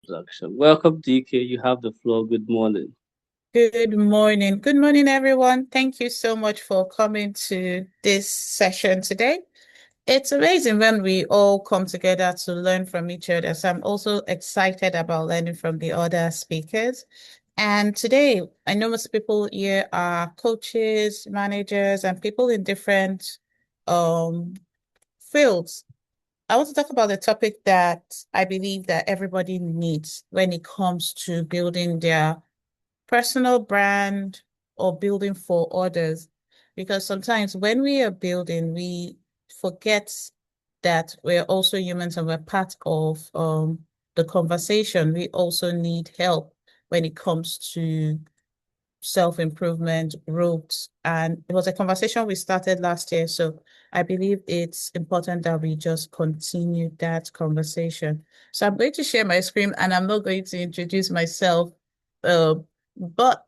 Action. Welcome, DK. You have the floor. Good morning. Good morning. Good morning, everyone. Thank you so much for coming to this session today. It's amazing when we all come together to learn from each other. So I'm also excited about learning from the other speakers. And today, I know most people here are coaches, managers, and people in different um, fields. I want to talk about the topic that I believe that everybody needs when it comes to building their personal brand or building for others. Because sometimes when we are building, we forget that we're also humans and we're part of the conversation. We also need help when it comes to self-improvement routes. And it was a conversation we started last year. So I believe it's important that we just continue that conversation. So I'm going to share my screen and I'm not going to introduce myself. Uh, but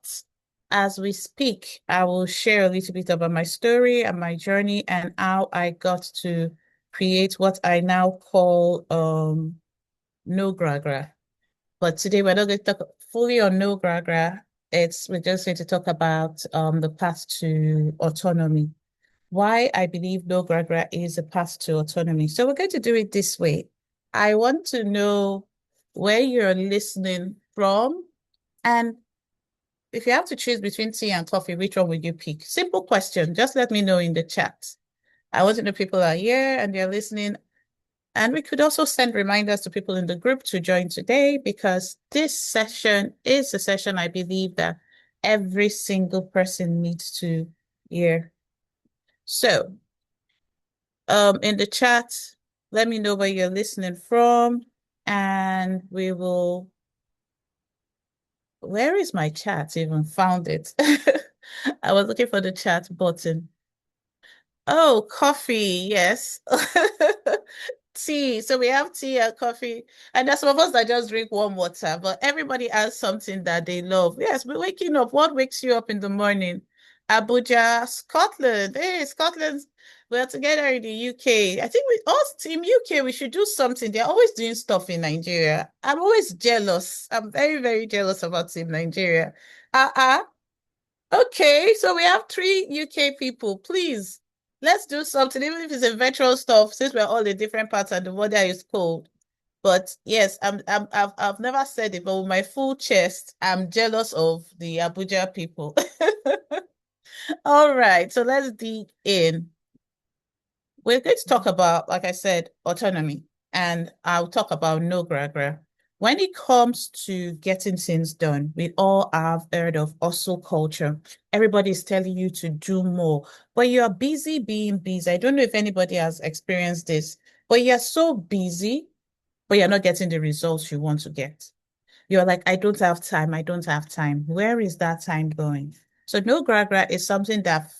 as we speak, I will share a little bit about my story and my journey and how I got to create what I now call no gragra. But today we're not going to talk fully on no gragra. We're just going to talk about the path to autonomy. Why I believe no gragra is a path to autonomy. So we're going to do it this way. I want to know where you're listening from, and if you have to choose between tea and coffee, which one would you pick? Simple question. Just let me know in the chat. I want to know people are here and they're listening. And we could also send reminders to people in the group to join today because this session is a session I believe that every single person needs to hear. So, in the chat, let me know where you're listening from, and where is my chat? Even found it. I was looking for the chat button. Oh, coffee, yes. Tea. So we have tea and coffee. And there's some of us that just drink warm water, but everybody has something that they love. Yes, we're waking up. What wakes you up in the morning? Abuja, Scotland. Hey, Scotland. We're together in the UK. I think we all team UK, we should do something. They're always doing stuff in Nigeria. I'm always jealous. I'm very, very jealous about Team Nigeria. Uh-uh. Okay, so we have three UK people. Please, let's do something, even if it's a virtual stuff, since we're all in different parts and the weather is cold. But yes, I've never said it, but with my full chest, I'm jealous of the Abuja people. All right, so let's dig in. We're going to talk about, like I said, autonomy, and I'll talk about no gragra. When it comes to getting things done, we all have heard of hustle culture. Everybody's telling you to do more, but you're busy being busy. I don't know if anybody has experienced this, but you're so busy, but you're not getting the results you want to get. You're like, I don't have time. I don't have time. Where is that time going? So no gragra is something that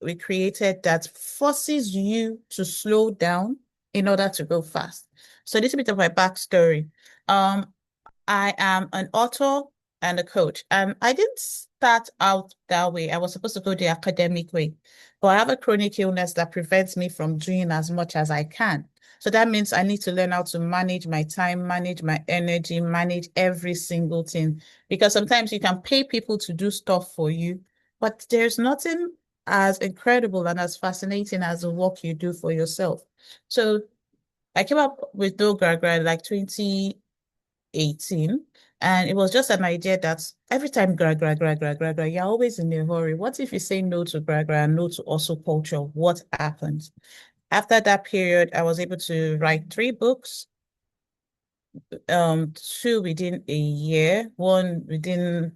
we created that forces you to slow down in order to go fast. So this is a bit of my backstory. Um, I am an author and a coach, and I didn't start out that way. I was supposed to go the academic way, but I have a chronic illness that prevents me from doing as much as I can. So that means I need to learn how to manage my time, manage my energy, manage every single thing. Because sometimes you can pay people to do stuff for you, but there's nothing as incredible and as fascinating as the work you do for yourself. So I came up with No Gragra like 2018, and it was just an idea that every time gra, you're always in a hurry. What if you say no to gragra and no to also culture? What happens? After that period, I was able to write three books, two within a year, one within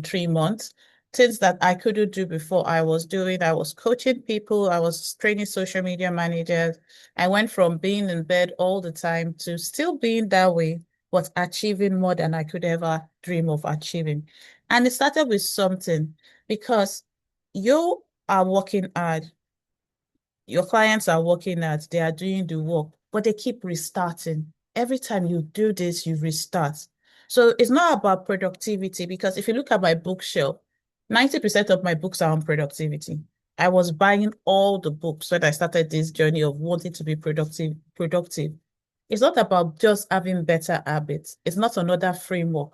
3 months. Things that I couldn't do before, I was doing. I was coaching people, I was training social media managers. I went from being in bed all the time to still being that way, but achieving more than I could ever dream of achieving. And it started with something because you are working hard, your clients are working hard, they are doing the work, but they keep restarting. Every time you do this, you restart. So it's not about productivity because if you look at my bookshelf, 90% of my books are on productivity. I was buying all the books when I started this journey of wanting to be productive. It's not about just having better habits. It's not another framework,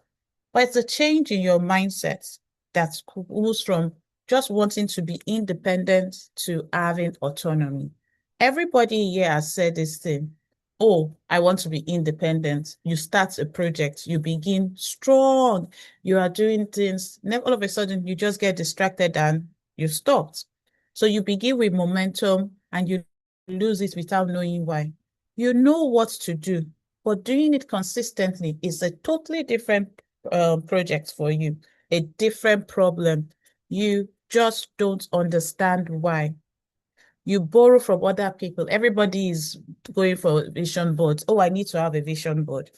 but it's a change in your mindset that moves from just wanting to be independent to having autonomy. Everybody here has said this thing. Oh, I want to be independent. You start a project, you begin strong, you are doing things. Then all of a sudden, you just get distracted and you stopped. So you begin with momentum and you lose it without knowing why. You know what to do, but doing it consistently is a totally different project for you, a different problem. You just don't understand why. You borrow from other people. Everybody is going for vision boards. Oh, I need to have a vision board.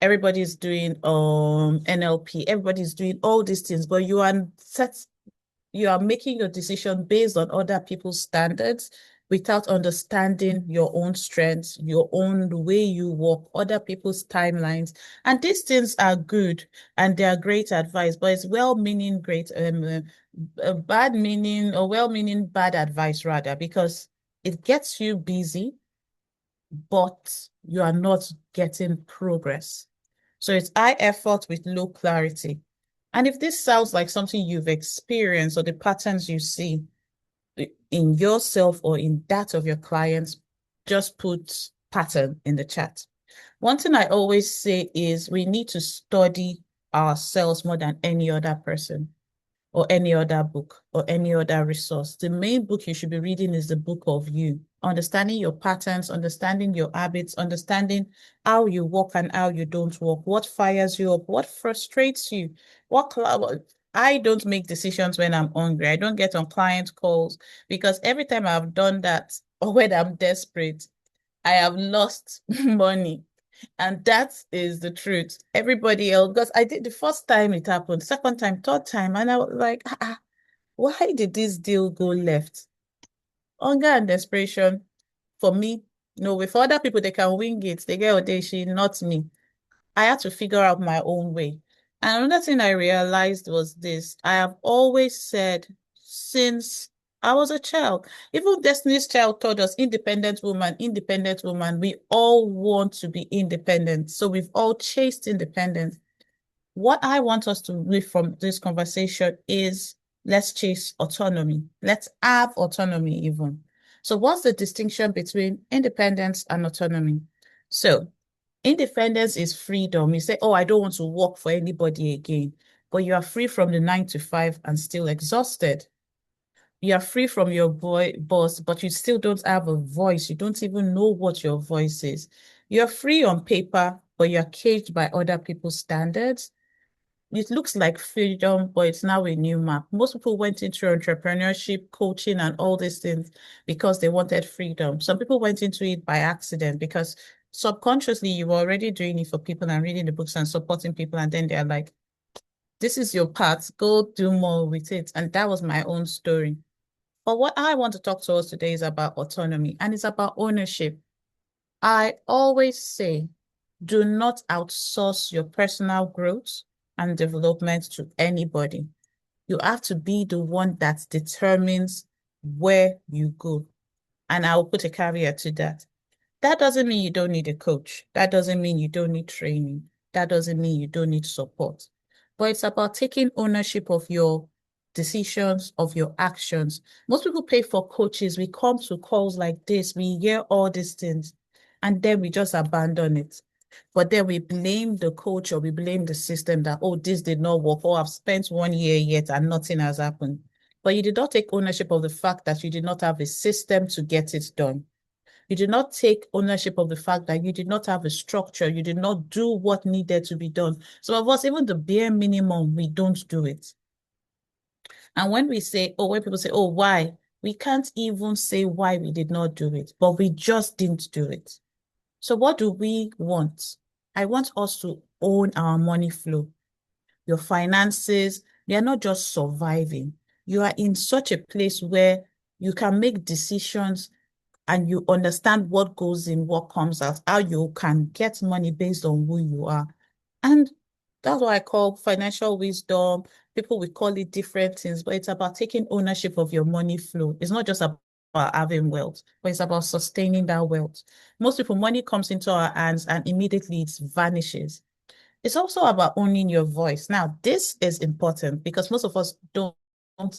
Everybody's doing NLP. Everybody's doing all these things, but you are making your decision based on other people's standards without understanding your own strengths, your own the way you work, other people's timelines. And these things are good and they are great advice, but it's well-meaning great bad meaning or well-meaning bad advice rather, because it gets you busy, but you are not getting progress. So it's high effort with low clarity. And if this sounds like something you've experienced or the patterns you see in yourself or in that of your clients, just put pattern in the chat. One thing I always say is we need to study ourselves more than any other person or any other book or any other resource. The main book you should be reading is the book of you, understanding your patterns, understanding your habits, understanding how you work and how you don't work, what fires you up, what frustrates you, what I don't make decisions when I'm hungry. I don't get on client calls because every time I've done that or when I'm desperate, I have lost money. And that is the truth. Everybody else, because I did the first time it happened, second time, third time, and I was like, why did this deal go left? Hunger and desperation for me, no way. For other people, they can wing it. They get audition, not me. I had to figure out my own way. And another thing I realized was this. I have always said since I was a child, even Destiny's Child told us independent woman. We all want to be independent. So we've all chased independence. What I want us to leave from this conversation is let's chase autonomy. Let's have autonomy even. So what's the distinction between independence and autonomy? So independence is freedom. You say, oh, I don't want to work for anybody again, but you are free from the 9 to 5 and still exhausted. You are free from your boss, but you still don't have a voice. You don't even know what your voice is. You're free on paper, but you're caged by other people's standards. It looks like freedom, but it's now a new map. Most people went into entrepreneurship, coaching, and all these things because they wanted freedom. Some people went into it by accident because subconsciously you were already doing it for people and reading the books and supporting people. And then they're like, this is your path, go do more with it. And that was my own story. But what I want to talk to us today is about autonomy and it's about ownership. I always say, do not outsource your personal growth and development to anybody. You have to be the one that determines where you go. And I'll put a caveat to that. That doesn't mean you don't need a coach. That doesn't mean you don't need training. That doesn't mean you don't need support. But it's about taking ownership of your decisions, of your actions. Most people pay for coaches. We come to calls like this, we hear all these things, and then we just abandon it. But then we blame the coach or we blame the system that, oh, this did not work, or I've spent 1 year yet and nothing has happened. But you did not take ownership of the fact that you did not have a system to get it done. You did not take ownership of the fact that you did not have a structure. You did not do what needed to be done. Some of us, even the bare minimum, we don't do it. And when we say, oh, when people say, oh, why? We can't even say why we did not do it, but we just didn't do it. So what do we want? I want us to own our money flow. Your finances, they are not just surviving. You are in such a place where you can make decisions and you understand what goes in, what comes out, how you can get money based on who you are. And that's what I call financial wisdom. People will call it different things, but it's about taking ownership of your money flow. It's not just about about having wealth, but it's about sustaining that wealth. Most people, money comes into our hands and immediately it vanishes. It's also about owning your voice. Now, this is important because most of us don't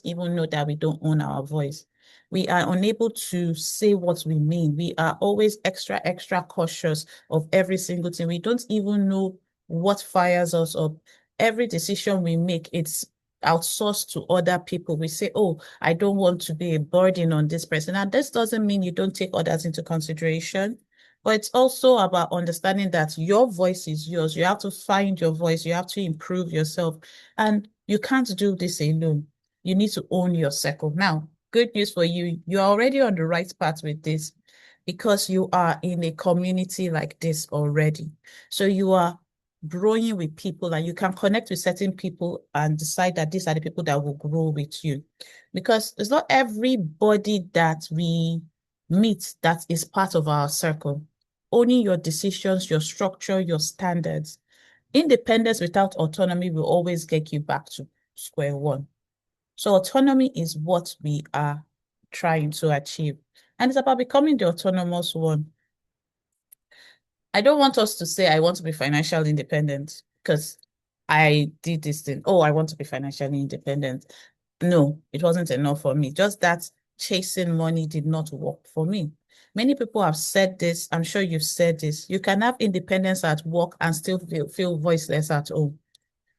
even know that we don't own our voice. We are unable to say what we mean. We are always extra cautious of every single thing. We don't even know what fires us up. Every decision we make, it's outsourced to other people. We say, oh, I don't want to be a burden on this person. And this doesn't mean you don't take others into consideration. But it's also about understanding that your voice is yours. You have to find your voice. You have to improve yourself. And you can't do this alone. You need to own your circle. Now, good news for you. You're already on the right path with this because you are in a community like this already. So you are growing with people and you can connect with certain people and decide that these are the people that will grow with you. Because it's not everybody that we meet that is part of our circle. Owning your decisions, your structure, your standards. Independence without autonomy will always get you back to square one. So autonomy is what we are trying to achieve. And it's about becoming the autonomous one. I don't want us to say, I want to be financially independent because I did this thing. Oh, I want to be financially independent. No, it wasn't enough for me. Just that chasing money did not work for me. Many people have said this. I'm sure you've said this. You can have independence at work and still feel voiceless at home.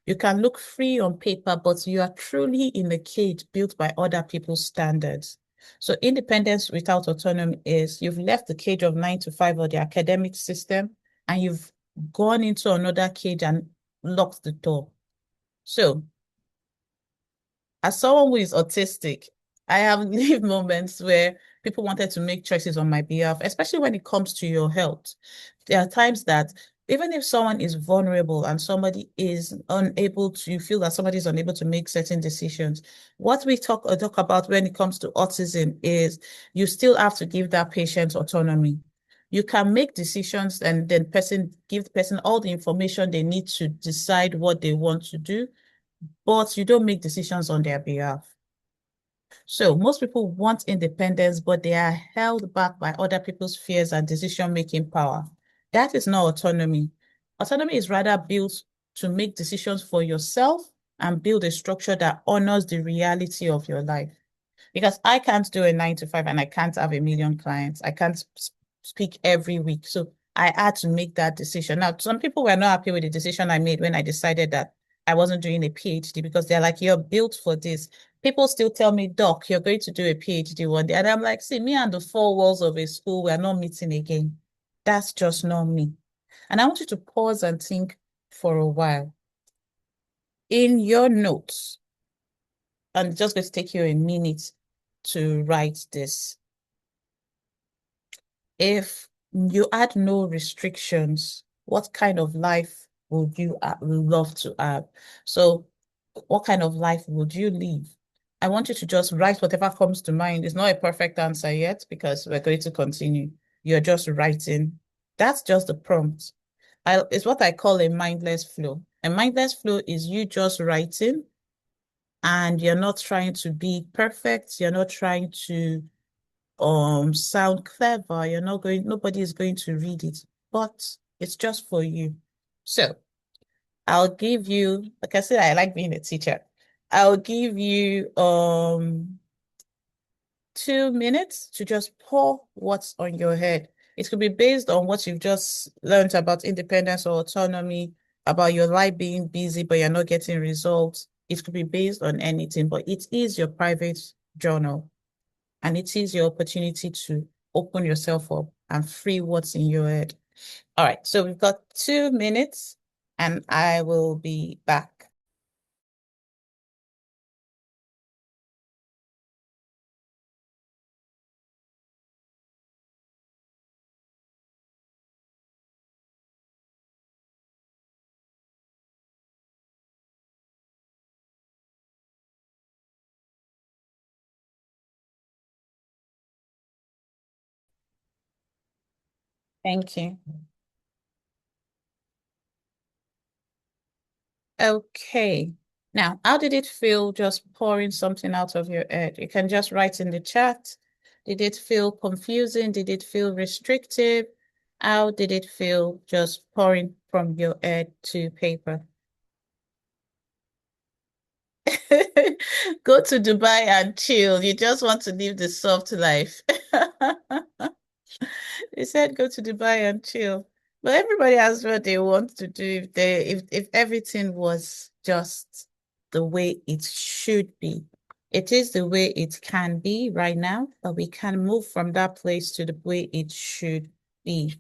You can look free on paper, but you are truly in a cage built by other people's standards. So independence without autonomy is you've left the cage of 9 to 5 or the academic system and you've gone into another cage and locked the door. So as someone who is autistic, I have lived moments where people wanted to make choices on my behalf, especially when it comes to your health. There are times that even if someone is vulnerable and somebody is unable to, you feel that somebody is unable to make certain decisions, what we talk about when it comes to autism is you still have to give that patient autonomy. You can make decisions and then give the person all the information they need to decide what they want to do, but you don't make decisions on their behalf. So most people want independence, but they are held back by other people's fears and decision-making power. That is not autonomy. Autonomy is rather built to make decisions for yourself and build a structure that honors the reality of your life. Because I can't do a 9 to 5 and I can't have a million clients. I can't speak every week. So I had to make that decision. Now, some people were not happy with the decision I made when I decided that I wasn't doing a PhD because they're like, you're built for this. People still tell me, Doc, you're going to do a PhD one day. And I'm like, see, me and the four walls of a school, we're not meeting again. That's just not me. And I want you to pause and think for a while. In your notes, and it's just going to take you a minute to write this. If you had no restrictions, what kind of life would you love to have? So, what kind of life would you live? I want you to just write whatever comes to mind. It's not a perfect answer yet because we're going to continue. You're just writing. That's just the prompt. It's what I call a mindless flow. A mindless flow is you just writing and you're not trying to be perfect. You're not trying to sound clever. Nobody is going to read it, but it's just for you. So I'll give you, like I said, I like being a teacher. I'll give you 2 minutes to just pour what's on your head. It could be based on what you've just learned about independence or autonomy, about your life being busy, but you're not getting results. It could be based on anything, but it is your private journal. And it is your opportunity to open yourself up and free what's in your head. All right, so we've got 2 minutes and I will be back. Thank you. Okay. Now, how did it feel just pouring something out of your head? You can just write in the chat. Did it feel confusing? Did it feel restrictive? How did it feel just pouring from your head to paper? Go to Dubai and chill. You just want to live the soft life. They said go to Dubai and chill. But everybody has what they want to do if everything was just the way it should be. It is the way it can be right now, but we can move from that place to the way it should be.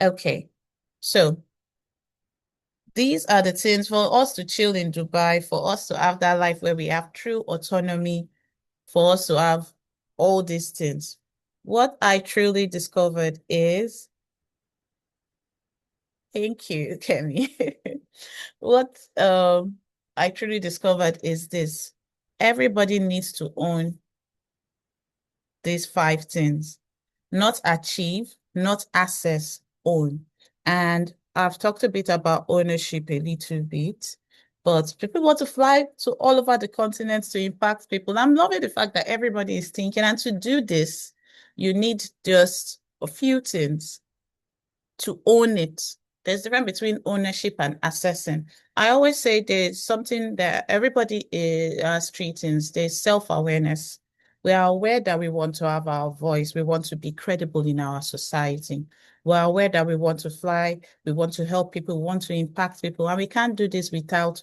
Okay. So these are the things for us to chill in Dubai, for us to have that life where we have true autonomy, for us to have all these things. What I truly discovered is, thank you, Kemi. What I truly discovered is this. Everybody needs to own these five things, not achieve, not access, own. And I've talked a bit about ownership a little bit, but people want to fly to all over the continent to impact people. I'm loving the fact that everybody is thinking, and to do this, you need just a few things to own it. There's a difference between ownership and assessing. I always say there's something that everybody has three things. There's self-awareness. We are aware that we want to have our voice. We want to be credible in our society. We're aware that we want to fly. We want to help people. We want to impact people. And we can't do this without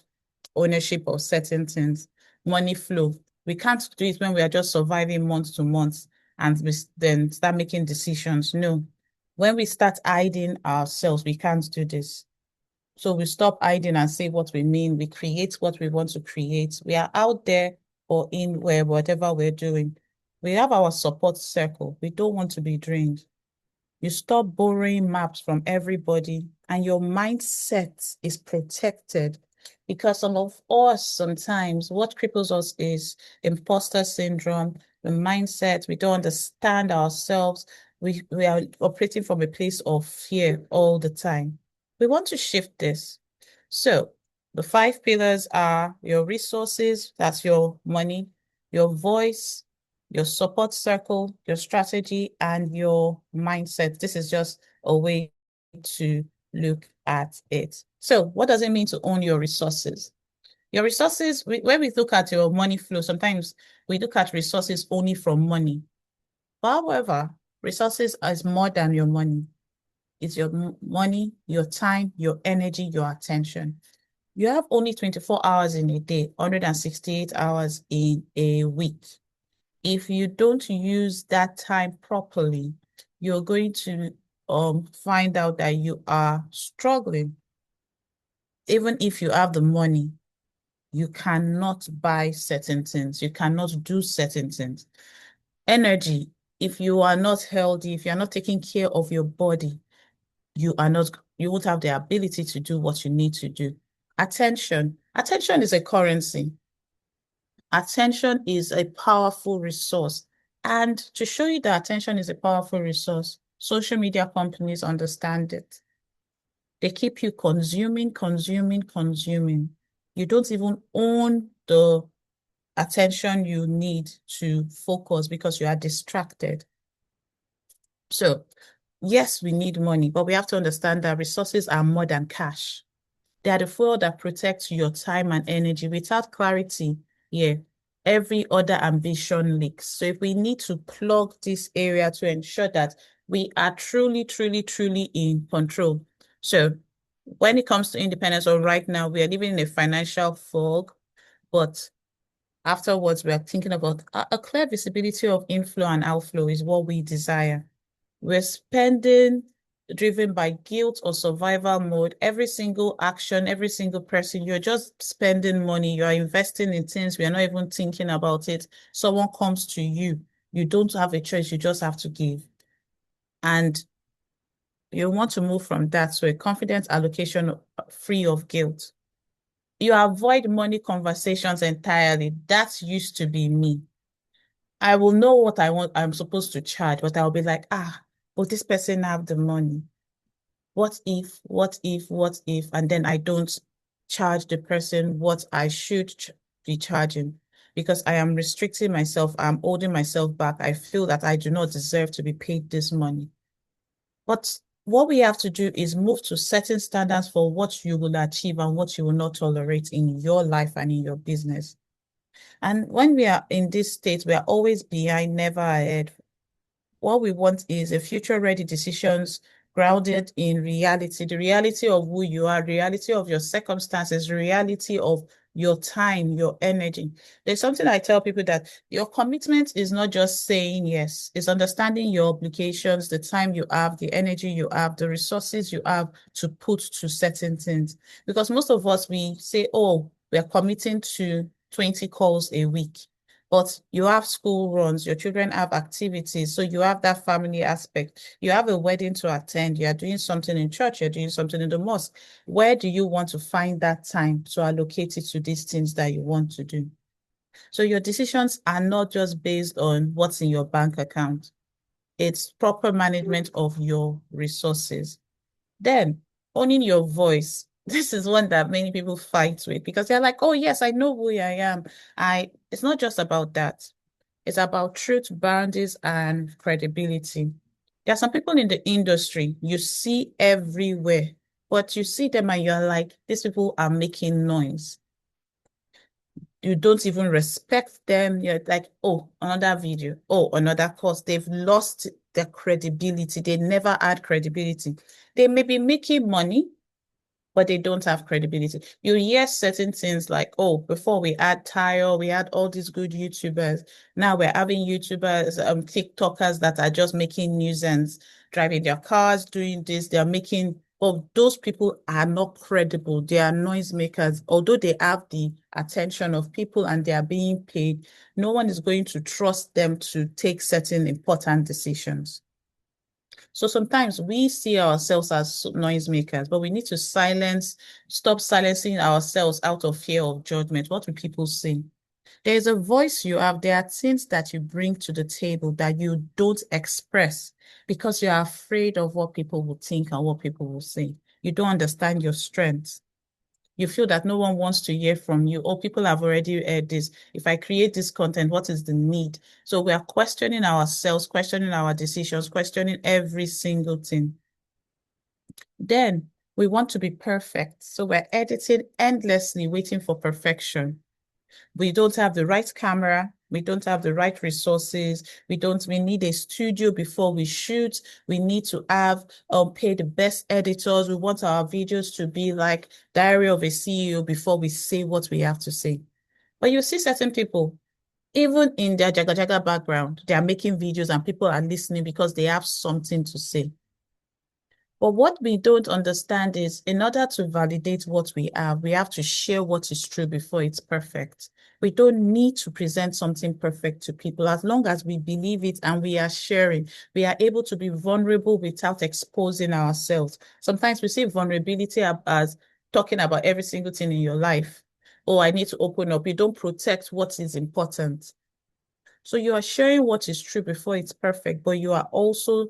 ownership of certain things. Money flow. We can't do it when we are just surviving month to month and we then start making decisions. No, when we start hiding ourselves, we can't do this. So we stop hiding and say what we mean. We create what we want to create. We are out there or in where whatever we're doing. We have our support circle. We don't want to be drained. You stop borrowing maps from everybody and your mindset is protected because some of us sometimes what cripples us is imposter syndrome, the mindset, we don't understand ourselves. We are operating from a place of fear all the time. We want to shift this. So the five pillars are your resources, that's your money, your voice, your support circle, your strategy, and your mindset. This is just a way to look at it. So what does it mean to own your resources? Your resources, when we look at your money flow, sometimes we look at resources only from money. However, resources is more than your money. It's your money, your time, your energy, your attention. You have only 24 hours in a day, 168 hours in a week. If you don't use that time properly, you're going to find out that you are struggling. Even if you have the money, you cannot buy certain things. You cannot do certain things. Energy, if you are not healthy, if you're not taking care of your body, you won't have the ability to do what you need to do. Attention is a currency. Attention is a powerful resource. And to show you that attention is a powerful resource, social media companies understand it. They keep you consuming, consuming, consuming. You don't even own the attention you need to focus because you are distracted. So, yes, we need money, but we have to understand that resources are more than cash. They are the fuel that protects your time and energy. Without clarity, yeah, every other ambition leaks. So if we need to plug this area to ensure that we are truly, truly, truly in control. So when it comes to independence, or right now, we are living in a financial fog, but afterwards, we are thinking about a clear visibility of inflow and outflow is what we desire. We're spending driven by guilt or survival mode. Every single action, every single person, you're just spending money. You are investing in things. We are not even thinking about it. Someone comes to you. You don't have a choice. You just have to give. And you want to move from that to a confident allocation free of guilt. You avoid money conversations entirely. That used to be me. I will know what I'm supposed to charge, but I'll be like, but this person have the money. What if, what if, what if, and then I don't charge the person what I should be charging. because I am restricting myself, I'm holding myself back. I feel that I do not deserve to be paid this money. But what we have to do is move to certain standards for what you will achieve and what you will not tolerate in your life and in your business. And when we are in this state, we are always behind, never ahead. What we want is a future-ready decisions grounded in reality, the reality of who you are, reality of your circumstances, reality of your time, your energy. There's something I tell people that your commitment is not just saying yes, it's understanding your obligations, the time you have, the energy you have, the resources you have to put to certain things. Because most of us, we say, oh, we're committing to 20 calls a week. But you have school runs, your children have activities, so you have that family aspect. You have a wedding to attend, you are doing something in church, you're doing something in the mosque. Where do you want to find that time to allocate it to these things that you want to do? So your decisions are not just based on what's in your bank account. It's proper management of your resources. Then owning your voice. This is one that many people fight with because they're like, oh yes, I know who I am. It's not just about that. It's about truth, boundaries, and credibility. There are some people in the industry you see everywhere, but you see them and you're like, these people are making noise. You don't even respect them. You're like, oh, another video. Oh, another course. They've lost their credibility. They never had credibility. They may be making money, but they don't have credibility. You hear certain things like, oh, before we had Tile, we had all these good YouTubers. Now we're having YouTubers, TikTokers that are just making nuisance, driving their cars, doing this. They're making, oh, those people are not credible. They are noisemakers. Although they have the attention of people and they are being paid, no one is going to trust them to take certain important decisions. So sometimes we see ourselves as noisemakers, but we need to stop silencing ourselves out of fear of judgment. What will people say? There is a voice you have. There are things that you bring to the table that you don't express because you're afraid of what people will think and what people will say. You don't understand your strengths. You feel that no one wants to hear from you. Oh, people have already heard this. If I create this content, what is the need? So we are questioning ourselves, questioning our decisions, questioning every single thing. Then we want to be perfect. So we're editing endlessly, waiting for perfection. We don't have the right camera. We don't have the right resources. We need a studio before we shoot. We need to have pay the best editors. We want our videos to be like Diary of a CEO before we say what we have to say. But you see certain people, even in their jaga jaga background, they are making videos and people are listening because they have something to say. But what we don't understand is in order to validate what we have to share what is true before it's perfect. We don't need to present something perfect to people. As long as we believe it and we are sharing, we are able to be vulnerable without exposing ourselves. Sometimes we see vulnerability as talking about every single thing in your life. Oh, I need to open up. You don't protect what is important. So you are sharing what is true before it's perfect, but you are also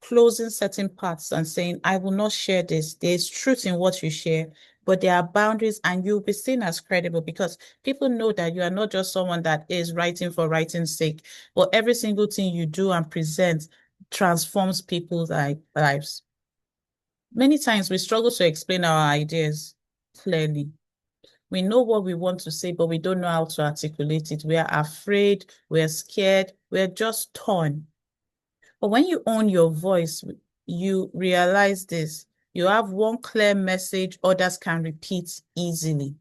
closing certain parts and saying, I will not share this. There's truth in what you share, but there are boundaries and you'll be seen as credible because people know that you are not just someone that is writing for writing's sake, but every single thing you do and present transforms people's lives. Many times we struggle to explain our ideas clearly. We know what we want to say, but we don't know how to articulate it. We are afraid, we're scared, we're just torn. But when you own your voice, you realize this. You have one clear message others can repeat easily.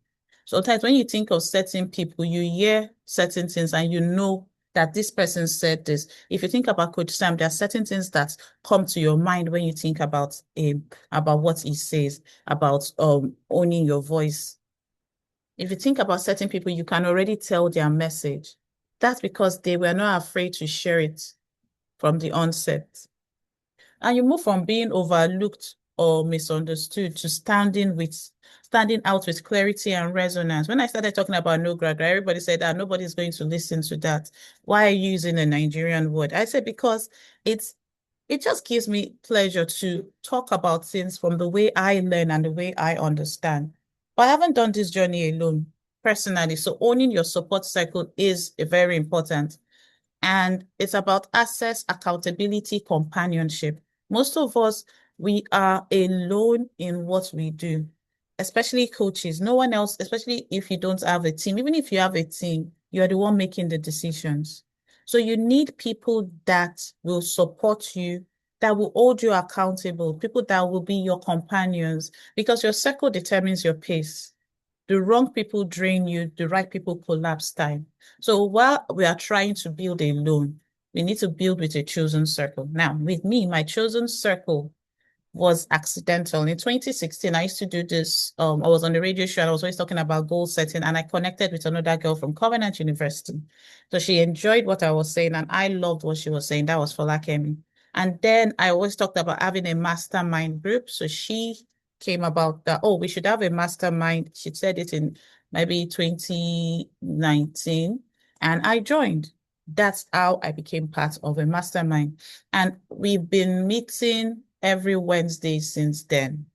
Sometimes when you think of certain people, you hear certain things and you know that this person said this. If you think about Coach Sam, there are certain things that come to your mind when you think about him, about what he says, about owning your voice. If you think about certain people, you can already tell their message. That's because they were not afraid to share it from the onset. And you move from being overlooked or misunderstood to standing out with clarity and resonance. When I started talking about no graduate, everybody said that nobody's going to listen to that. Why are you using a Nigerian word? I said because it just gives me pleasure to talk about things from the way I learn and the way I understand. But I haven't done this journey alone. personally. So owning your support circle is very important. And it's about access, accountability, companionship. Most of us, we are alone in what we do, especially coaches. No one else, especially if you don't have a team. Even if you have a team, you are the one making the decisions. So you need people that will support you, that will hold you accountable, people that will be your companions, because your circle determines your pace. The wrong people drain you, the right people collapse time. So while we are trying to build alone, we need to build with a chosen circle. Now, with me, my chosen circle was accidental. In 2016, I used to do this. I was on the radio show and I was always talking about goal setting, and I connected with another girl from Covenant University. So she enjoyed what I was saying, and I loved what she was saying. That was for Lakemi. And then I always talked about having a mastermind group. So she came about that, oh, we should have a mastermind. She said it in maybe 2019, and I joined. That's how I became part of a mastermind. And we've been meeting every Wednesday since then.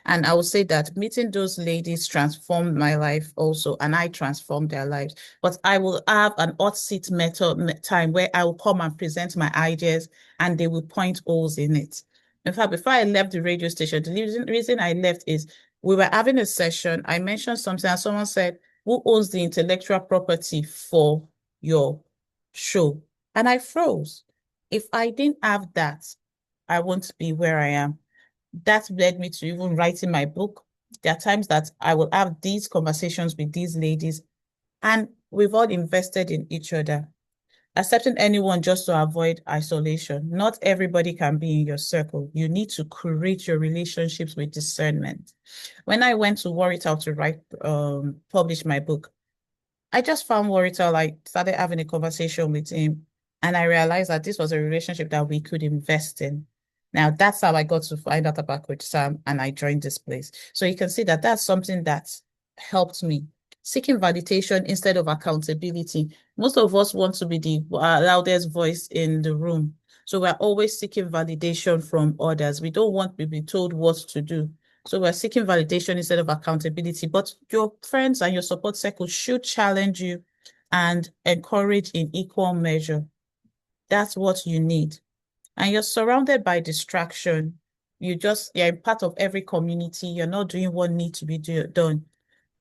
And I would say that meeting those ladies transformed my life also, and I transformed their lives. But I will have an hot seat method time where I will come and present my ideas, and they will point holes in it. In fact, before I left the radio station, the reason I left is we were having a session. I mentioned something, and someone said, "Who owns the intellectual property for your show?" And I froze. If I didn't have that, I won't be where I am. That led me to even writing my book. There are times that I will have these conversations with these ladies, and we've all invested in each other. Accepting anyone just to avoid isolation. Not everybody can be in your circle. You need to create your relationships with discernment. When I went to Warrital to publish my book, I just found Warrital, I started having a conversation with him, and I realized that this was a relationship that we could invest in. Now, that's how I got to find out about Coach Sam, and I joined this place. So you can see that that's something that helped me. Seeking validation instead of accountability. Most of us want to be the loudest voice in the room. So we're always seeking validation from others. We don't want to be told what to do. So we're seeking validation instead of accountability. But your friends and your support circle should challenge you and encourage in equal measure. That's what you need. And you're surrounded by distraction. You're in part of every community. You're not doing what needs to be done.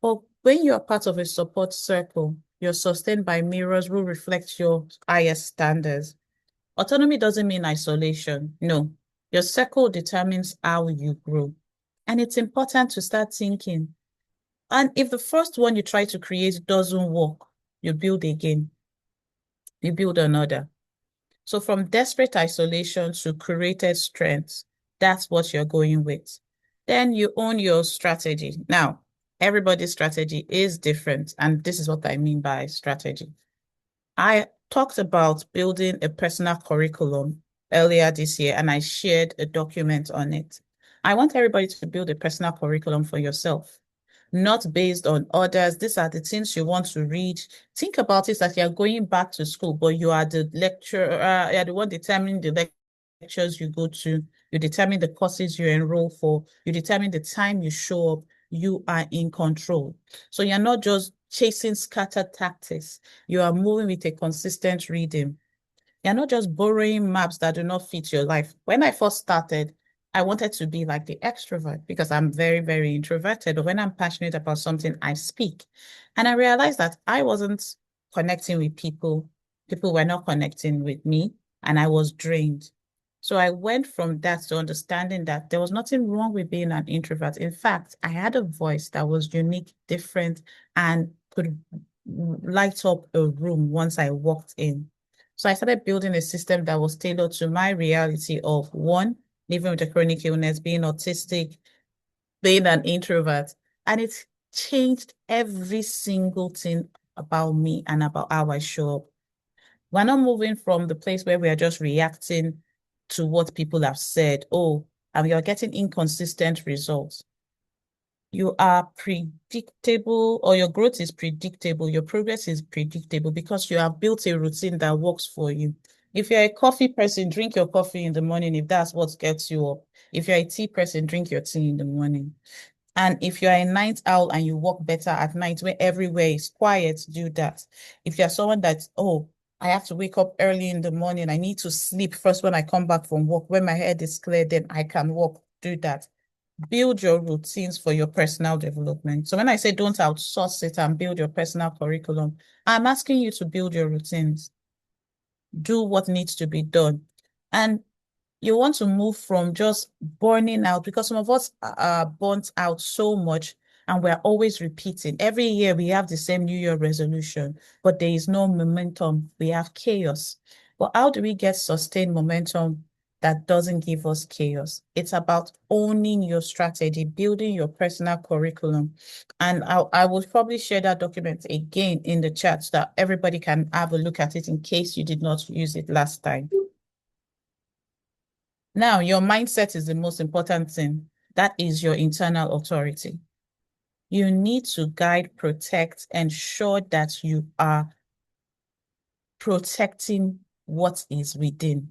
But when you're part of a support circle, you're sustained by mirrors who reflect your highest standards. Autonomy doesn't mean isolation. No, your circle determines how you grow. And it's important to start thinking. And if the first one you try to create doesn't work, you build again, you build another. So from desperate isolation to created strength, that's what you're going with. Then you own your strategy. Now, everybody's strategy is different. And this is what I mean by strategy. I talked about building a personal curriculum earlier this year, and I shared a document on it. I want everybody to build a personal curriculum for yourself, not based on others. These are the things you want to read. Think about it that you're going back to school, but you are the lecturer, you're the one determining the lectures you go to, you determine the courses you enroll for, you determine the time you show up, you are in control. So you're not just chasing scattered tactics, you are moving with a consistent reading. You're not just borrowing maps that do not fit your life. When I first started, I wanted to be like the extrovert because I'm very, very introverted. But when I'm passionate about something, I speak. And I realized that I wasn't connecting with people. People were not connecting with me, and I was drained. So I went from that to understanding that there was nothing wrong with being an introvert. In fact, I had a voice that was unique, different, and could light up a room once I walked in. So I started building a system that was tailored to my reality of one, living with a chronic illness, being autistic, being an introvert. And it changed every single thing about me and about how I show up. We're not moving from the place where we are just reacting to what people have said. Oh, and you're getting inconsistent results. You are predictable, or your growth is predictable, your progress is predictable because you have built a routine that works for you. If you're a coffee person, drink your coffee in the morning if that's what gets you up. If you're a tea person, drink your tea in the morning. And if you're a night owl and you work better at night where everywhere is quiet, do that. If you're someone that, oh, I have to wake up early in the morning, I need to sleep first when I come back from work. When my head is clear, then I can work, do that. Build your routines for your personal development. So when I say don't outsource it and build your personal curriculum, I'm asking you to build your routines. Do what needs to be done. And you want to move from just burning out because some of us are burnt out so much and we're always repeating. Every year we have the same New Year resolution, but there is no momentum. We have chaos. But how do we get sustained momentum that doesn't give us chaos? It's about owning your strategy, building your personal curriculum. And I will probably share that document again in the chat so that everybody can have a look at it in case you did not use it last time. Now, your mindset is the most important thing. That is your internal authority. You need to guide, protect, ensure that you are protecting what is within.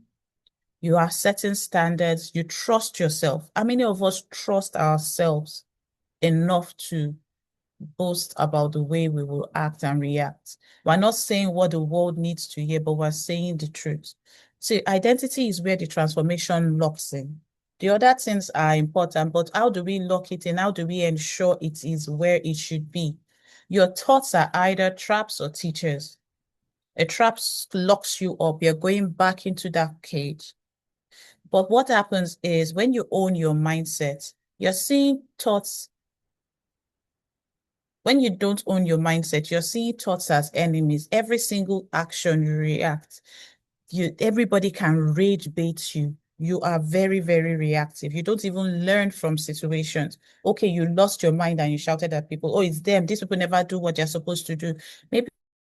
You are setting standards. You trust yourself. How many of us trust ourselves enough to boast about the way we will act and react? We're not saying what the world needs to hear, but we're saying the truth. See, identity is where the transformation locks in. The other things are important, but how do we lock it in? How do we ensure it is where it should be? Your thoughts are either traps or teachers. A trap locks you up. You're going back into that cage. But what happens is when you own your mindset, you're seeing thoughts. When you don't own your mindset, you're seeing thoughts as enemies. Every single action you react, everybody can rage bait you. You are very, very reactive. You don't even learn from situations. Okay, you lost your mind and you shouted at people. Oh, it's them. These people never do what they're supposed to do. Maybe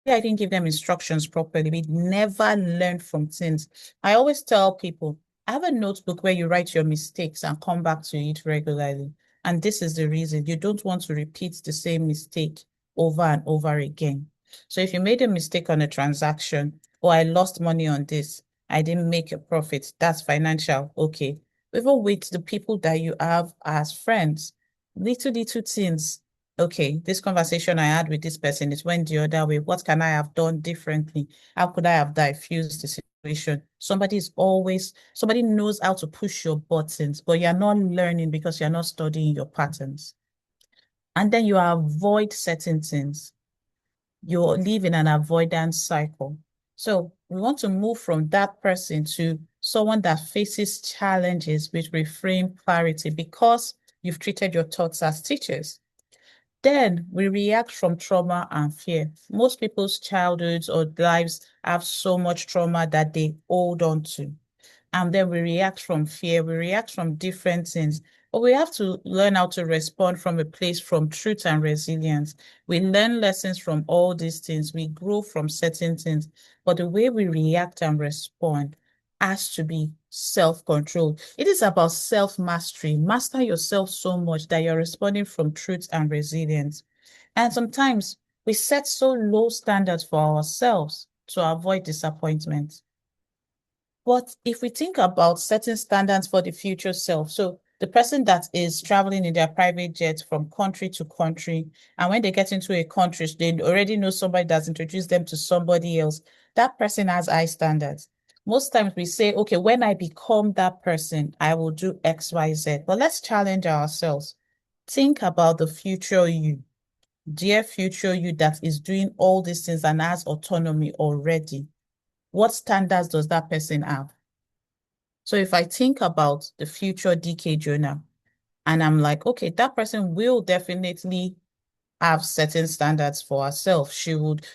I didn't give them instructions properly. We never learn from things. I always tell people, I have a notebook where you write your mistakes and come back to it regularly. And this is the reason you don't want to repeat the same mistake over and over again. So if you made a mistake on a transaction, or I lost money on this, I didn't make a profit, that's financial. Okay. Even with the people that you have as friends, little things. Okay, this conversation I had with this person, it went the other way. What can I have done differently? How could I have diffused the situation? Somebody knows how to push your buttons, but you're not learning because you're not studying your patterns. And then you avoid certain things. You live in an avoidance cycle. So we want to move from that person to someone that faces challenges with reframe clarity because you've treated your thoughts as teachers. Then we react from trauma and fear. Most people's childhoods or lives have so much trauma that they hold on to. And then we react from fear, we react from different things. But we have to learn how to respond from a place from truth and resilience. We learn lessons from all these things. We grow from certain things. But the way we react and respond has to be self-control. It is about self-mastery. Master yourself so much that you're responding from truth and resilience. And sometimes we set so low standards for ourselves to avoid disappointment. But if we think about setting standards for the future self, so the person that is traveling in their private jet from country to country, and when they get into a country, they already know somebody that's introduced them to somebody else. That person has high standards. Most times we say, okay, when I become that person, I will do X, Y, Z. But let's challenge ourselves. Think about the future you, dear future you that is doing all these things and has autonomy already. What standards does that person have? So if I think about the future DK Jonah, and I'm like, okay, that person will definitely have certain standards for herself. She would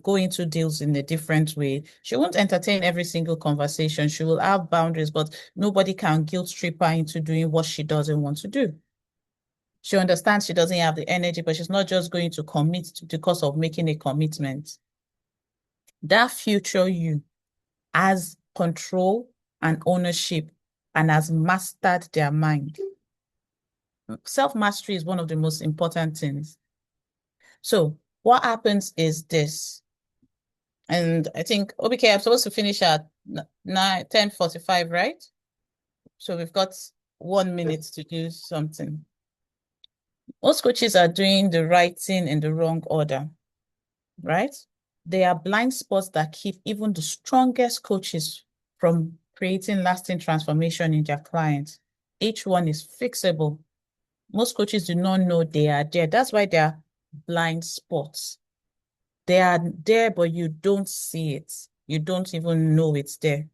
go into deals in a different way. She won't entertain every single conversation. She will have boundaries, but nobody can guilt trip her into doing what she doesn't want to do. She understands she doesn't have the energy, but she's not just going to commit because of making a commitment. That future you has control and ownership and has mastered their mind. Self-mastery is one of the most important things. So what happens is this, and I think, okay, I'm supposed to finish at 10:45, right? So we've got 1 minute to do something. Most coaches are doing the right thing in the wrong order, right? They are blind spots that keep even the strongest coaches from creating lasting transformation in their clients. Each one is fixable. Most coaches do not know they are there. That's why they are blind spots. They are there, but you don't see it. You don't even know it's there.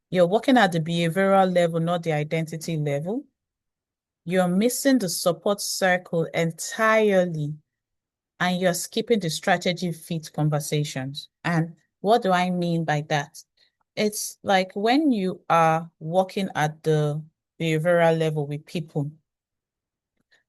You're working at the behavioral level, not the identity level. You're missing the support circle entirely, and you're skipping the strategy fit conversations. And what do I mean by that? It's like when you are working at the behavioral level with people,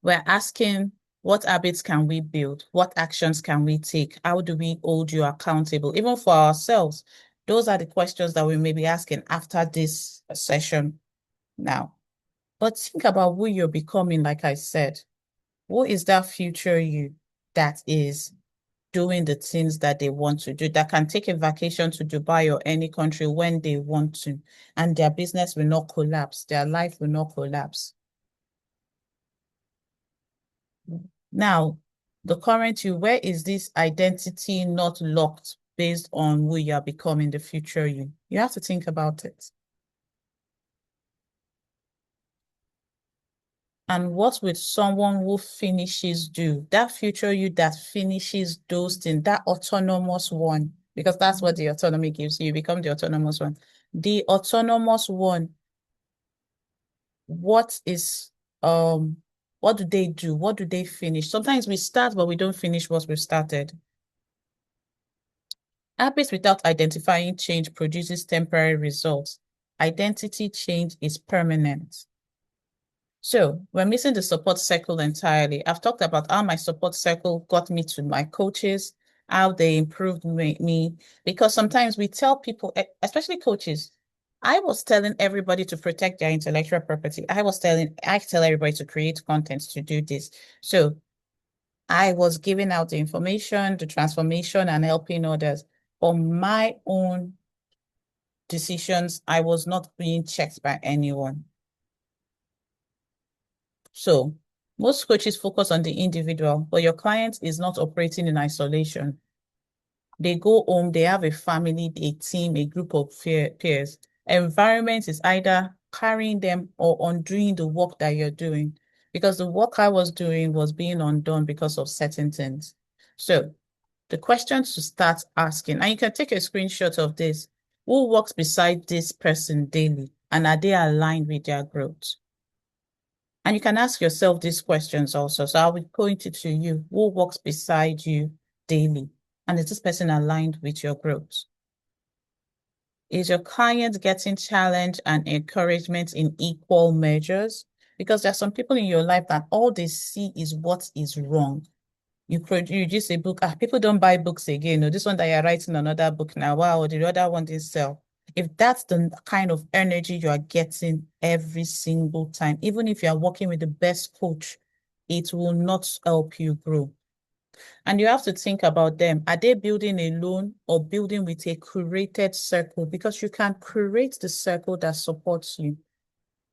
we're asking, what habits can we build? What actions can we take? How do we hold you accountable? Even for ourselves, those are the questions that we may be asking after this session now. But think about who you're becoming, like I said. Who is that future you that is doing the things that they want to do, that can take a vacation to Dubai or any country when they want to, and their business will not collapse, their life will not collapse? Now, the current you, where is this identity not locked based on who you are becoming, the future you? You have to think about it. And what would someone who finishes do? That future you that finishes those things, that autonomous one, because that's what the autonomy gives you. You become the autonomous one. The autonomous one, what is what do they do? What do they finish? Sometimes we start, but we don't finish what we started. Habits without identifying change produces temporary results. Identity change is permanent. So we're missing the support circle entirely. I've talked about how my support circle got me to my coaches, how they improved me, because sometimes we tell people, especially coaches, I was telling everybody to protect their intellectual property. I tell everybody to create content to do this. So I was giving out the information, the transformation, and helping others. On my own decisions, I was not being checked by anyone. So most coaches focus on the individual, but your client is not operating in isolation. They go home, they have a family, a team, a group of peers. Environment is either carrying them or undoing the work that you're doing, because the work I was doing was being undone because of certain things. So the questions to start asking, and you can take a screenshot of this: who works beside this person daily, and are they aligned with their growth? And you can ask yourself these questions also. So I will point it to you. Who walks beside you daily? And is this person aligned with your growth? Is your client getting challenge and encouragement in equal measures? Because there are some people in your life that all they see is what is wrong. You produce a book. People don't buy books again. No, this one that you're writing another book now. Wow, the other one didn't sell. If that's the kind of energy you are getting every single time, even if you are working with the best coach, it will not help you grow. And you have to think about them. Are they building alone or building with a curated circle? Because you can curate the circle that supports you,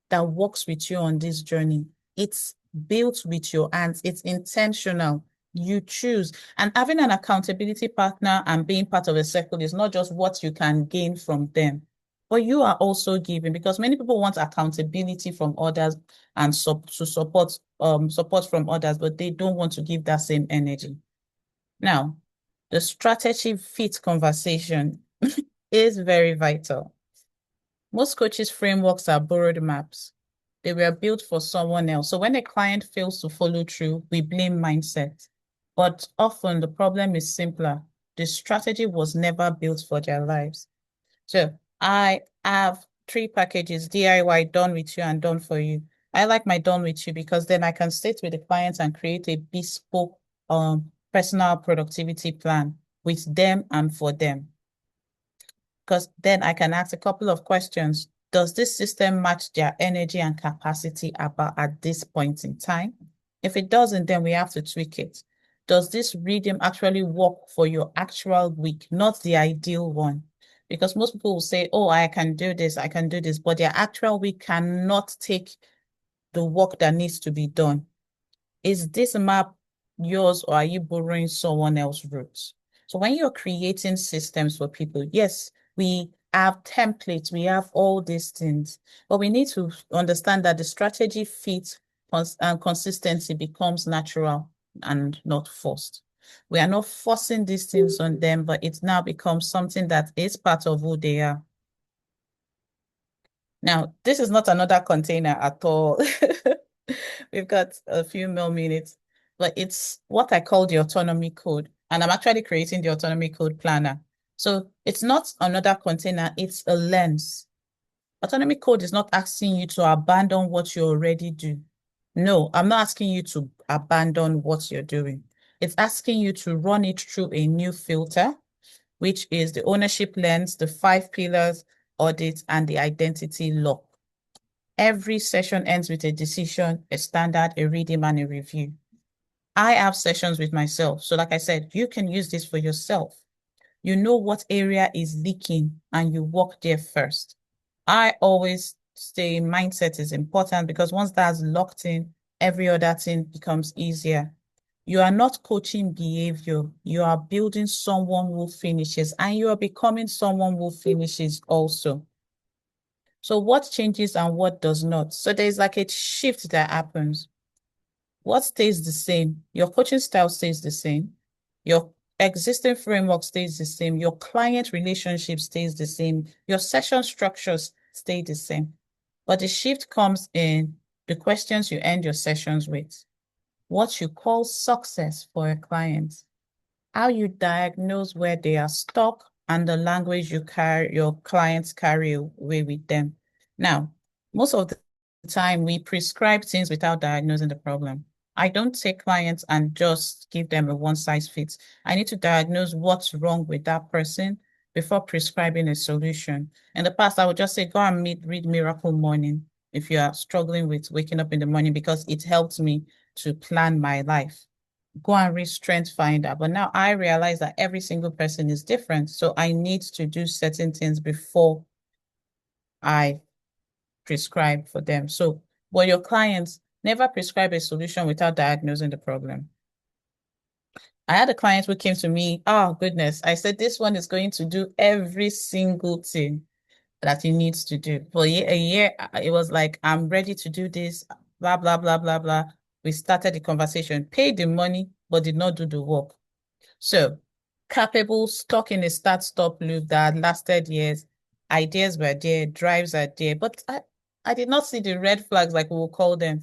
that works with you on this journey. It's built with your hands. It's intentional. You choose. And having an accountability partner and being part of a circle is not just what you can gain from them, but you are also giving, because many people want accountability from others and to support from others, but they don't want to give that same energy. Now, the strategy fit conversation is very vital. Most coaches' frameworks are borrowed maps. They were built for someone else. So when a client fails to follow through, we blame mindset. But often the problem is simpler. The strategy was never built for their lives. So I have 3 packages: DIY, done with you, and done for you. I like my done with you because then I can sit with the clients and create a bespoke personal productivity plan with them and for them. Because then I can ask a couple of questions. Does this system match their energy and capacity about at this point in time? If it doesn't, then we have to tweak it. Does this rhythm actually work for your actual week, not the ideal one? Because most people will say, oh, I can do this, but their actual week cannot take the work that needs to be done. Is this map yours or are you borrowing someone else's route? So when you're creating systems for people, yes, we have templates, we have all these things, but we need to understand that the strategy fits and consistency becomes natural and not forced. We are not forcing these things on them, but it now becomes something that is part of who they are. Now, this is not another container at all. We've got a few more minutes, but it's what I call the autonomy code. And I'm actually creating the autonomy code planner. So it's not another container, it's a lens. Autonomy code is not asking you to abandon what you already do. No, I'm not asking you to abandon what you're doing. It's asking you to run it through a new filter, which is the ownership lens, the 5 pillars, audit, and the identity lock. Every session ends with a decision, a standard, a redeem, and a review. I have sessions with myself. So like I said, you can use this for yourself. You know what area is leaking and you work there first. I always say mindset is important because once that's locked in, every other thing becomes easier. You are not coaching behavior. You are building someone who finishes and you are becoming someone who finishes also. So what changes and what does not? So there's like a shift that happens. What stays the same? Your coaching style stays the same. Your existing framework stays the same. Your client relationship stays the same. Your session structures stay the same. But the shift comes in the questions you end your sessions with. What you call success for a client, how you diagnose where they are stuck, and the language your clients carry away with them. Now, most of the time we prescribe things without diagnosing the problem. I don't take clients and just give them a one size fits. I need to diagnose what's wrong with that person before prescribing a solution. In the past, I would just say, go and read Miracle Morning if you are struggling with waking up in the morning because it helped me to plan my life. Go and read Strength Finder. But now I realize that every single person is different. So I need to do certain things before I prescribe for them. So, but your clients never prescribe a solution without diagnosing the problem. I had a client who came to me, oh goodness, I said, this one is going to do every single thing that he needs to do. For a year, it was like, I'm ready to do this, blah, blah, blah, blah, blah. We started the conversation, paid the money, but did not do the work. So capable, stuck in a start-stop loop that lasted years. Ideas were there, drives are there, but I did not see the red flags, like we will call them.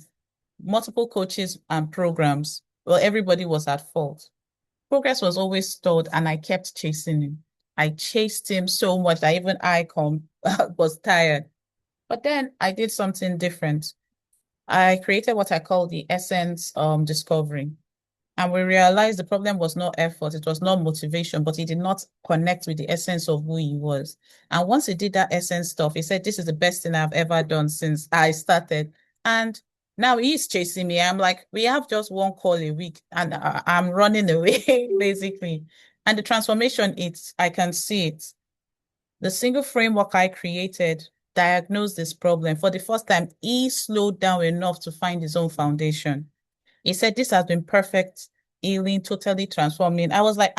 Multiple coaches and programs. Well, everybody was at fault. Progress was always stalled, and I kept chasing him. I chased him so much that even was tired. But then I did something different. I created what I call the essence discovery. And we realized the problem was not effort, it was not motivation, but he did not connect with the essence of who he was. And once he did that essence stuff, he said, this is the best thing I've ever done since I started. And now he's chasing me. I'm like, we have just one call a week and I'm running away, basically. And the transformation, I can see it. The single framework I created diagnosed this problem. For the first time, he slowed down enough to find his own foundation. He said, this has been perfect, healing, totally transforming. I was like,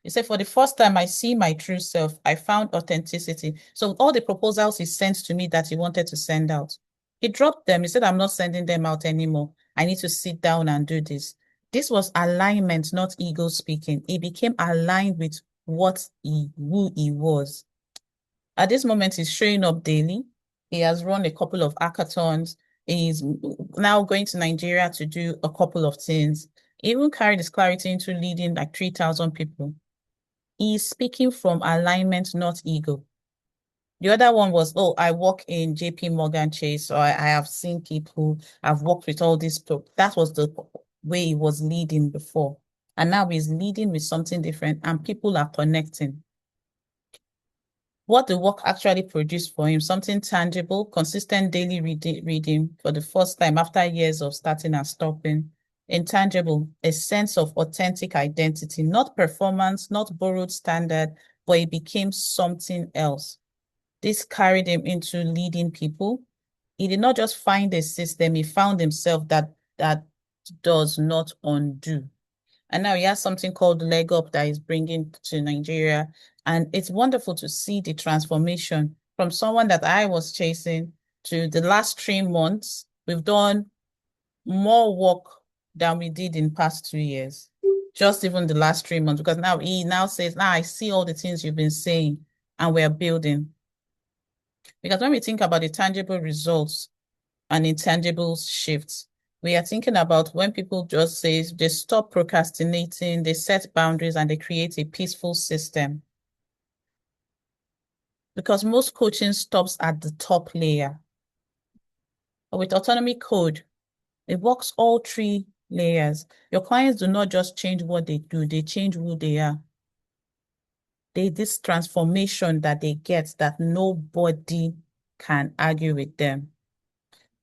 He said, for the first time, I see my true self. I found authenticity. So all the proposals he sent to me that he wanted to send out, he dropped them. He said, I'm not sending them out anymore. I need to sit down and do this. This was alignment, not ego speaking. He became aligned with who he was. At this moment, he's showing up daily. He has run a couple of hackathons. He's now going to Nigeria to do a couple of things. He even carried his clarity into leading like 3,000 people. He's speaking from alignment, not ego. The other one was, oh, I work in JP Morgan Chase, so I have seen people, I've worked with all these people. That was the way he was leading before. And now he's leading with something different and people are connecting. What the work actually produced for him, something tangible, consistent daily reading for the first time after years of starting and stopping. Intangible, a sense of authentic identity, not performance, not borrowed standard, but it became something else. This carried him into leading people. He did not just find a system, he found himself that does not undo. And now he has something called Leg Up that is bringing to Nigeria. And it's wonderful to see the transformation from someone that I was chasing to the last 3 months. We've done more work than we did in past 2 years. Just even the last 3 months, because now he now says, now I see all the things you've been saying and we're building. Because when we think about the tangible results and intangible shifts, we are thinking about when people just say they stop procrastinating, they set boundaries, and they create a peaceful system. Because most coaching stops at the top layer. But with autonomy code, it works all 3 layers. Your clients do not just change what they do, they change who they are. This transformation that they get that nobody can argue with them.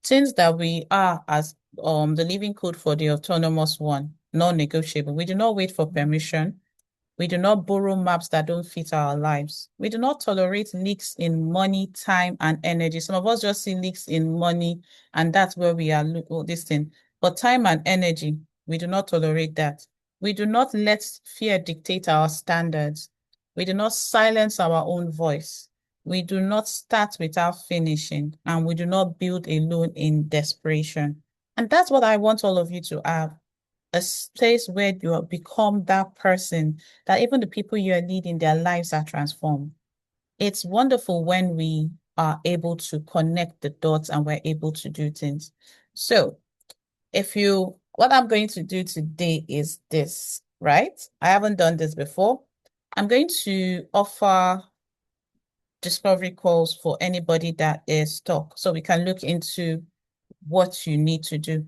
Things that we are as the living code for the autonomous one, non-negotiable. We do not wait for permission. We do not borrow maps that don't fit our lives. We do not tolerate leaks in money, time, and energy. Some of us just see leaks in money, and that's where we are this thing. But time and energy, we do not tolerate that. We do not let fear dictate our standards. We do not silence our own voice. We do not start without finishing, and we do not build alone in desperation. And that's what I want all of you to have, a space where you become that person that even the people you are leading, their lives are transformed. It's wonderful when we are able to connect the dots and we're able to do things. So what I'm going to do today is this, right? I haven't done this before. I'm going to offer discovery calls for anybody that is stuck. So we can look into what you need to do.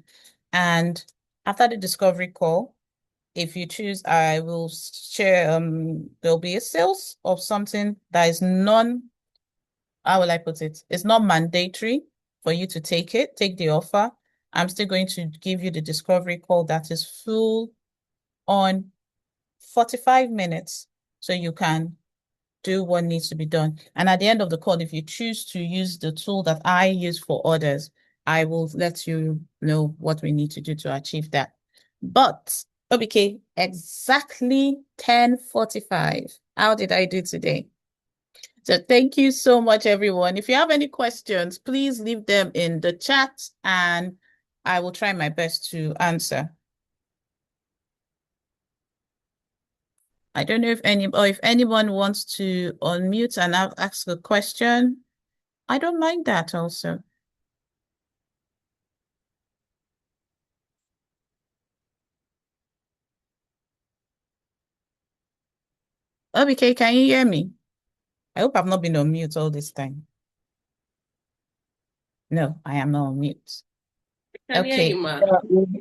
And after the discovery call, if you choose, I will share, there'll be a sales of something that is how will I put it? It's not mandatory for you to take the offer. I'm still going to give you the discovery call that is full on 45 minutes so you can do what needs to be done. And at the end of the call, if you choose to use the tool that I use for others, I will let you know what we need to do to achieve that. But, okay, exactly 10:45. How did I do today? So thank you so much, everyone. If you have any questions, please leave them in the chat and I will try my best to answer. I don't know if anyone wants to unmute and ask a question. I don't mind that also. Okay, can you hear me? I hope I've not been on mute all this time. No, I am not on mute. Can hear Okay. you, ma.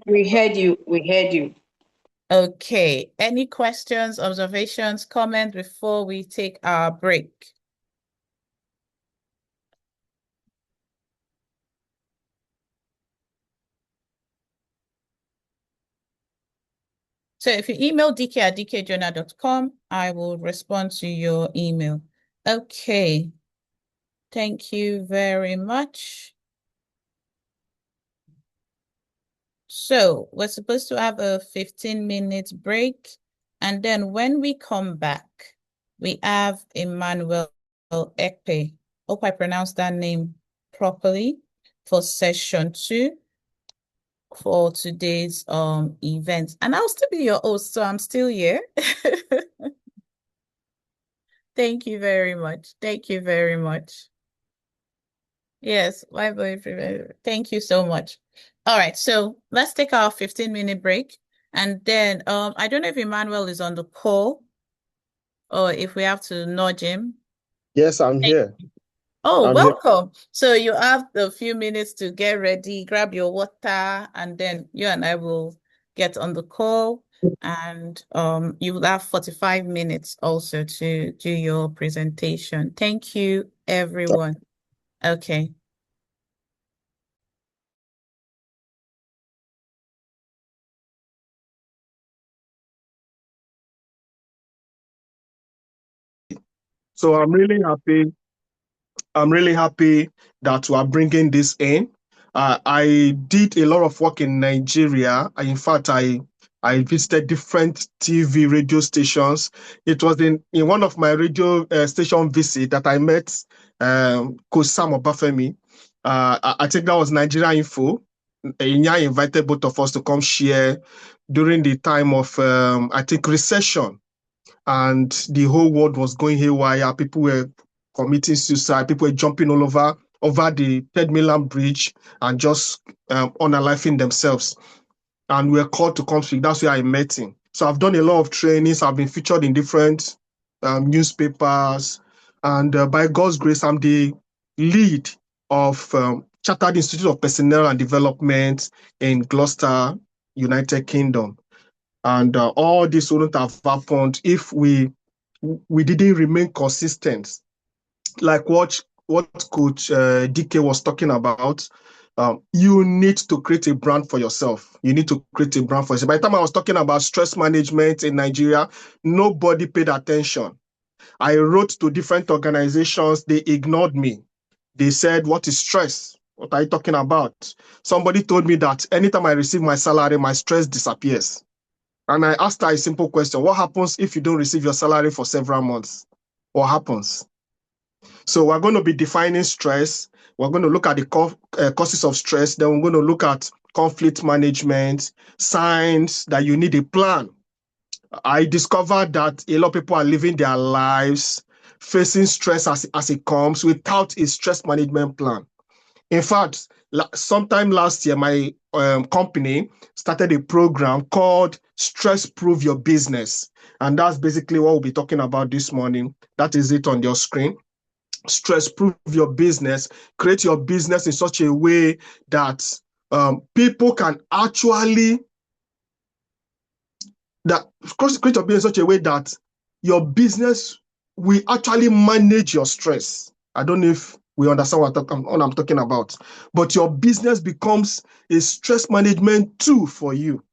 We heard you. We heard you. Okay. Any questions, observations, comments before we take our break? So if you email dk@dkjonah.com, I will respond to your email. Okay. Thank you very much. So we're supposed to have a 15-minute break. And then when we come back, we have Emmanuel Akpe. Hope I pronounced that name properly, for session 2 for today's event. And I'll still be your host, so I'm still here. Thank you very much. Thank you very much. Yes, my boyfriend. Thank you so much. All right, so let's take our 15-minute break. And then I don't know if Emmanuel is on the call or if we have to nudge him. Yes, I'm here. Oh, I'm here. welcome. So you have a few minutes to get ready, grab your water, and then you and I will get on the call. And you will have 45 minutes also to do your presentation. Thank you, everyone. Okay. So I'm really happy. I'm really happy that we are bringing this in. I did a lot of work in Nigeria. In fact, I visited different TV radio stations. It was in one of my radio station visit that I met Coach Sam Obafemi. I think that was Nigeria Info. Inya invited both of us to come share during the time of, I think, recession. And the whole world was going haywire. People were committing suicide. People were jumping all over the Third Mainland Bridge and just unaliving themselves. And we were called to come speak. That's where I met him. So I've done a lot of trainings. I've been featured in different newspapers. And by God's grace, I'm the lead of Chartered Institute of Personnel and Development in Gloucester, United Kingdom. And all this wouldn't have happened if we didn't remain consistent. Like what Coach DK was talking about, you need to create a brand for yourself. You need to create a brand for yourself. By the time I was talking about stress management in Nigeria, nobody paid attention. I wrote to different organizations. They ignored me. They said, what is stress? What are you talking about? Somebody told me that anytime I receive my salary, my stress disappears. And I asked her a simple question. What happens if you don't receive your salary for several months? What happens? So we're going to be defining stress. We're going to look at the causes of stress. Then we're going to look at conflict management, signs that you need a plan. I discovered that a lot of people are living their lives facing stress as it comes without a stress management plan. In fact, sometime last year, my company started a program called Stress Proof Your Business. And that's basically what we'll be talking about this morning. That is it on your screen. Stress Proof Your Business. Create your business in such a way that people can actually, create your business in such a way that your business will actually manage your stress. I don't know if we understand what I'm talking about, but your business becomes a stress management tool for you.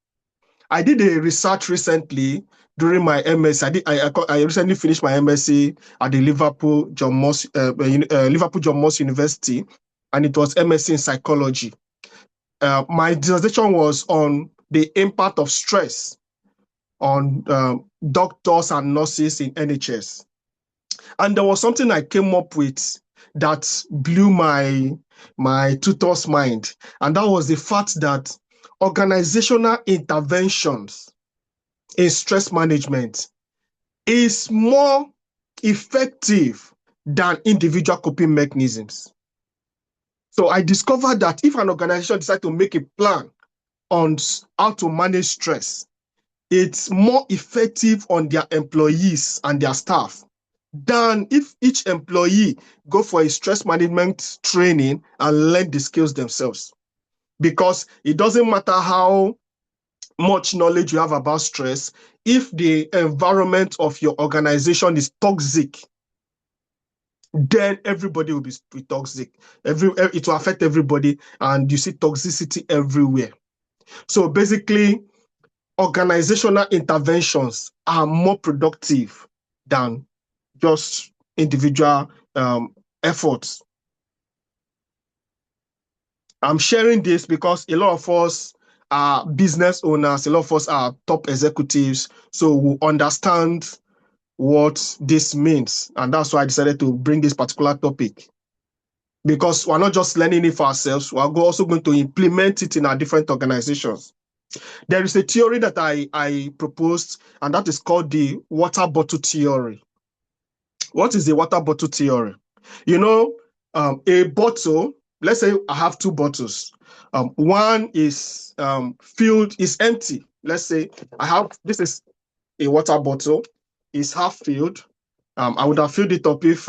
I did a research recently during my MSc. I recently finished my MSc at the Liverpool John Moss University, and it was MSc in psychology. My dissertation was on the impact of stress on doctors and nurses in NHS. And there was something I came up with that blew my tutor's mind. And that was the fact that organizational interventions in stress management is more effective than individual coping mechanisms. So I discovered that if an organization decides to make a plan on how to manage stress, it's more effective on their employees and their staff than if each employee go for a stress management training and learn the skills themselves. Because it doesn't matter how much knowledge you have about stress, if the environment of your organization is toxic, then everybody will be toxic. It will affect everybody, and you see toxicity everywhere. So basically, organizational interventions are more productive than just individual efforts. I'm sharing this because a lot of us are business owners, a lot of us are top executives, so we understand what this means. And that's why I decided to bring this particular topic. Because we're not just learning it for ourselves, we're also going to implement it in our different organizations. There is a theory that I proposed, and that is called the water bottle theory. What is the water bottle theory? You know, a bottle, let's say I have two bottles. One is filled, is empty. Let's say this is a water bottle, is half filled. I would have filled it up if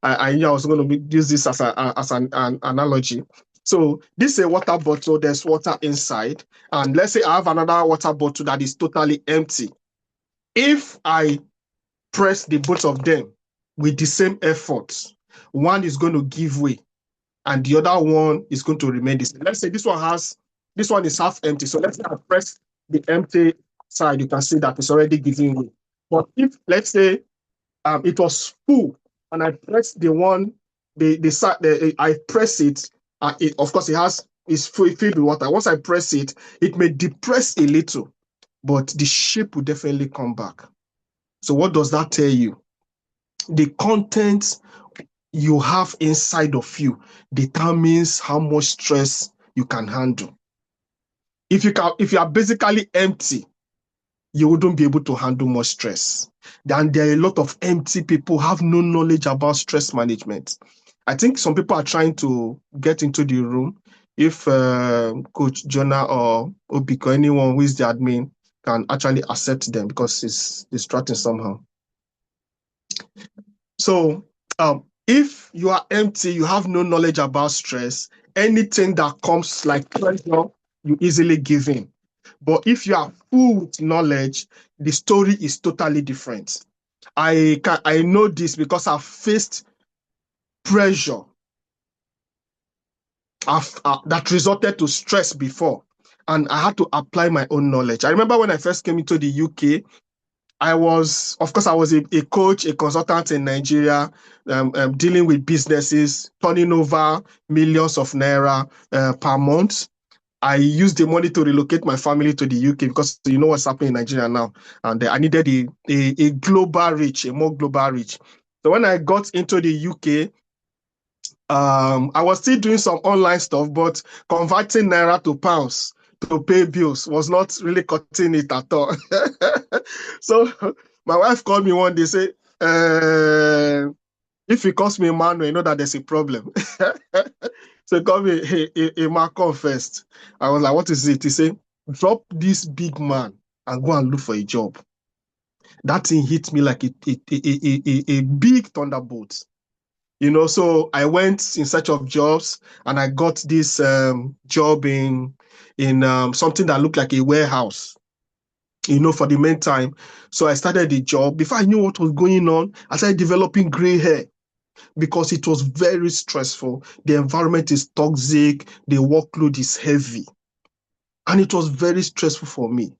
I knew I was going to use this as an analogy. So this is a water bottle, there's water inside. And let's say I have another water bottle that is totally empty. If I press the both of them with the same effort, one is going to give way and the other one is going to remain the same. Let's say this one is half empty. So let's say I press the empty side, you can see that it's already giving way. But if, let's say, it was full and I press the one, the side, I press it Of course, it's filled with water. Once I press it, it may depress a little, but the shape will definitely come back. So what does that tell you? The content you have inside of you determines how much stress you can handle. If you are basically empty, you wouldn't be able to handle more stress. Then there are a lot of empty people who have no knowledge about stress management. I think some people are trying to get into the room. If Coach Jonah or Obiko, anyone who is the admin, can actually accept them because it's distracting somehow. So if you are empty, you have no knowledge about stress, anything that comes like pressure, you easily give in. But if you are full with knowledge, the story is totally different. I know this because I've faced pressure that resulted to stress before, and I had to apply my own knowledge. I remember when I first came into the UK, I was a coach, a consultant in Nigeria, dealing with businesses, turning over millions of naira per month. I used the money to relocate my family to the UK because you know what's happening in Nigeria now. And I needed a global reach, a more global reach. So when I got into the UK, I was still doing some online stuff, but converting naira to pounds to pay bills was not really cutting it at all. So my wife called me one day, say, if he calls me Emmanuel, you know that there's a problem. So he called me, hey, Marco first. I was like, what is it? He said, drop this big man and go and look for a job. That thing hit me like a big thunderbolt. You know, so I went in search of jobs and I got this job in something that looked like a warehouse, you know, for the meantime. So I started the job. Before I knew what was going on, I started developing gray hair because it was very stressful. The environment is toxic. The workload is heavy. And it was very stressful for me.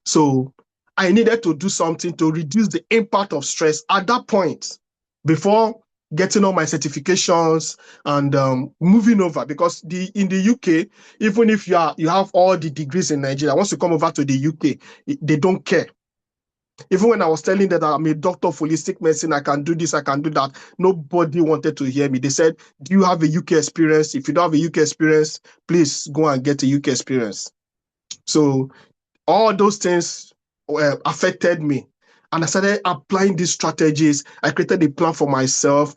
So I needed to do something to reduce the impact of stress at that point before getting all my certifications and moving over, because in the UK, even if you have all the degrees in Nigeria, once you come over to the UK, they don't care. Even when I was telling them that I'm a doctor of holistic medicine, I can do this, I can do that, nobody wanted to hear me. They said, do you have a UK experience? If you don't have a UK experience, please go and get a UK experience. So all those things affected me. And I started applying these strategies. I created a plan for myself,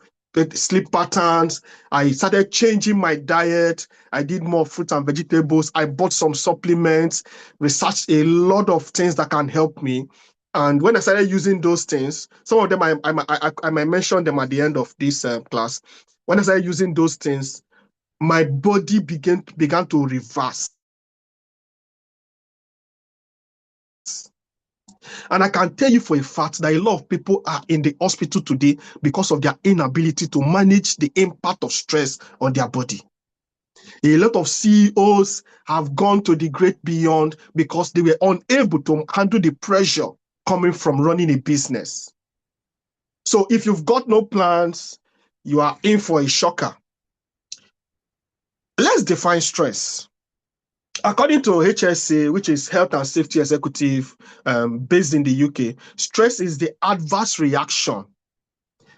sleep patterns. I started changing my diet. I did more fruits and vegetables. I bought some supplements, researched a lot of things that can help me. And when I started using those things, some of them I might mention them at the end of this class. When I started using those things, my body began to reverse. And I can tell you for a fact that a lot of people are in the hospital today because of their inability to manage the impact of stress on their body. A lot of CEOs have gone to the great beyond because they were unable to handle the pressure coming from running a business. So if you've got no plans, you are in for a shocker. Let's define stress. According to HSA, which is Health and Safety Executive based in the UK, stress is the adverse reaction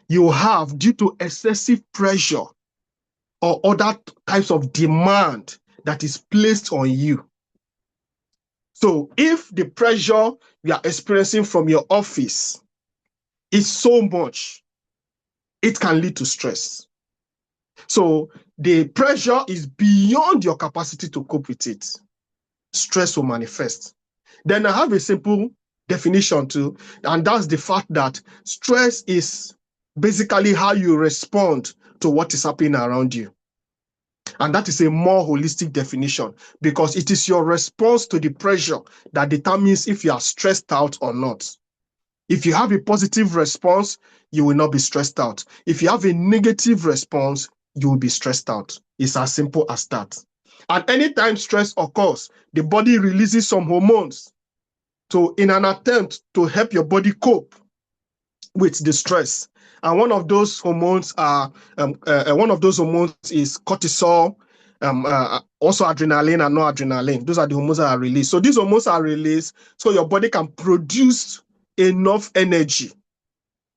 you have due to excessive pressure or other types of demand that is placed on you. So if the pressure you are experiencing from your office is so much, it can lead to stress. So the pressure is beyond your capacity to cope with it. Stress will manifest. Then I have a simple definition too, and that's the fact that stress is basically how you respond to what is happening around you. And that is a more holistic definition because it is your response to the pressure that determines if you are stressed out or not. If you have a positive response, you will not be stressed out. If you have a negative response, you will be stressed out. It's as simple as that. And anytime stress occurs, the body releases some hormones in an attempt to help your body cope with the stress. And one of those hormones is cortisol, also adrenaline and noradrenaline. Those are the hormones that are released. So these hormones are released so your body can produce enough energy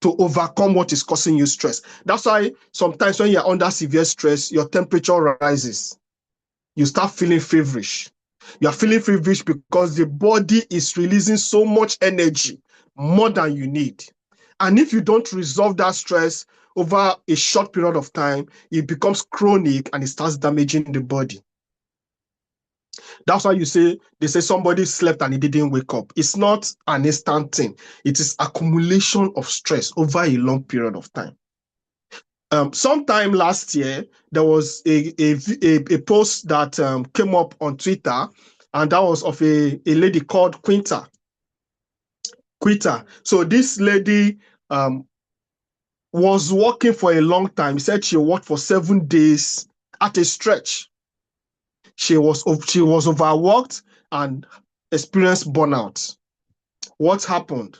to overcome what is causing you stress. That's why sometimes when you're under severe stress, your temperature rises. You start feeling feverish. You are feeling feverish because the body is releasing so much energy, more than you need. And if you don't resolve that stress over a short period of time, it becomes chronic and it starts damaging the body. That's why they say somebody slept and he didn't wake up. It's not an instant thing. It is accumulation of stress over a long period of time. Sometime last year, there was a post that came up on Twitter, and that was of a lady called Quinta. So this lady was working for a long time. She said she worked for 7 days at a stretch. She was overworked and experienced burnout. What happened?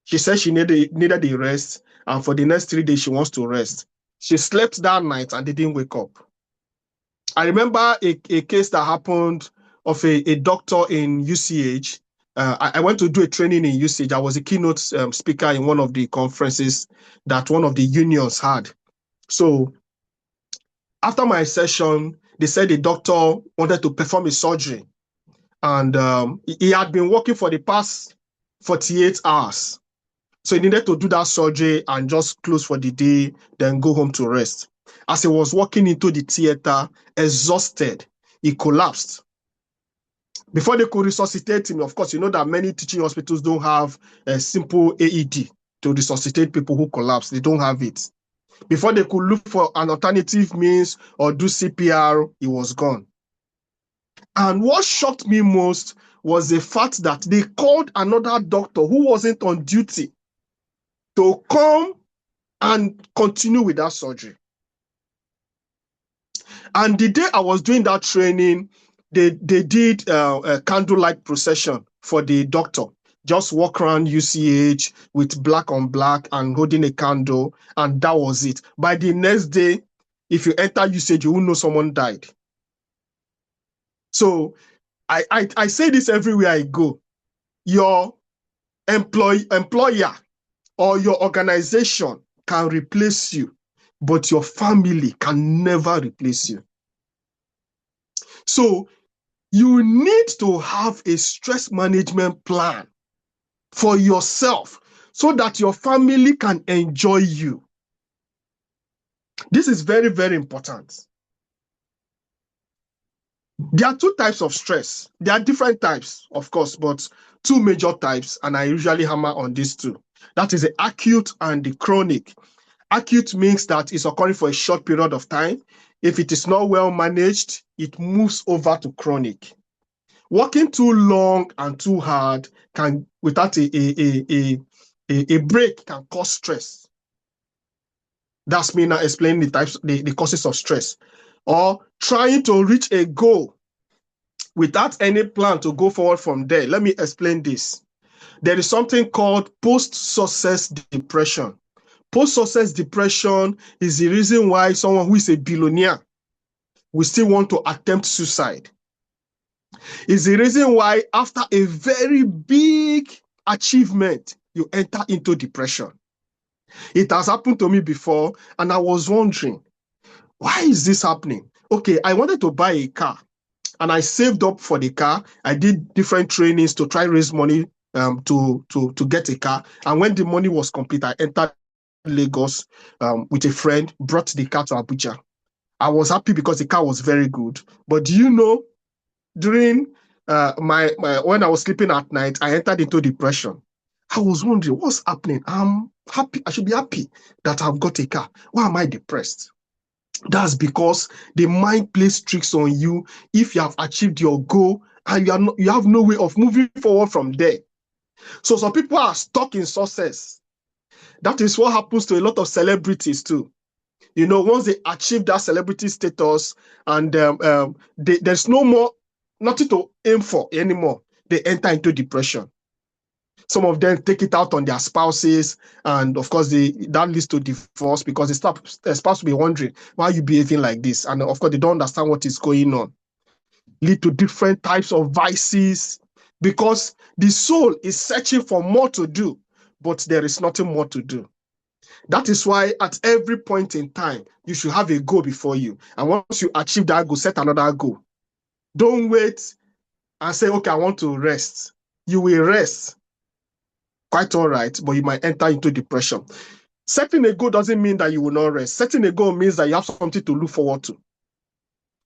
She said she needed a rest, and for the next 3 days she wants to rest. She slept that night and didn't wake up. I remember a case that happened of a doctor in UCH. I went to do a training in UCH. I was a keynote speaker in one of the conferences that one of the unions had. So after my session, they said the doctor wanted to perform a surgery. And he had been working for the past 48 hours. So he needed to do that surgery and just close for the day, then go home to rest. As he was walking into the theater, exhausted, he collapsed. Before they could resuscitate him, of course, you know that many teaching hospitals don't have a simple AED to resuscitate people who collapse. They don't have it. Before they could look for an alternative means or do CPR, he was gone. And what shocked me most was the fact that they called another doctor who wasn't on duty to come and continue with that surgery. And the day I was doing that training, they did a candlelight procession for the doctor. Just walk around UCH with black on black and holding a candle, and that was it. By the next day, if you enter UCH, you will know someone died. So I say this everywhere I go. Your employer or your organization can replace you, but your family can never replace you. So you need to have a stress management plan for yourself so that your family can enjoy you. This is very, very important. There are 2 types of stress. There are different types, of course, but 2 major types, and I usually hammer on these 2. That is the acute and the chronic. Acute means that it's occurring for a short period of time. If it is not well managed, it moves over to chronic. Working too long and too hard can, without a break, can cause stress. That's me now explaining the causes of stress. Or trying to reach a goal without any plan to go forward from there. Let me explain this. There is something called post-success depression. Post-success depression is the reason why someone who is a billionaire will still want to attempt suicide. It's the reason why after a very big achievement, you enter into depression. It has happened to me before, and I was wondering, why is this happening? Okay, I wanted to buy a car, and I saved up for the car. I did different trainings to try raise money to get a car. And when the money was complete, I entered Lagos with a friend, brought the car to Abuja. I was happy because the car was very good. But do you know, during when I was sleeping at night, I entered into depression. I was wondering what's happening. I'm happy. I should be happy that I've got a car. Why am I depressed? That's because the mind plays tricks on you if you have achieved your goal and you have no way of moving forward from there. So some people are stuck in success. That is what happens to a lot of celebrities too. You know, once they achieve that celebrity status and there's nothing to aim for anymore, they enter into depression. Some of them take it out on their spouses, and of course, that leads to divorce because the spouse will be wondering why you behaving like this, and of course, they don't understand what is going on. Lead to different types of vices because the soul is searching for more to do, but there is nothing more to do. That is why at every point in time, you should have a goal before you. And once you achieve that goal, set another goal. Don't wait and say, okay, I want to rest. You will rest. Quite all right, but you might enter into depression. Setting a goal doesn't mean that you will not rest. Setting a goal means that you have something to look forward to.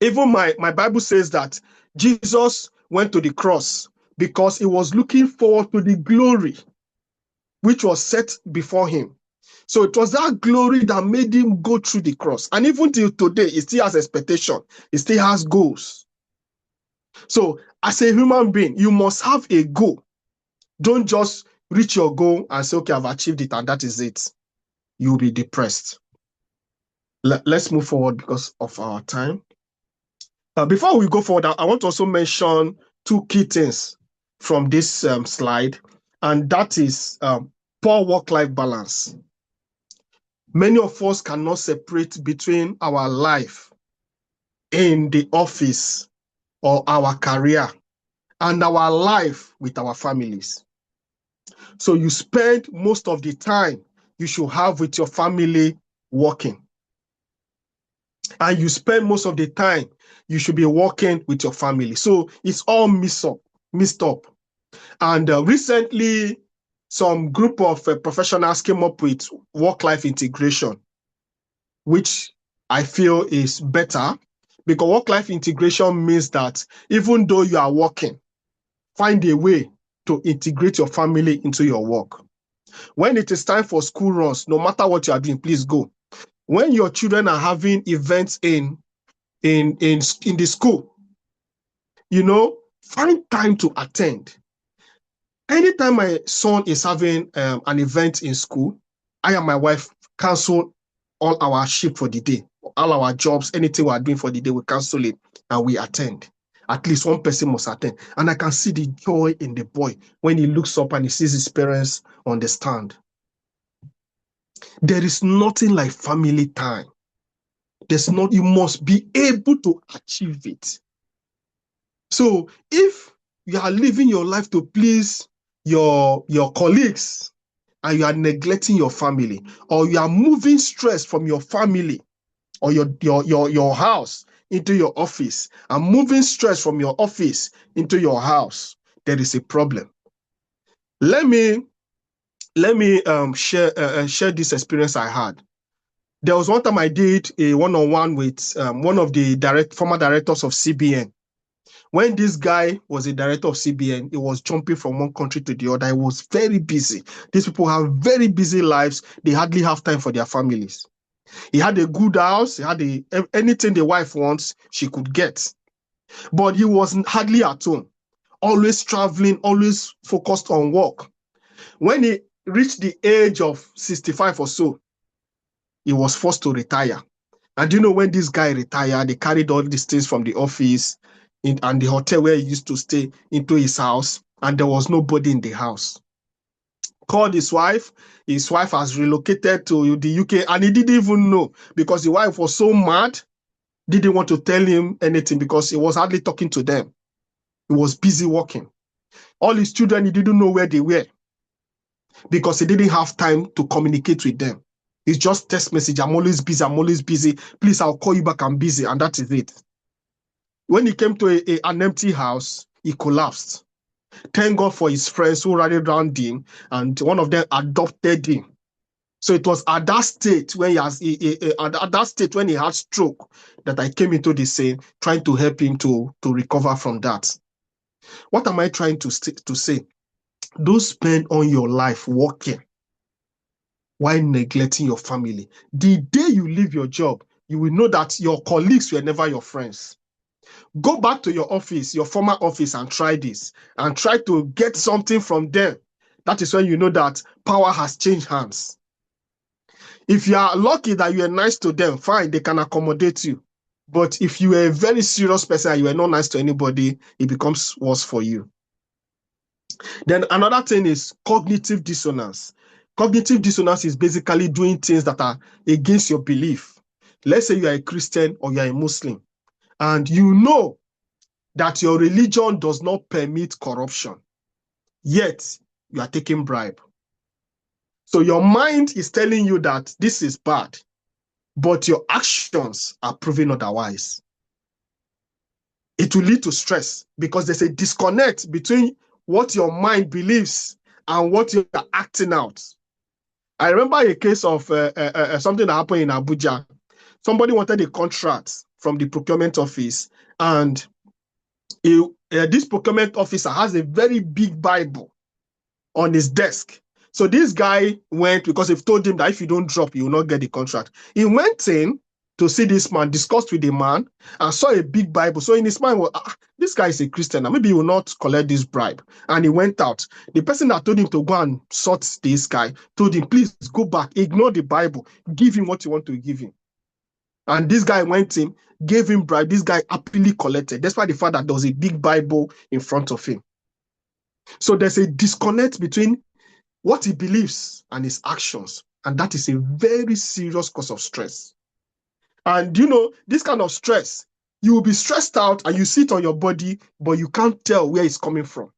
Even my Bible says that Jesus went to the cross because he was looking forward to the glory which was set before him. So it was that glory that made him go through the cross. And even till today, he still has expectation. He still has goals. So as a human being, you must have a goal. Don't just reach your goal and say, okay, I've achieved it and that is it. You'll be depressed. Let's move forward because of our time. Before we go forward, I want to also mention two key things from this slide, and that is poor work-life balance. Many of us cannot separate between our life in the office or our career and our life with our families. So you spend most of the time you should have with your family working. And you spend most of the time you should be working with your family. So it's all mixed up. And recently, some group of professionals came up with work-life integration, which I feel is better because work-life integration means that even though you are working, find a way to integrate your family into your work. When it is time for school runs, no matter what you are doing, please go. When your children are having events in the school, find time to attend. Anytime my son is having an event in school, I and my wife cancel all our shift for the day, all our jobs, anything we are doing for the day, we cancel it and we attend. At least one person must attend. And I can see the joy in the boy when he looks up and he sees his parents on the stand. There is nothing like family time. You must be able to achieve it. So if you are living your life to please your colleagues and you are neglecting your family, or you are moving stress from your family or your house into your office and moving stress from your office into your house, there is a problem. Let me share this experience I had. There was one time I did a one-on-one with one of the former directors of CBN. When this guy was a director of CBN, he was jumping from one country to the other. He was very busy. These people have very busy lives. They hardly have time for their families. He had a good house. He had anything the wife wants, she could get. But he was hardly at home, always traveling, always focused on work. When he reached the age of 65 or so, he was forced to retire. And when this guy retired, they carried all these things from the office and the hotel where he used to stay into his house, and there was nobody in the house. Called his wife. His wife has relocated to the UK, and he didn't even know because the wife was so mad, didn't want to tell him anything because he was hardly talking to them. He was busy working. All his children, he didn't know where they were because he didn't have time to communicate with them. It's just text message. I'm always busy. Please, I'll call you back. I'm busy. And that is it. When he came to an empty house, he collapsed. Thank God for his friends who rallied around him, and one of them adopted him. So it was at that state when he had stroke that I came into the scene, trying to help him to recover from that. What am I trying to say? Don't spend all your life working while neglecting your family. The day you leave your job, you will know that your colleagues were never your friends. Go back to your office, your former office, and try this. And try to get something from them. That is when you know that power has changed hands. If you are lucky that you are nice to them, fine, they can accommodate you. But if you are a very serious person and you are not nice to anybody, it becomes worse for you. Then another thing is cognitive dissonance. Cognitive dissonance is basically doing things that are against your belief. Let's say you are a Christian or you are a Muslim, and you know that your religion does not permit corruption, yet you are taking bribe. So your mind is telling you that this is bad, but your actions are proving otherwise. It will lead to stress because there's a disconnect between what your mind believes and what you're acting out. I remember a case of something that happened in Abuja. Somebody wanted a contract from the procurement office, and this procurement officer has a very big Bible on his desk. So this guy went, because they've told him that if you don't drop, you will not get the contract. He went in to see this man, discussed with the man, and saw a big Bible. So in his mind, this guy is a Christian, and maybe he will not collect this bribe. And he went out. The person that told him to go and sort this guy told him, please go back, ignore the Bible, give him what you want to give him. And this guy went in, gave him bribe. This guy happily collected, despite the fact that there was a big Bible in front of him. So there's a disconnect between what he believes and his actions. And that is a very serious cause of stress. And you know, this kind of stress, you will be stressed out and you see it on your body, but you can't tell where it's coming from.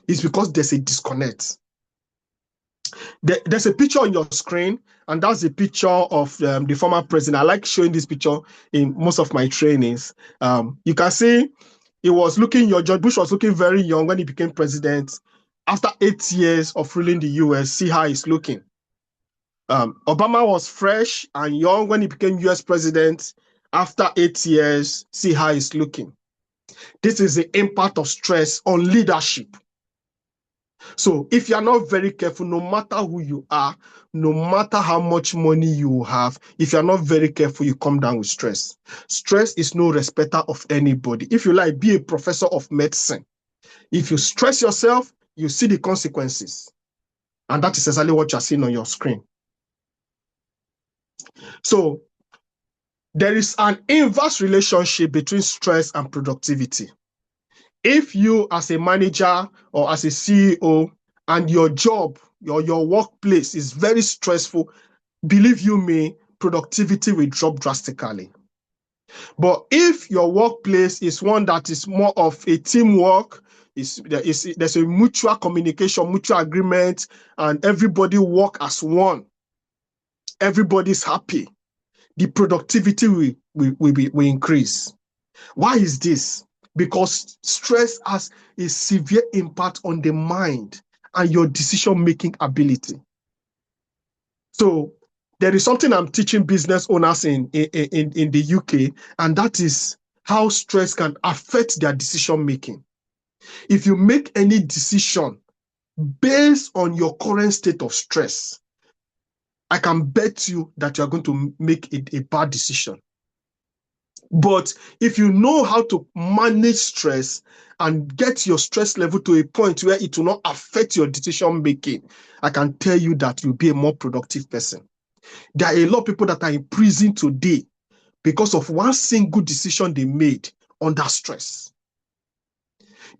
It's because there's a disconnect. There's a picture on your screen, and that's a picture of the former president. I like showing this picture in most of my trainings. You can see George Bush was looking very young when he became president. After 8 years of ruling the US, see how he's looking. Obama was fresh and young when he became US president. After 8 years, see how he's looking. This is the impact of stress on leadership. So if you are not very careful, no matter who you are, no matter how much money you have, if you are not very careful, you come down with stress. Stress is no respecter of anybody. If you like, be a professor of medicine. If you stress yourself, you see the consequences. And that is exactly what you're seeing on your screen. So there is an inverse relationship between stress and productivity. If you as a manager or as a CEO and your job, your workplace is very stressful, believe you me, productivity will drop drastically. But if your workplace is one that is more of a teamwork, there's a mutual communication, mutual agreement, and everybody work as one, everybody's happy, the productivity will increase. Why is this? Because stress has a severe impact on the mind and your decision-making ability. So there is something I'm teaching business owners in the UK, and that is how stress can affect their decision-making. If you make any decision based on your current state of stress, I can bet you that you're going to make a bad decision. But if you know how to manage stress and get your stress level to a point where it will not affect your decision making, I can tell you that you'll be a more productive person. There are a lot of people that are in prison today because of one single decision they made under stress.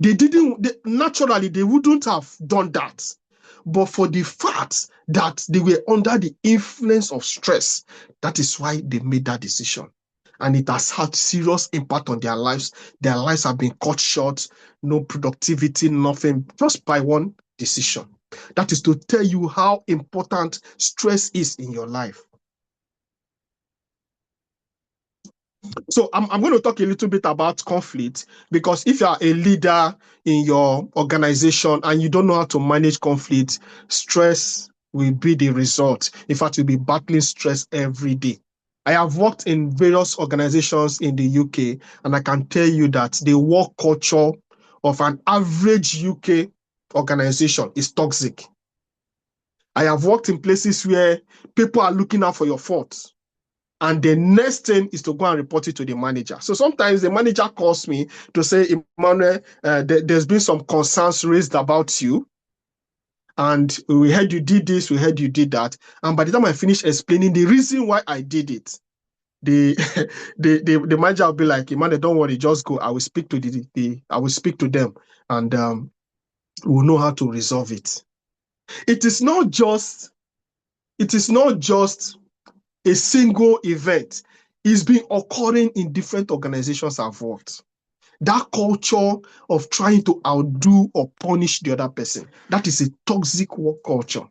Naturally, they wouldn't have done that. But for the fact that they were under the influence of stress, that is why they made that decision. And it has had serious impact on their lives. Their lives have been cut short, no productivity, nothing, just by one decision. That is to tell you how important stress is in your life. So I'm going to talk a little bit about conflict, because if you are a leader in your organization and you don't know how to manage conflict, stress will be the result. In fact, you'll be battling stress every day. I have worked in various organizations in the UK, and I can tell you that the work culture of an average UK organization is toxic. I have worked in places where people are looking out for your faults, and the next thing is to go and report it to the manager. So sometimes the manager calls me to say, Emmanuel, there's been some concerns raised about you, and we heard you did this, we heard you did that. And by the time I finish explaining the reason why I did it, the manager will be like, Emmanuel, don't worry, just go. I will speak to I will speak to them, and we will know how to resolve it. It is not just a single event. It's been occurring in different organizations I've worked. That culture of trying to outdo or punish the other person, that is a toxic work culture.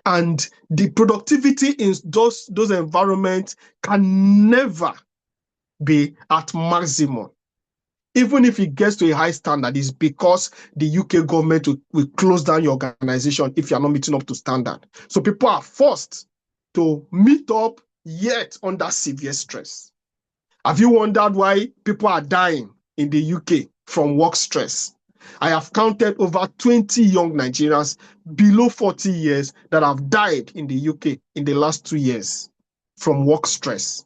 And the productivity in those environments can never be at maximum. Even if it gets to a high standard, it's because the UK government will close down your organization if you're not meeting up to standard. So people are forced to meet up, yet under severe stress. Have you wondered why people are dying in the UK from work stress? I have counted over 20 young Nigerians below 40 years that have died in the UK in the last 2 years from work stress.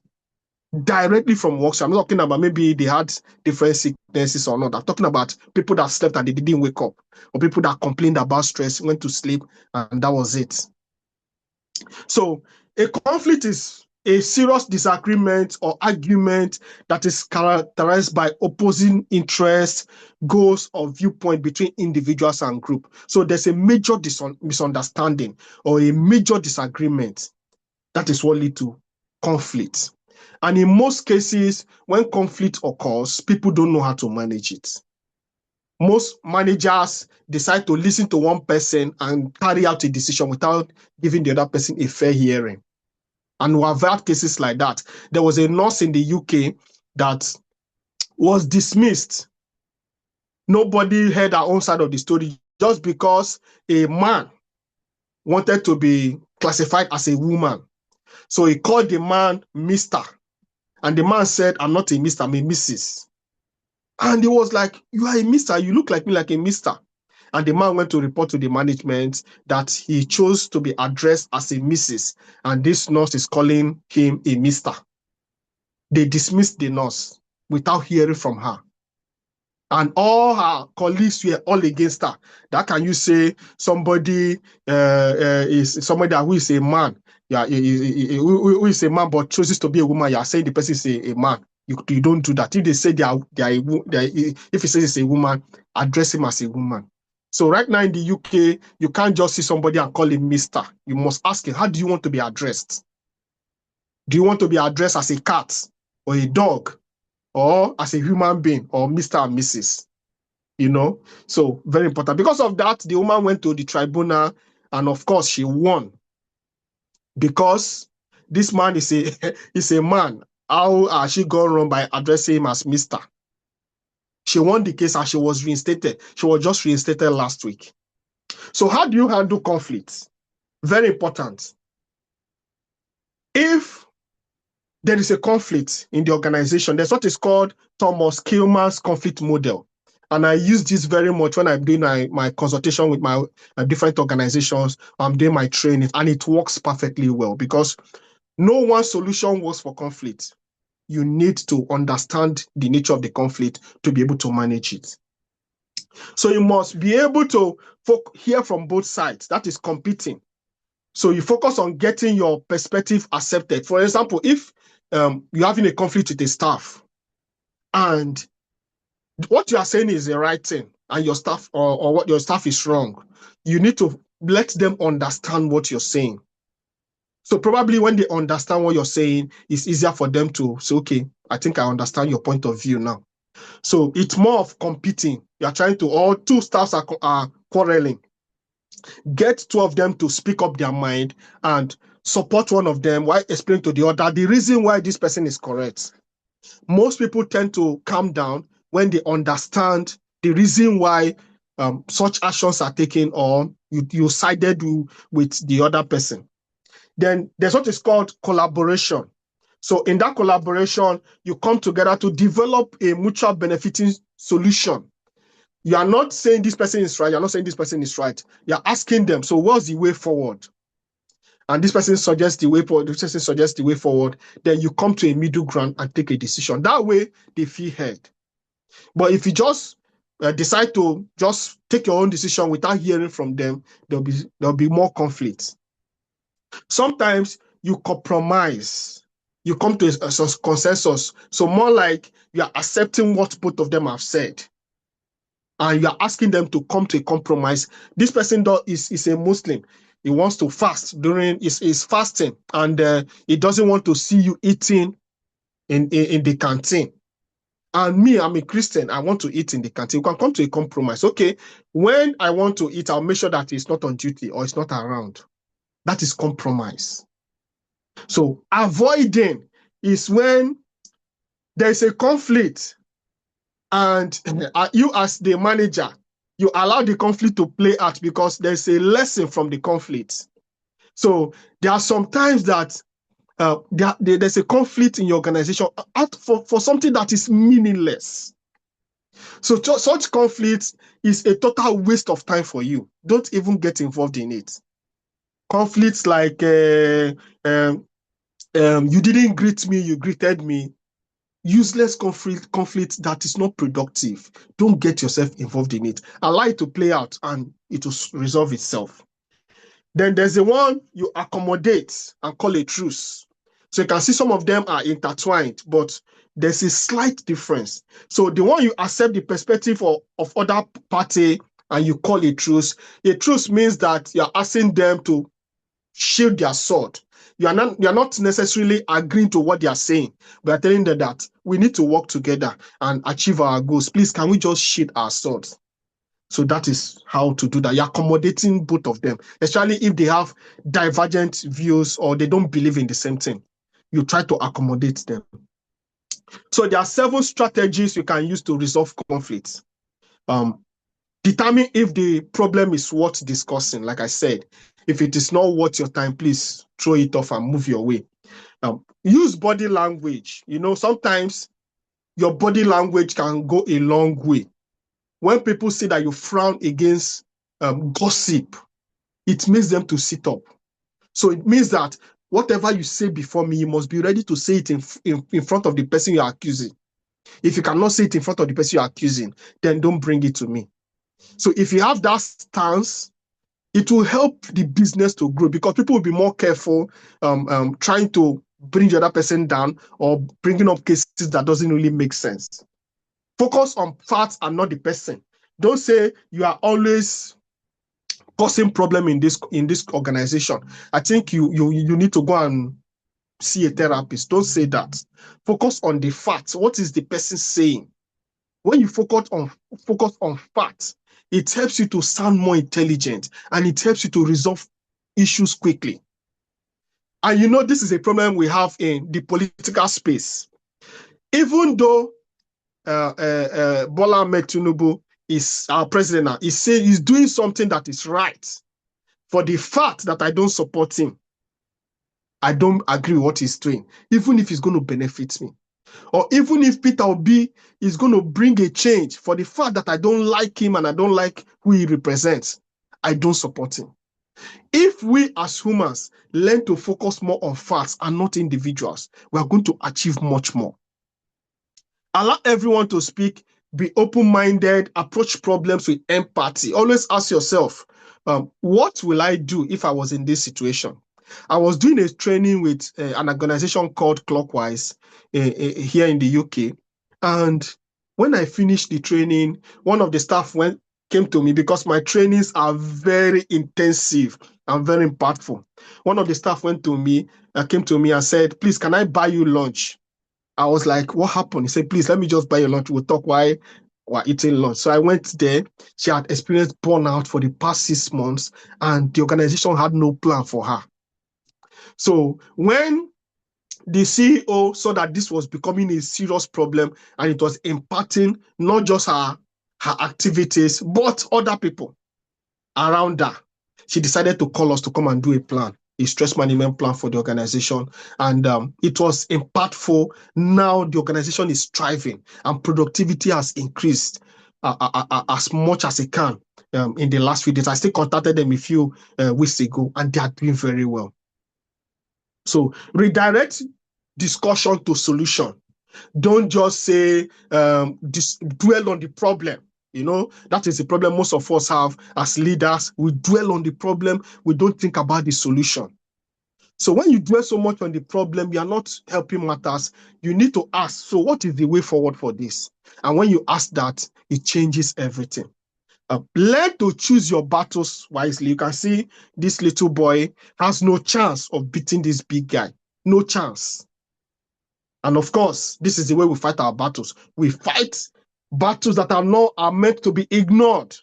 Directly from work stress. I'm not talking about maybe they had different sicknesses or not. I'm talking about people that slept and they didn't wake up, or people that complained about stress, went to sleep, and that was it. So a conflict is a serious disagreement or argument that is characterized by opposing interests, goals, or viewpoint between individuals and group. So there's a major misunderstanding or a major disagreement. That is what leads to conflict. And in most cases, when conflict occurs, people don't know how to manage it. Most managers decide to listen to one person and carry out a decision without giving the other person a fair hearing. And we have had cases like that. There was a nurse in the UK that was dismissed. Nobody heard her own side of the story just because a man wanted to be classified as a woman. So he called the man Mr. And the man said, I'm not a Mr., I'm a Mrs. And he was like, you are a Mr., you look like me like a Mr. And the man went to report to the management that he chose to be addressed as a Mrs. And this nurse is calling him a Mr. They dismissed the nurse without hearing from her. And all her colleagues were all against her. That can you say somebody is somebody who is a man, who is a man but chooses to be a woman? You are saying the person is a man. You don't do that. If they say if he says it's a woman, address him as a woman. So right now in the UK, you can't just see somebody and call him Mr. You must ask him, how do you want to be addressed? Do you want to be addressed as a cat or a dog or as a human being or Mr. and Mrs.? You know, so very important. Because of that, the woman went to the tribunal and of course she won. Because this man is a man. How has she gone wrong by addressing him as Mr.? She won the case and she was reinstated. She was just reinstated last week. So how do you handle conflicts? Very important. If there is a conflict in the organization, there's what is called Thomas Kilmann's conflict model. And I use this very much when I'm doing my consultation with my different organizations. I'm doing my training, and it works perfectly well because no one solution works for conflict. You need to understand the nature of the conflict to be able to manage it. So you must be able to hear from both sides. That is competing. So you focus on getting your perspective accepted. For example, if you're having a conflict with a staff and what you are saying is the right thing and your staff or what your staff is wrong, you need to let them understand what you're saying. So probably when they understand what you're saying, it's easier for them to say, okay, I think I understand your point of view now. So it's more of competing. You're trying to, all two staffs are quarreling. Get two of them to speak up their mind and support one of them while explaining to the other the reason why this person is correct. Most people tend to calm down when they understand the reason why such actions are taken or you sided with the other person. Then there's what is called collaboration. So in that collaboration, you come together to develop a mutual benefiting solution. You are not saying this person is right. You're not saying this person is right. You're asking them, so what's the way forward? And this person suggests the way forward. This person suggests the way forward. Then you come to a middle ground and take a decision. That way, they feel heard. But if you just decide to just take your own decision without hearing from them, there'll be more conflict. Sometimes you compromise. You come to a consensus. So more like you are accepting what both of them have said. and you are asking them to come to a compromise. This person is a Muslim. He wants to fast during his fasting, and he doesn't want to see you eating in the canteen. And me, I'm a Christian. I want to eat in the canteen. You can come to a compromise. Okay, when I want to eat, I'll make sure that it's not on duty or it's not around. That is compromise. So avoiding is when there's a conflict and you as the manager, you allow the conflict to play out because there's a lesson from the conflict. So there are some times that there's a conflict in your organization for something that is meaningless. So such conflict is a total waste of time for you. Don't even get involved in it. Conflicts like you didn't greet me, you greeted me. Useless conflict that is not productive. Don't get yourself involved in it. Allow it to play out and it will resolve itself. Then there's the one you accommodate and call a truce. So you can see some of them are intertwined, but there's a slight difference. So the one you accept the perspective of other party and you call a truce means that you're asking them to shield their sword. You're not necessarily agreeing to what they are saying, but are telling them that we need to work together and achieve our goals. Please, can we just shield our swords? So that is how to do that. You're accommodating both of them, especially if they have divergent views or they don't believe in the same thing. You try to accommodate them. So there are 7 strategies you can use to resolve conflicts. Determine if the problem is worth discussing. Like I said, if it is not worth your time, please throw it off and move your way. Use body language. Sometimes your body language can go a long way. When people say that you frown against gossip, it makes them to sit up. So it means that whatever you say before me, you must be ready to say it in front of the person you are accusing. If you cannot say it in front of the person you are accusing, then don't bring it to me. So if you have that stance, it will help the business to grow because people will be more careful trying to bring the other person down or bringing up cases that doesn't really make sense. Focus on facts and not the person. Don't say you are always causing problem in this organization. I think you need to go and see a therapist. Don't say that. Focus on the facts. What is the person saying? When you focus on facts, it helps you to sound more intelligent and it helps you to resolve issues quickly. And this is a problem we have in the political space. Even though Bola Ahmed Tinubu is our president now, he's doing something that is right. For the fact that I don't support him, I don't agree with what he's doing, even if he's going to benefit me. Or even if Peter Obi is going to bring a change, for the fact that I don't like him and I don't like who he represents, I don't support him. If we as humans learn to focus more on facts and not individuals, we are going to achieve much more. Allow everyone to speak, be open-minded, approach problems with empathy. Always ask yourself, what will I do if I was in this situation? I was doing a training with an organization called Clockwise here in the UK. And when I finished the training, one of the staff came to me because my trainings are very intensive and very impactful. One of the staff came to me and said, please, can I buy you lunch? I was like, what happened? He said, please, let me just buy you lunch. We'll talk while we're eating lunch. So I went there. She had experienced burnout for the past 6 months, and the organization had no plan for her. So when the CEO saw that this was becoming a serious problem and it was impacting not just her activities, but other people around her, she decided to call us to come and do a plan, a stress management plan for the organization. And it was impactful. Now the organization is thriving and productivity has increased as much as it can in the last few days. I still contacted them a few weeks ago and they are doing very well. So redirect discussion to solution. Don't just say, dwell on the problem. That is the problem most of us have as leaders. We dwell on the problem. We don't think about the solution. So when you dwell so much on the problem, you are not helping matters. You need to ask, so what is the way forward for this? And when you ask that, it changes everything. Learn to choose your battles wisely. You can see this little boy has no chance of beating this big guy. No chance. And of course, this is the way we fight our battles. We fight battles that are meant to be ignored.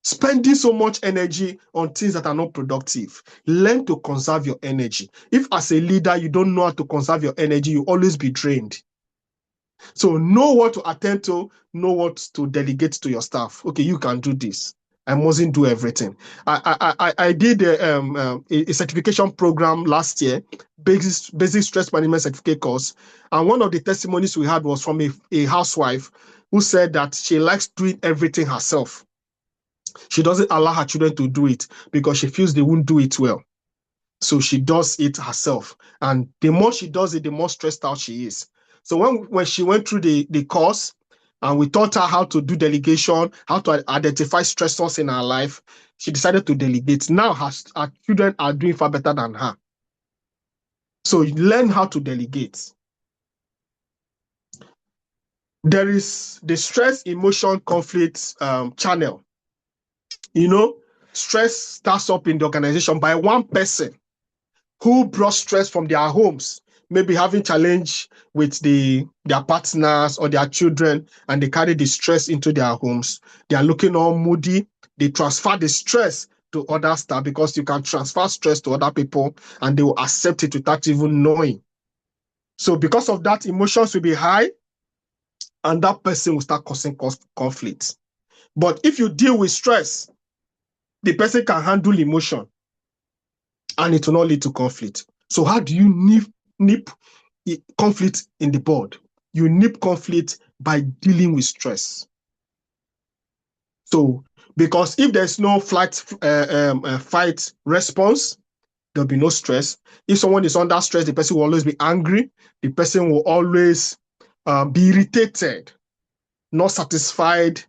Spending so much energy on things that are not productive. Learn to conserve your energy. If as a leader, you don't know how to conserve your energy, you always be drained. So know what to attend to, know what to delegate to your staff. Okay, you can do this. I mustn't do everything. I did a certification program last year, basic stress management certificate course. And one of the testimonies we had was from a housewife who said that she likes doing everything herself. She doesn't allow her children to do it because she feels they won't do it well. So she does it herself. And the more she does it, the more stressed out she is. So when she went through the course and we taught her how to do delegation, how to identify stressors in her life, she decided to delegate. Now her children are doing far better than her. So learn how to delegate. There is the stress, emotion, conflict channel. You know, stress starts up in the organization by one person who brought stress from their homes, maybe having challenge with their partners or their children, and they carry the stress into their homes. They are looking all moody. They transfer the stress to other staff because you can transfer stress to other people and they will accept it without even knowing. So because of that, emotions will be high and that person will start causing conflict. But if you deal with stress, the person can handle emotion and it will not lead to conflict. So how do you nip conflict in the bud? You nip conflict by dealing with stress. So, because if there's no fight response, there'll be no stress. If someone is under stress, the person will always be angry. The person will always be irritated, not satisfied.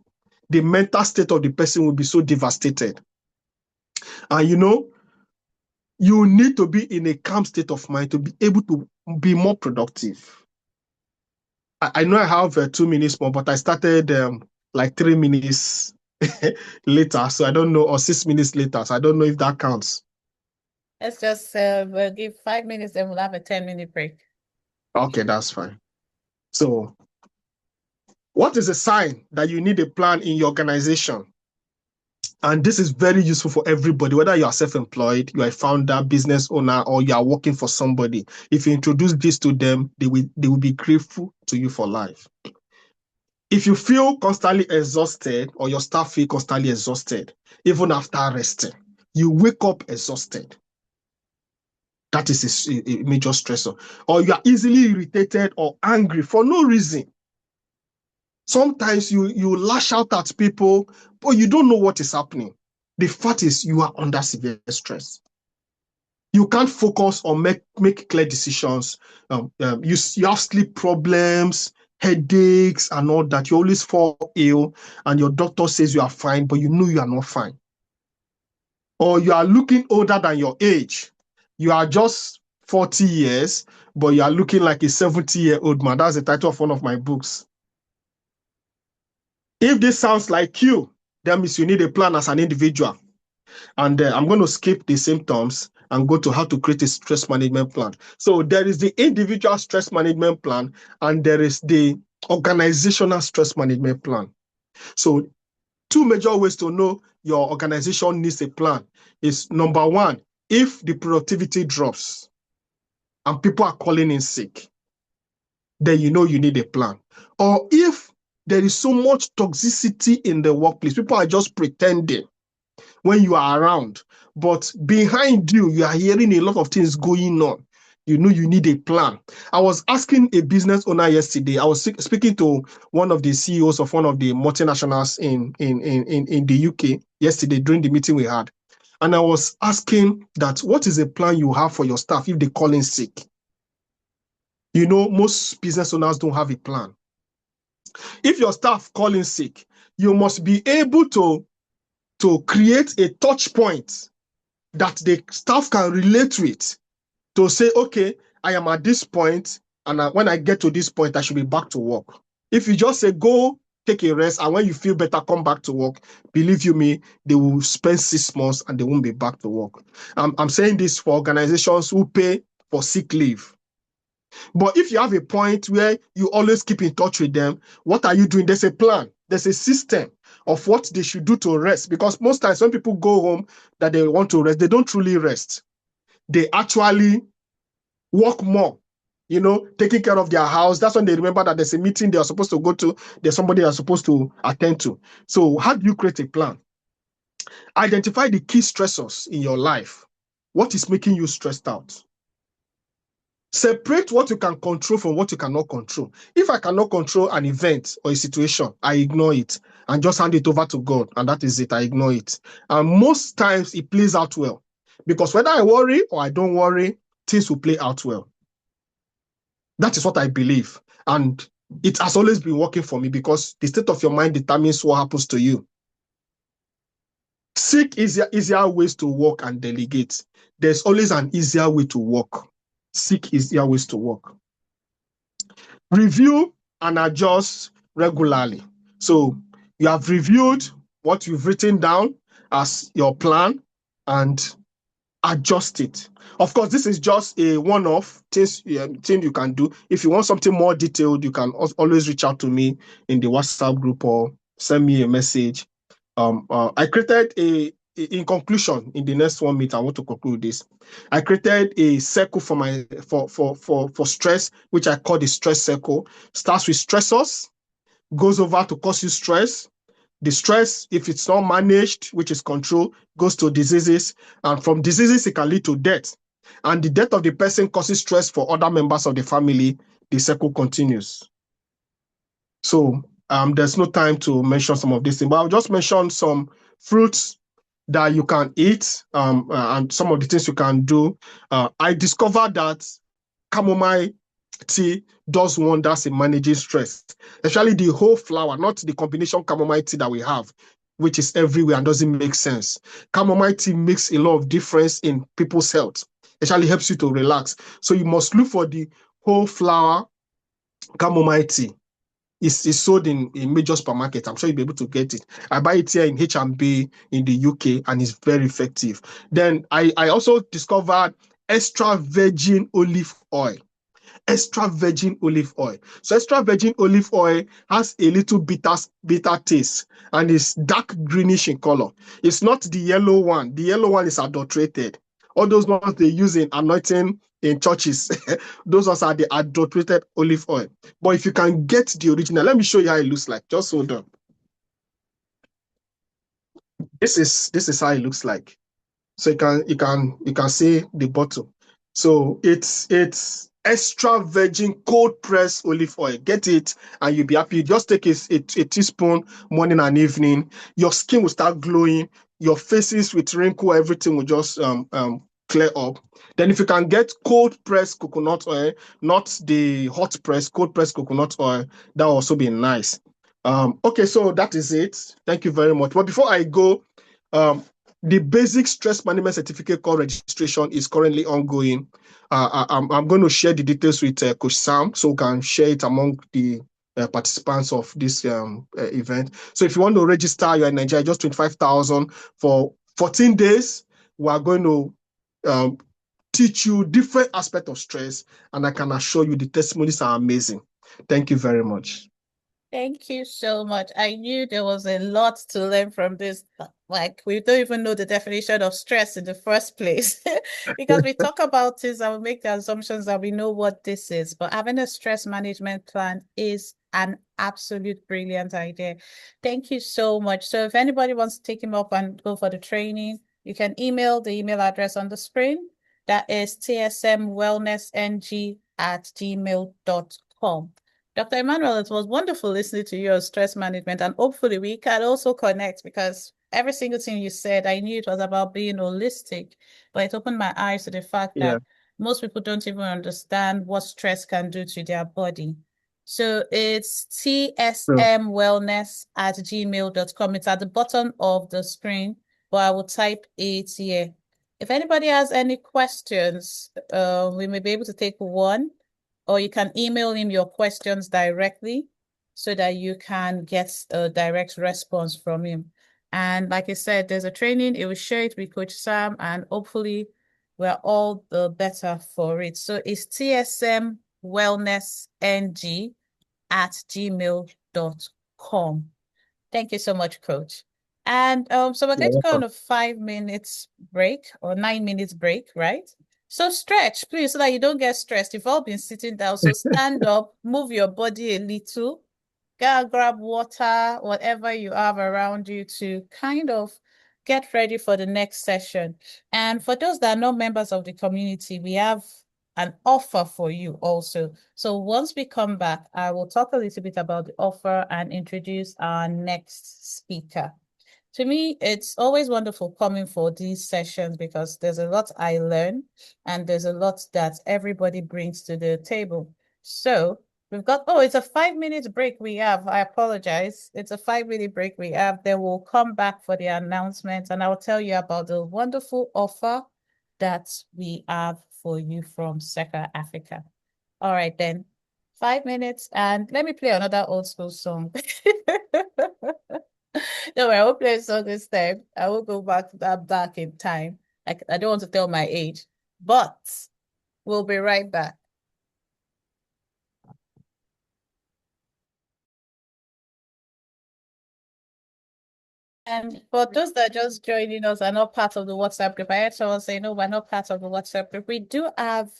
The mental state of the person will be so devastated. And you need to be in a calm state of mind to be able to be more productive. I know I have 2 minutes more, but I started like 3 minutes later, so I don't know, or 6 minutes later, so I don't know if that counts. Let's just give 5 minutes, then we'll have a 10-minute break. Okay, that's fine. So, what is a sign that you need a plan in your organization? And this is very useful for everybody, whether you are self-employed, you are a founder, business owner, or you are working for somebody. If you introduce this to them, they will be grateful to you for life. If you feel constantly exhausted or your staff feel constantly exhausted, even after resting, you wake up exhausted. That is a major stressor. Or you are easily irritated or angry for no reason. Sometimes you lash out at people, but you don't know what is happening. The fact is you are under severe stress. You can't focus or make clear decisions. You have sleep problems, headaches, and all that. You always fall ill, and your doctor says you are fine, but you know you are not fine. Or you are looking older than your age. You are just 40 years, but you are looking like a 70-year-old man. That's the title of one of my books. If this sounds like you, that means you need a plan as an individual. And I'm going to skip the symptoms and go to how to create a stress management plan. So there is the individual stress management plan and there is the organizational stress management plan. So 2 major ways to know your organization needs a plan is number 1, if the productivity drops and people are calling in sick, then you know you need a plan. Or if there is so much toxicity in the workplace, people are just pretending when you are around, but behind you, you are hearing a lot of things going on. You know you need a plan. I was asking a business owner yesterday. I was speaking to one of the CEOs of one of the multinationals in the UK yesterday during the meeting we had. And I was asking that, what is a plan you have for your staff if they call in sick? You know, most business owners don't have a plan. If your staff call in sick, you must be able to create a touch point that the staff can relate with to say, okay, I am at this point, and when I get to this point, I should be back to work. If you just say, go take a rest, and when you feel better, come back to work, believe you me, they will spend 6 months and they won't be back to work. I'm saying this for organizations who pay for sick leave. But if you have a point where you always keep in touch with them, what are you doing? There's a plan. There's a system of what they should do to rest. Because most times when people go home that they want to rest, they don't truly rest. They actually work more, taking care of their house. That's when they remember that there's a meeting they are supposed to go to. There's somebody they are supposed to attend to. So how do you create a plan? Identify the key stressors in your life. What is making you stressed out? Separate what you can control from what you cannot control. If I cannot control an event or a situation, I ignore it and just hand it over to God, and that is it. I ignore it. And most times it plays out well, because whether I worry or I don't worry, things will play out well. That is what I believe. And it has always been working for me, because the state of your mind determines what happens to you. Seek easier ways to work and delegate. There's always an easier way to work. Seek easier ways to work. Review and adjust regularly. So you have reviewed what you've written down as your plan and adjust it. Of course, this is just a one-off thing you can do. If you want something more detailed, you can always reach out to me in the WhatsApp group or send me a message. I created in conclusion, in the next 1 minute, I want to conclude this. I created a circle for stress, which I call the stress circle. Starts with stressors, goes over to cause you stress. The stress, if it's not managed, which is control, goes to diseases. And from diseases, it can lead to death. And the death of the person causes stress for other members of the family. The circle continues. So there's no time to mention some of these things, but I'll just mention some fruits that you can eat and some of the things you can do. I discovered that chamomile tea does wonders in managing stress, especially the whole flower, not the combination chamomile tea that we have, which is everywhere and doesn't make sense. Chamomile tea makes a lot of difference in people's health. It actually helps you to relax. So you must look for the whole flower chamomile tea. It's sold in major supermarkets. I'm sure you'll be able to get it. I buy it here in H&B in the UK, and it's very effective. Then I also discovered extra virgin olive oil. Extra virgin olive oil. So extra virgin olive oil has a little bitter taste, and it's dark greenish in color. It's not the yellow one. The yellow one is adulterated. All those ones they use in anointing in churches, those ones are the adulterated olive oil. But if you can get the original, let me show you how it looks like. Just hold on. This is how it looks like. So you can see the bottle. So it's extra virgin cold pressed olive oil. Get it and you'll be happy. Just take a teaspoon morning and evening. Your skin will start glowing. Your faces with wrinkle, everything will just clear up. Then if you can get cold pressed coconut oil, not the hot pressed, cold pressed coconut oil, that will also be nice. Okay, so that is it. Thank you very much. But before I go, the basic stress management certificate call registration is currently ongoing. I'm going to share the details with Coach Sam, so we can share it among the participants of this event. So if you want to register, you're in Nigeria, just 25,000 for 14 days. We are going to teach you different aspects of stress, and I can assure you the testimonies are amazing. Thank you very much. Thank you so much. I knew there was a lot to learn from this. Like, we don't even know the definition of stress in the first place because we talk about this and we make the assumptions that we know what this is. But having a stress management plan is an absolute brilliant idea. Thank you so much. So if anybody wants to take him up and go for the training, you can email the email address on the screen. That is tsmwellnessng@gmail.com. Dr. Emmanuel, it was wonderful listening to you on stress management, and hopefully we can also connect, because every single thing you said, I knew it was about being holistic, but it opened my eyes to the fact that most people don't even understand what stress can do to their body. So it's tsmwellness@gmail.com. It's at the bottom of the screen, but I will type it here. If anybody has any questions, we may be able to take one, or you can email him your questions directly so that you can get a direct response from him. And like I said, there's a training, it will share it with Coach Sam, and hopefully we're all the better for it. So it's tsmwellnessng@gmail.com. Thank you so much, Coach. And so we're going to go on a 5 minutes break or 9 minutes break, right? So stretch, please, so that you don't get stressed. You've all been sitting down, so stand up, move your body a little, go grab water, whatever you have around you to kind of get ready for the next session. And for those that are not members of the community, we have an offer for you also. So once we come back, I will talk a little bit about the offer and introduce our next speaker. To me, it's always wonderful coming for these sessions because there's a lot I learn and there's a lot that everybody brings to the table. So we've got, oh, it's a 5 minute break we have. I apologize. It's a 5 minute break we have. Then we'll come back for the announcement and I'll tell you about the wonderful offer that we have for you from Seka Africa. All right, then 5 minutes and let me play another old school song. No, I won't play a song this time. I will go back to that back in time. I don't want to tell my age, but we'll be right back. And for those that are just joining us are not part of the WhatsApp group, I heard someone say, no, we're not part of the WhatsApp group. We do have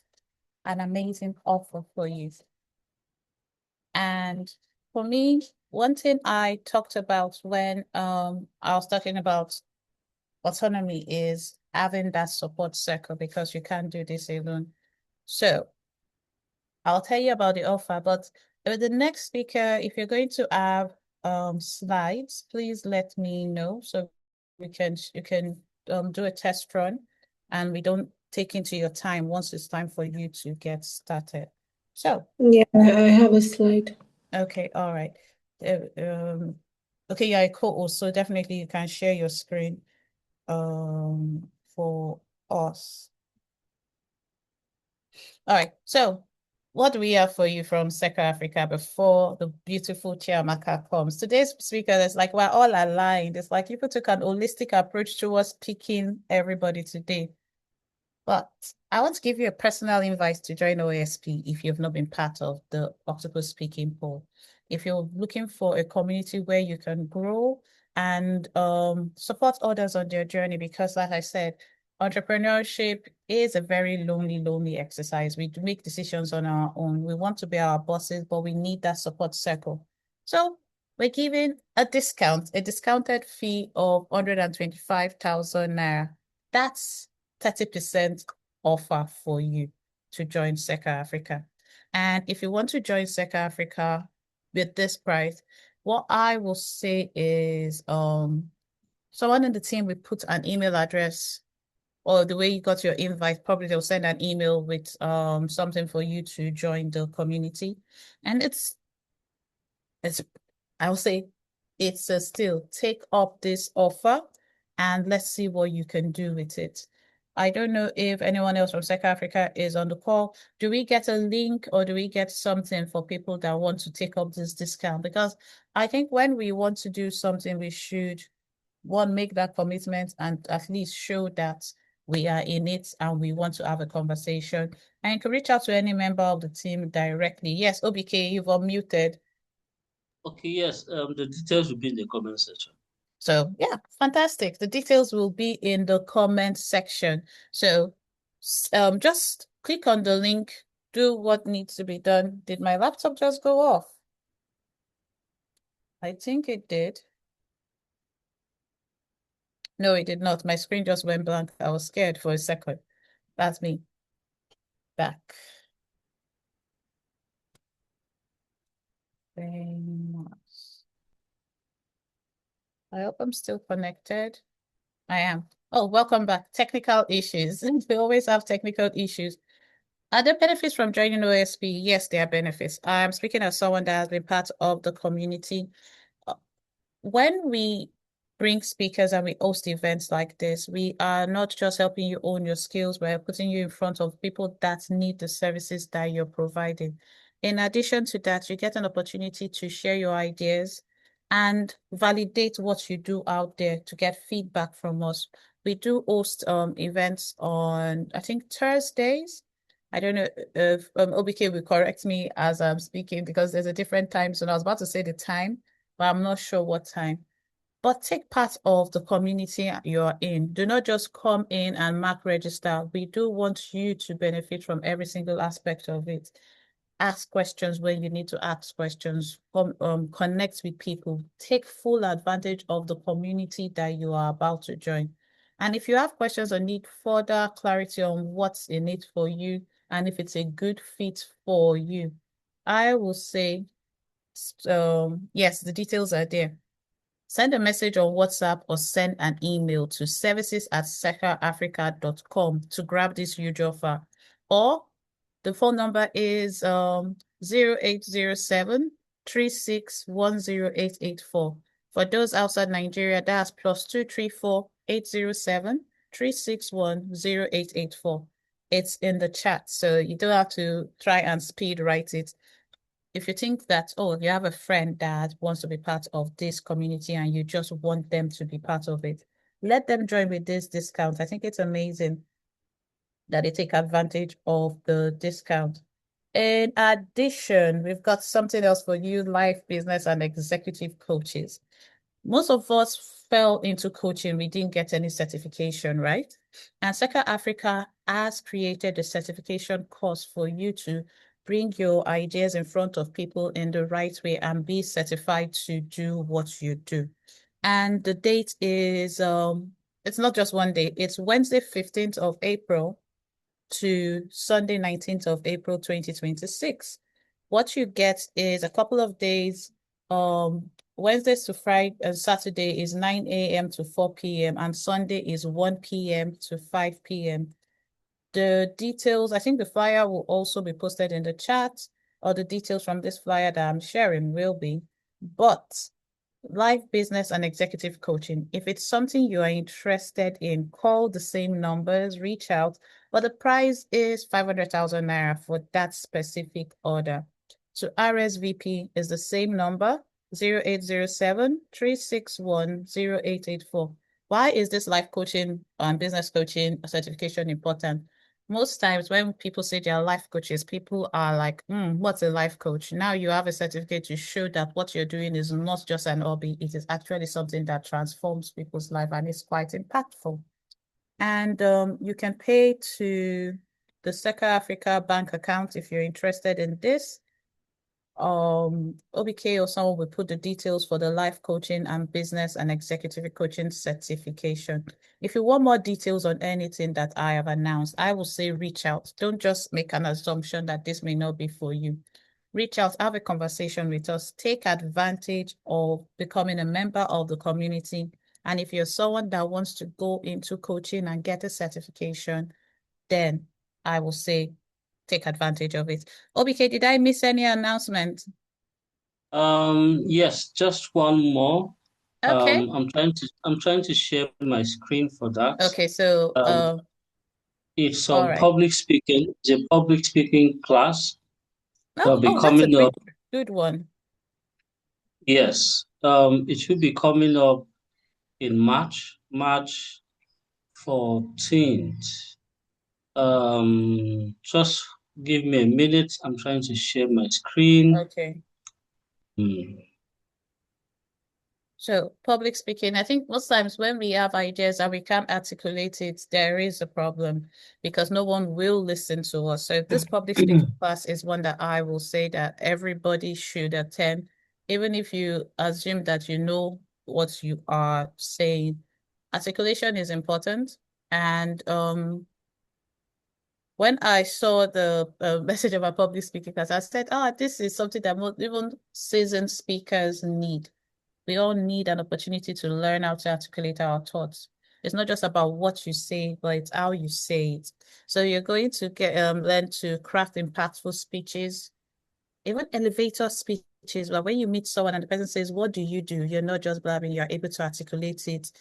an amazing offer for you. And for me, one thing I talked about when I was talking about autonomy is having that support circle because you can't do this alone. So I'll tell you about the offer, but with the next speaker, if you're going to have slides, please let me know so you can do a test run and we don't take into your time once it's time for you to get started. So yeah, I have a slide. Okay, all right. Okay, yeah, cool. So definitely you can share your screen for us. All right, so what do we have for you from Seka Africa before the beautiful Chiamaka comes? Today's speaker is like we're all aligned. It's like people took an holistic approach towards picking everybody today. But I want to give you a personal invite to join OASP if you've not been part of the Octopus Speaking Pool. If you're looking for a community where you can grow and support others on their journey, because like I said, entrepreneurship is a very lonely exercise. We make decisions on our own. We want to be our bosses, but we need that support circle. So we're giving a discounted fee of 125,000 Naira. That's 30% offer for you to join Seka Africa. And if you want to join Seka Africa with this price, what I will say is someone in the team will put an email address or the way you got your invite, probably they'll send an email with something for you to join the community. And it's I will say it's a still take up this offer and let's see what you can do with it. I don't know if anyone else from Seka Africa is on the call. Do we get a link or do we get something for people that want to take up this discount? Because I think when we want to do something, we should, one, make that commitment and at least show that we are in it and we want to have a conversation. And you can reach out to any member of the team directly. Yes, OBK, you've unmuted. Okay, yes, the details will be in the comment section. So yeah, fantastic. The details will be in the comment section. So just click on the link, do what needs to be done. Did my laptop just go off? I think it did. No, it did not. My screen just went blank. I was scared for a second. That's me. Back. Famous. I hope I'm still connected. I am. Oh, welcome back. Technical issues. We always have technical issues. Are there benefits from joining OSP? Yes, there are benefits. I'm speaking as someone that has been part of the community. When we bring speakers and we host events like this. We are not just helping you own your skills, we're putting you in front of people that need the services that you're providing. In addition to that, you get an opportunity to share your ideas and validate what you do out there to get feedback from us. We do host events on, I think, Thursdays. I don't know if OBK will correct me as I'm speaking because there's a different time. So I was about to say the time, but I'm not sure what time. But take part of the community you're in. Do not just come in and mark register. We do want you to benefit from every single aspect of it. Ask questions when you need to ask questions. Connect with people. Take full advantage of the community that you are about to join. And if you have questions or need further clarity on what's in it for you, and if it's a good fit for you, I will say, yes, the details are there. Send a message on WhatsApp or send an email to services@secaafrica.com to grab this huge offer. Or the phone number is 0807 3610 For those outside Nigeria, that's +234 807 361 0884. It's in the chat, so you don't have to try and speed write it. If you think that, oh, you have a friend that wants to be part of this community and you just want them to be part of it, let them join with this discount. I think it's amazing that they take advantage of the discount. In addition, we've got something else for you, life, business, and executive coaches. Most of us fell into coaching. We didn't get any certification, right? And Seca Africa has created a certification course for you to bring your ideas in front of people in the right way and be certified to do what you do. And the date is, it's not just one day, it's Wednesday, 15th of April to Sunday, 19th of April, 2026. What you get is a couple of days, Wednesdays to Friday and Saturday is 9 a.m. to 4 p.m. and Sunday is 1 p.m. to 5 p.m. The details, I think the flyer will also be posted in the chat, or the details from this flyer that I'm sharing will be. But life, business, and executive coaching, if it's something you are interested in, call the same numbers, reach out. But the price is 500,000 naira for that specific order. So RSVP is the same number, 0807 361 0884. Why is this life coaching and business coaching certification important? Most times when people say they are life coaches, people are like, what's a life coach? Now you have a certificate to show that what you're doing is not just an hobby, it is actually something that transforms people's life and is quite impactful. And you can pay to the Seca Africa bank account if you're interested in this. OBK or someone will put the details for the life coaching and business and executive coaching certification. If you want more details on anything that I have announced, I will say reach out. Don't just make an assumption that this may not be for you. Reach out, have a conversation with us, take advantage of becoming a member of the community. And if you're someone that wants to go into coaching and get a certification, then I will say take advantage of it. OBK, did I miss any announcement? Yes, just one more. Okay. I'm trying to share my screen for that. Okay, so it's all on right. public speaking. It's a public speaking class. Oh, that's a good one. Yes. It should be coming up in March 14th. Just give me a minute. I'm trying to share my screen. Okay. So public speaking, I think most times when we have ideas and we can't articulate it, there is a problem because no one will listen to us. So this public speaking class is one that I will say that everybody should attend, even if you assume that you know what you are saying. Articulation is important. And when I saw the message of a public speaking class, I said, this is something that even seasoned speakers need. We all need an opportunity to learn how to articulate our thoughts. It's not just about what you say, but it's how you say it. So you're going to get learn to craft impactful speeches, even elevator speeches is that when you meet someone and the person says, "What do?" You're not just blabbing, you're able to articulate it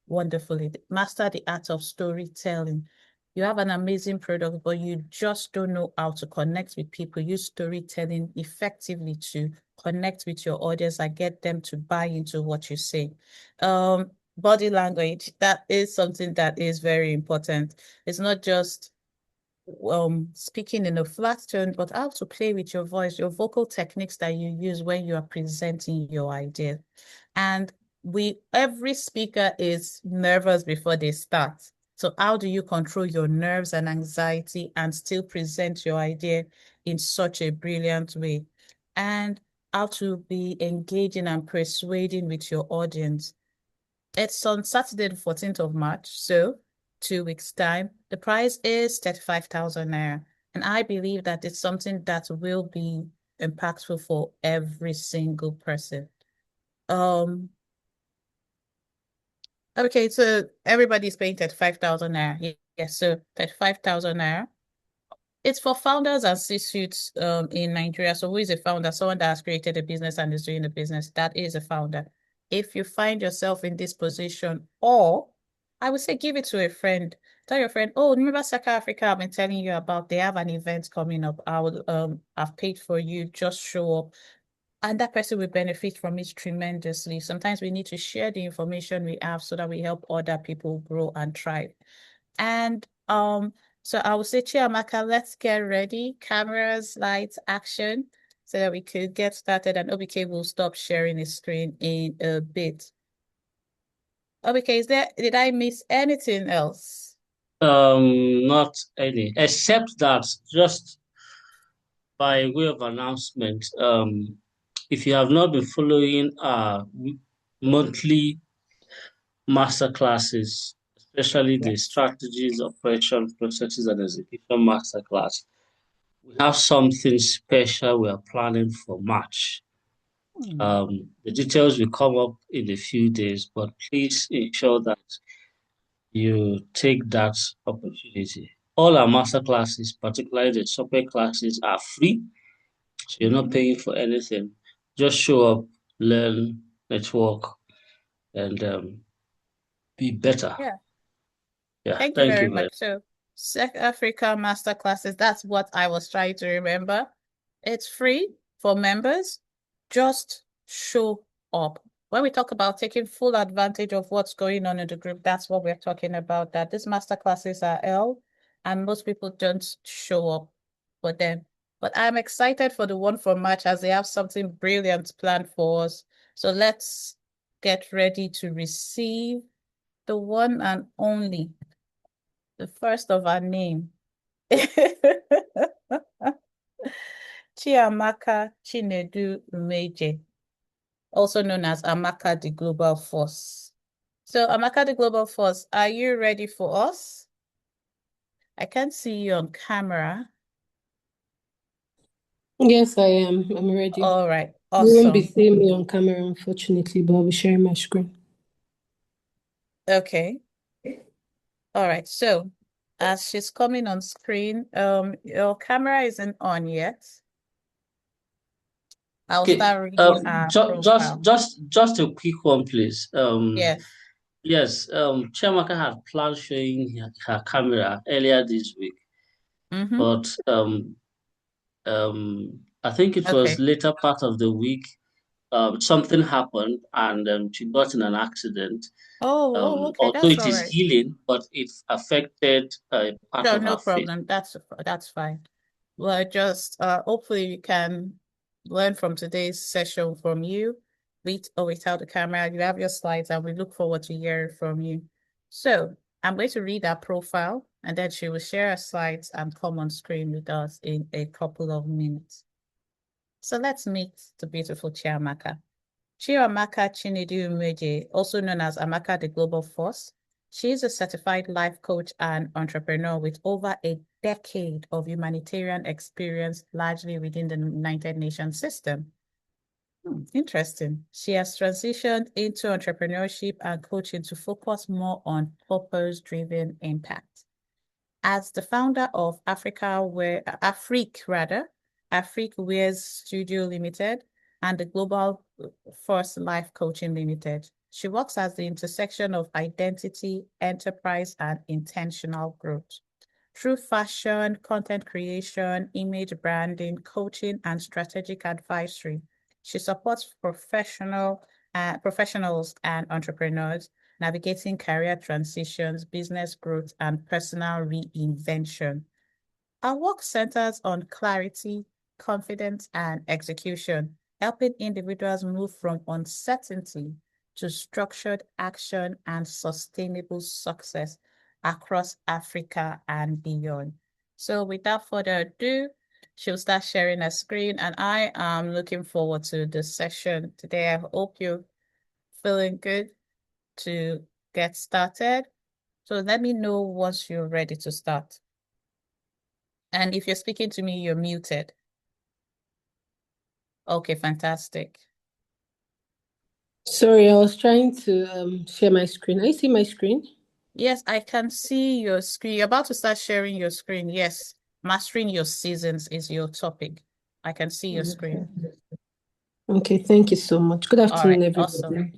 wonderfully. Master the art of storytelling. You have an amazing product, but you just don't know how to connect with people. Use storytelling effectively to connect with your audience and get them to buy into what you say. Body language, that is something that is very important. It's not just speaking in a flat tone, but how to play with your voice, your vocal techniques that you use when you are presenting your idea. And every speaker is nervous before they start. So how do you control your nerves and anxiety and still present your idea in such a brilliant way? And how to be engaging and persuading with your audience. It's on Saturday, the 14th of March, so 2 weeks' time. The price is 35,000 naira. And I believe that it's something that will be impactful for every single person. Okay, so everybody's paying 35,000 naira. Yes, so 35,000 naira. It's for founders and C-suites in Nigeria. So who is a founder? Someone that has created a business and is doing a business. That is a founder. If you find yourself in this position, or I would say give it to a friend. Tell your friend, oh, remember Saka Africa I've been telling you about? They have an event coming up. I've paid for you, just show up. And that person will benefit from it tremendously. Sometimes we need to share the information we have so that we help other people grow and thrive. And so I would say, Chiamaka, let's get ready. Cameras, lights, action, so that we could get started. And OBK will stop sharing his screen in a bit. OBK, did I miss anything else? Not any, except that just by way of announcement, if you have not been following our monthly master classes, especially the Yes. strategies, operations, processes, and execution master class, we have something special we are planning for March. The details will come up in a few days, but please ensure that you take that opportunity. All our master classes, particularly the software classes, are free. So you're not paying for anything. Just show up, learn, network, and be better. Yeah. Yeah, Thank you thank very you very much. So, South Africa Master Classes, that's what I was trying to remember. It's free for members. Just show up. When we talk about taking full advantage of what's going on in the group, that's what we're talking about, that these master classes are held and most people don't show up for them. But I'm excited for the one for March as they have something brilliant planned for us. So let's get ready to receive the one and only, the first of our name. Chiamaka Chinedumuije, also known as Amaka the Global Force. So Amaka the Global Force, are you ready for us? I can't see you on camera. Yes, I am. I'm ready. All right, You won't be awesome. seeing me on camera, unfortunately, but I'll be sharing my screen. Okay. All right, so as she's coming on screen, your camera isn't on yet. I'll much. Okay, start reading our profile. just a quick one, please. Yes. Yes, Chiamaka had planned showing her camera earlier this week, but I think it was Okay. later part of the week. Something happened and she got in an accident. Okay, Although that's it all is right. healing, but it affected part Sure, of no her face. problem. That's fine. Well, just hopefully we can learn from today's session from you, with or without the camera. You have your slides, and we look forward to hearing from you. So I'm going to read our profile, and then she will share her slides and come on screen with us in a couple of minutes. So let's meet the beautiful Chiamaka. Chiamaka Chinedumuije, also known as Amaka the Global Force. She is a certified life coach and entrepreneur with over a decade of humanitarian experience, largely within the United Nations system. Interesting. She has transitioned into entrepreneurship and coaching to focus more on purpose-driven impact. As the founder of Afrique Wears Studio Limited, and the Global First Life Coaching Limited. She works as the intersection of identity, enterprise, and intentional growth. Through fashion, content creation, image branding, coaching, and strategic advisory, she supports professionals and entrepreneurs navigating career transitions, business growth, and personal reinvention. Our work centers on clarity, confidence, and execution, helping individuals move from uncertainty to structured action and sustainable success across Africa and beyond. So without further ado, she'll start sharing her screen, and I am looking forward to this session today. I hope you're feeling good to get started. So let me know once you're ready to start. And if you're speaking to me, you're muted. Okay, fantastic. Sorry, I was trying to share my screen. Are you see my screen? Yes, I can see your screen. You're about to start sharing your screen. Yes, mastering your seasons is your topic. I can see your screen. Okay, thank you so much. Good All afternoon, right, everybody. awesome.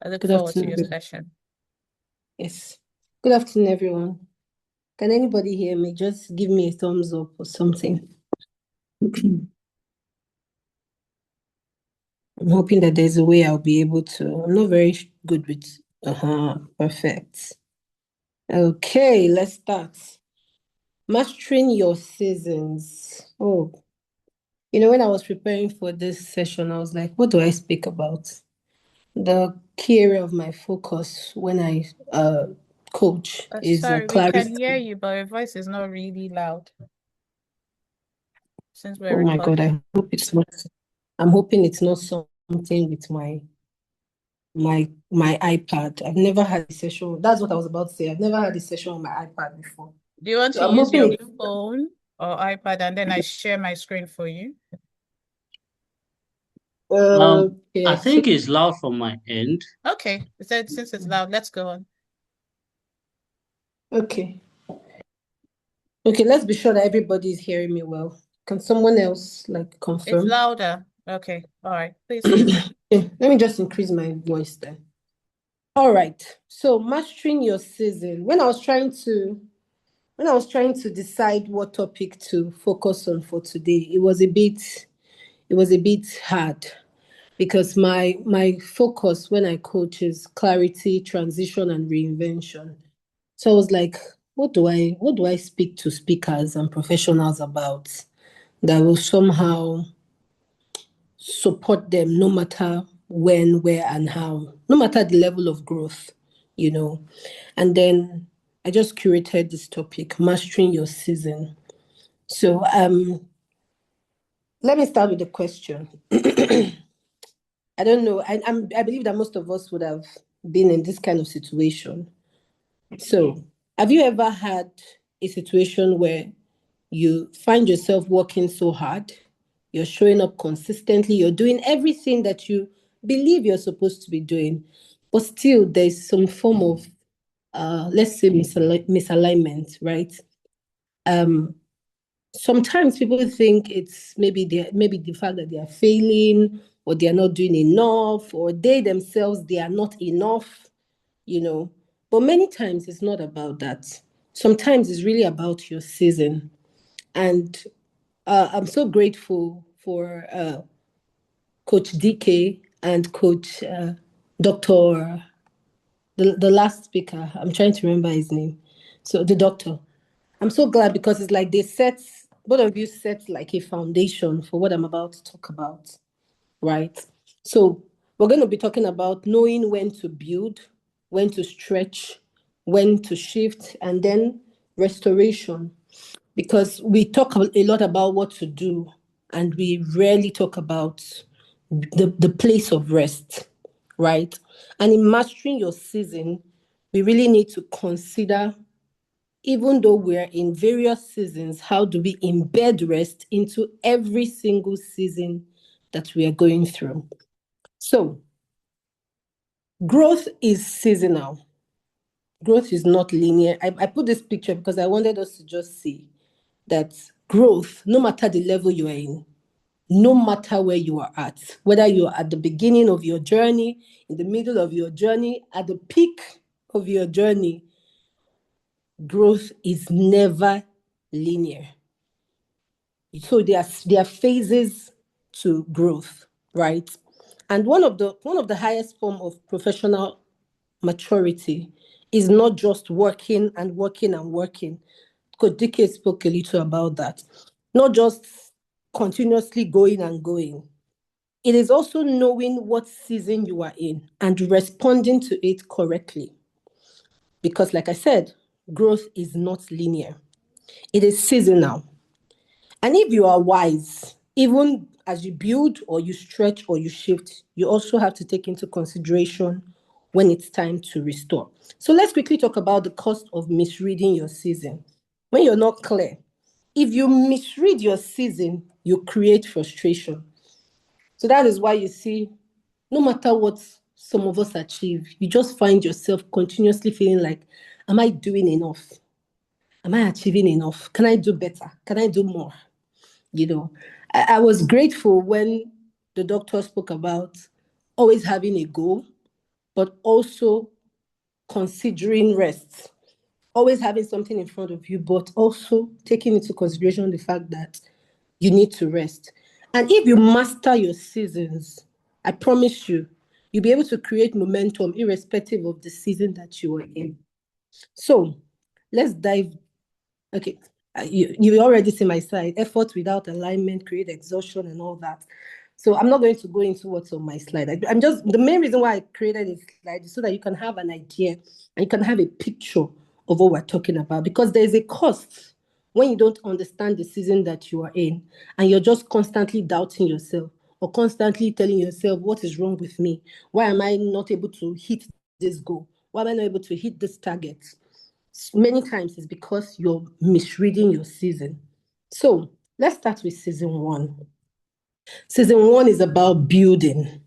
I look Good forward to afternoon, your everybody. session. Yes. Good afternoon, everyone. Can anybody hear me? Just give me a thumbs up or something. I'm hoping that there's a way I'll be able to. I'm not very good with. Perfect. Okay, let's start. Mastering your seasons. Oh, when I was preparing for this session, I was like, what do I speak about? The key area of my focus when I coach is Sorry, we clarity. can hear you, but your voice is not really loud since we're Oh my God, recording. I hope it's not. I'm hoping it's not something with my iPad. I've never had a session. That's what I was about to say. I've never had a session on my iPad before. Do you want So to I'm use your hoping phone or iPad and then I share my screen for you? okay, I think it's loud from my end. Okay, since it's loud, let's go on. okay. Okay, let's be sure that everybody is hearing me well. Can someone else It's confirm? louder. Okay, all right, please do. Okay, let me just increase my voice then. All right. So mastering your season. When I was trying to decide what topic to focus on for today, it was a bit hard because my focus when I coach is clarity, transition, and reinvention. So I was like, what do I speak to speakers and professionals about that will somehow support them no matter when, where, and how, no matter the level of growth, And then I just curated this topic, mastering your season. So let me start with the question. I don't know. I believe that most of us would have been in this kind of situation. So have you ever had a situation where you find yourself working so hard, you're showing up consistently, you're doing everything that you believe you're supposed to be doing, but still there's some form of, let's say, misalignment, right? Sometimes people think it's maybe the fact that they are failing, or they are not doing enough, or they themselves, they are not enough, But many times it's not about that. Sometimes it's really about your season. And I'm so grateful for Coach DK and Coach Dr. The last speaker. I'm trying to remember his name. So the doctor. I'm so glad because it's like both of you set like a foundation for what I'm about to talk about, right? So we're going to be talking about knowing when to build, when to stretch, when to shift, and then restoration. Because we talk a lot about what to do, and we rarely talk about the place of rest, right? And in mastering your season, we really need to consider, even though we're in various seasons, how do we embed rest into every single season that we are going through? So, growth is seasonal. Growth is not linear. I put this picture because I wanted us to just see that growth, no matter the level you are in, no matter where you are at, whether you're at the beginning of your journey, in the middle of your journey, at the peak of your journey, growth is never linear. So there are phases to growth, right? And one of the highest form of professional maturity is not just working and working and working. Because DK spoke a little about that. Not just continuously going and going. It is also knowing what season you are in and responding to it correctly. Because, like I said, growth is not linear, it is seasonal. And if you are wise, even as you build or you stretch or you shift, you also have to take into consideration when it's time to restore. So let's quickly talk about the cost of misreading your season. When you're not clear, if you misread your season, you create frustration. So that is why you see, no matter what some of us achieve, you just find yourself continuously feeling like, am I doing enough? Am I achieving enough? Can I do better? Can I do more? I was grateful when the doctor spoke about always having a goal, but also considering rest, always having something in front of you, but also taking into consideration the fact that you need to rest. And if you master your seasons, I promise you, you'll be able to create momentum irrespective of the season that you are in. So let's dive. Okay, you already see my side. Effort without alignment create exhaustion and all that. So I'm not going to go into what's on my slide. I'm just, the main reason why I created this slide is so that you can have an idea and you can have a picture of what we're talking about. Because there's a cost when you don't understand the season that you are in and you're just constantly doubting yourself or constantly telling yourself, what is wrong with me? Why am I not able to hit this goal? Why am I not able to hit this target? Many times it's because you're misreading your season. So let's start with season one. Season one is about building.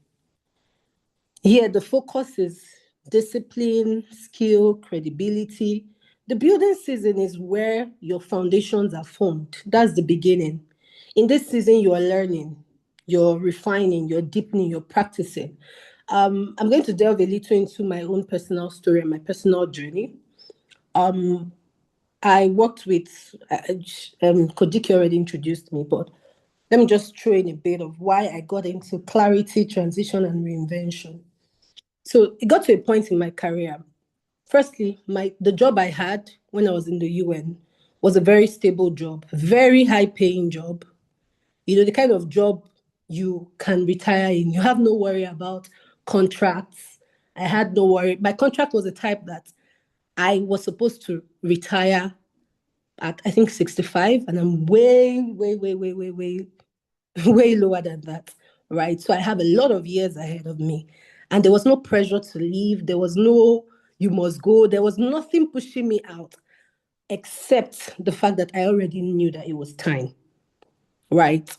Here, the focus is discipline, skill, credibility. The building season is where your foundations are formed. That's the beginning. In this season, you are learning, you're refining, you're deepening, you're practicing. I'm going to delve a little into my own personal story and my personal journey. I worked with, Kodiki already introduced me, but let me just throw in a bit of why I got into clarity, transition, and reinvention. So it got to a point in my career. Firstly, the job I had when I was in the UN was a very stable job, very high paying job. The kind of job you can retire in. You have no worry about contracts. I had no worry. My contract was a type that I was supposed to retire at, I think, 65, and I'm way, way, way, way, way, way, way lower than that, right? So I have a lot of years ahead of me. And there was no pressure to leave. There was no, you must go. There was nothing pushing me out except the fact that I already knew that it was time, right?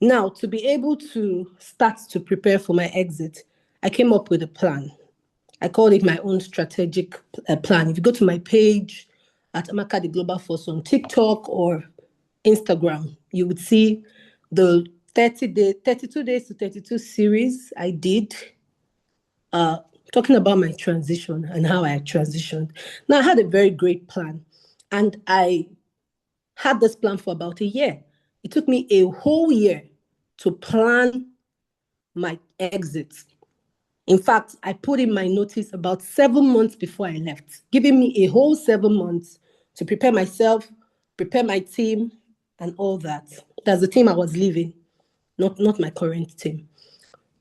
Now, to be able to start to prepare for my exit, I came up with a plan. I call it my own strategic plan. If you go to my page at Amaka the Global Force on TikTok or Instagram, you would see the 32 days to 32 series I did, talking about my transition and how I transitioned. Now, I had a very great plan, and I had this plan for about a year. It took me a whole year to plan my exit. In fact, I put in my notice about 7 months before I left, giving me a whole 7 months to prepare myself, prepare my team, and all that. That's the team I was leaving, not my current team.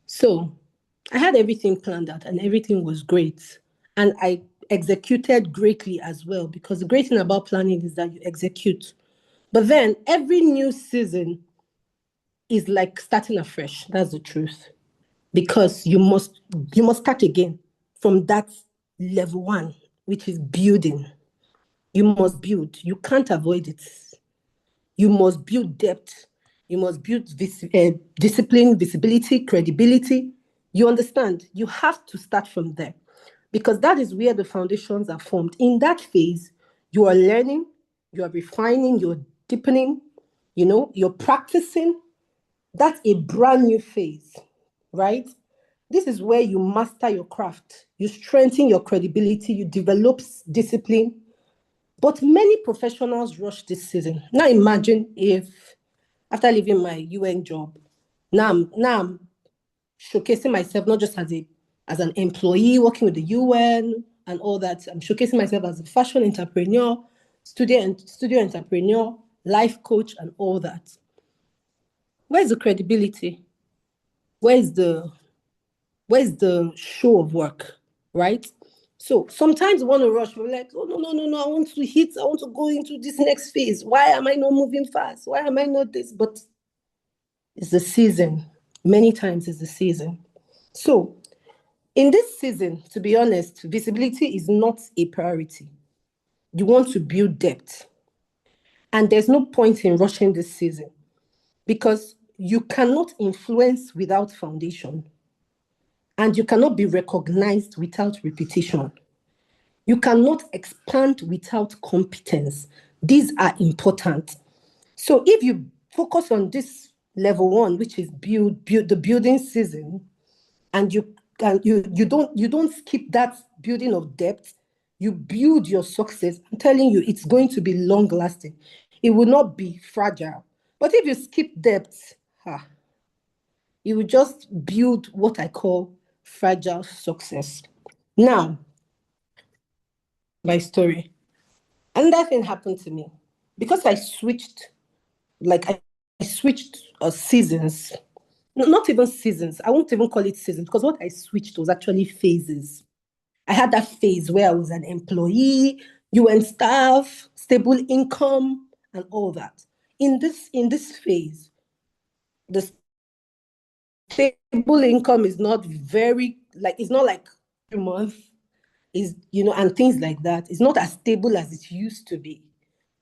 So I had everything planned out and everything was great. And I executed greatly as well, because the great thing about planning is that you execute. But then every new season is like starting afresh. That's the truth. Because you must start again from that level one, which is building. You must build. You can't avoid it. You must build depth. You must build discipline, visibility, credibility. You understand? You have to start from there, because that is where the foundations are formed. In that phase, you are learning, you are refining, you're deepening, you're practicing, That's a brand new phase, right? This is where you master your craft, you strengthen your credibility, you develop discipline. But many professionals rush this season. Now imagine if, after leaving my UN job, now I'm showcasing myself not just as an employee working with the UN and all that. I'm showcasing myself as a fashion entrepreneur, studio entrepreneur, life coach, and all that. Where's the credibility? Where's the show of work, right? So sometimes we want to rush. We're like, oh no, I want to go into this next phase. Why am I not moving fast? Why am I not this? But it's the season. Many times it's the season. So in this season, to be honest, visibility is not a priority. You want to build depth. And there's no point in rushing this season because you cannot influence without foundation. And you cannot be recognized without repetition. You cannot expand without competence. These are important. So if you focus on this level one, which is build the building season, and you don't skip that building of depth, you build your success. I'm telling you, it's going to be long lasting. It will not be fragile. But if you skip depth, you will just build what I call fragile success. Now, my story. Another thing happened to me because I switched, seasons. No, not even seasons. I won't even call it seasons because what I switched was actually phases. I had that phase where I was an employee, UN staff, stable income, and all that. In this phase, the stable income is not it's not like every month is, and things like that. It's not as stable as it used to be.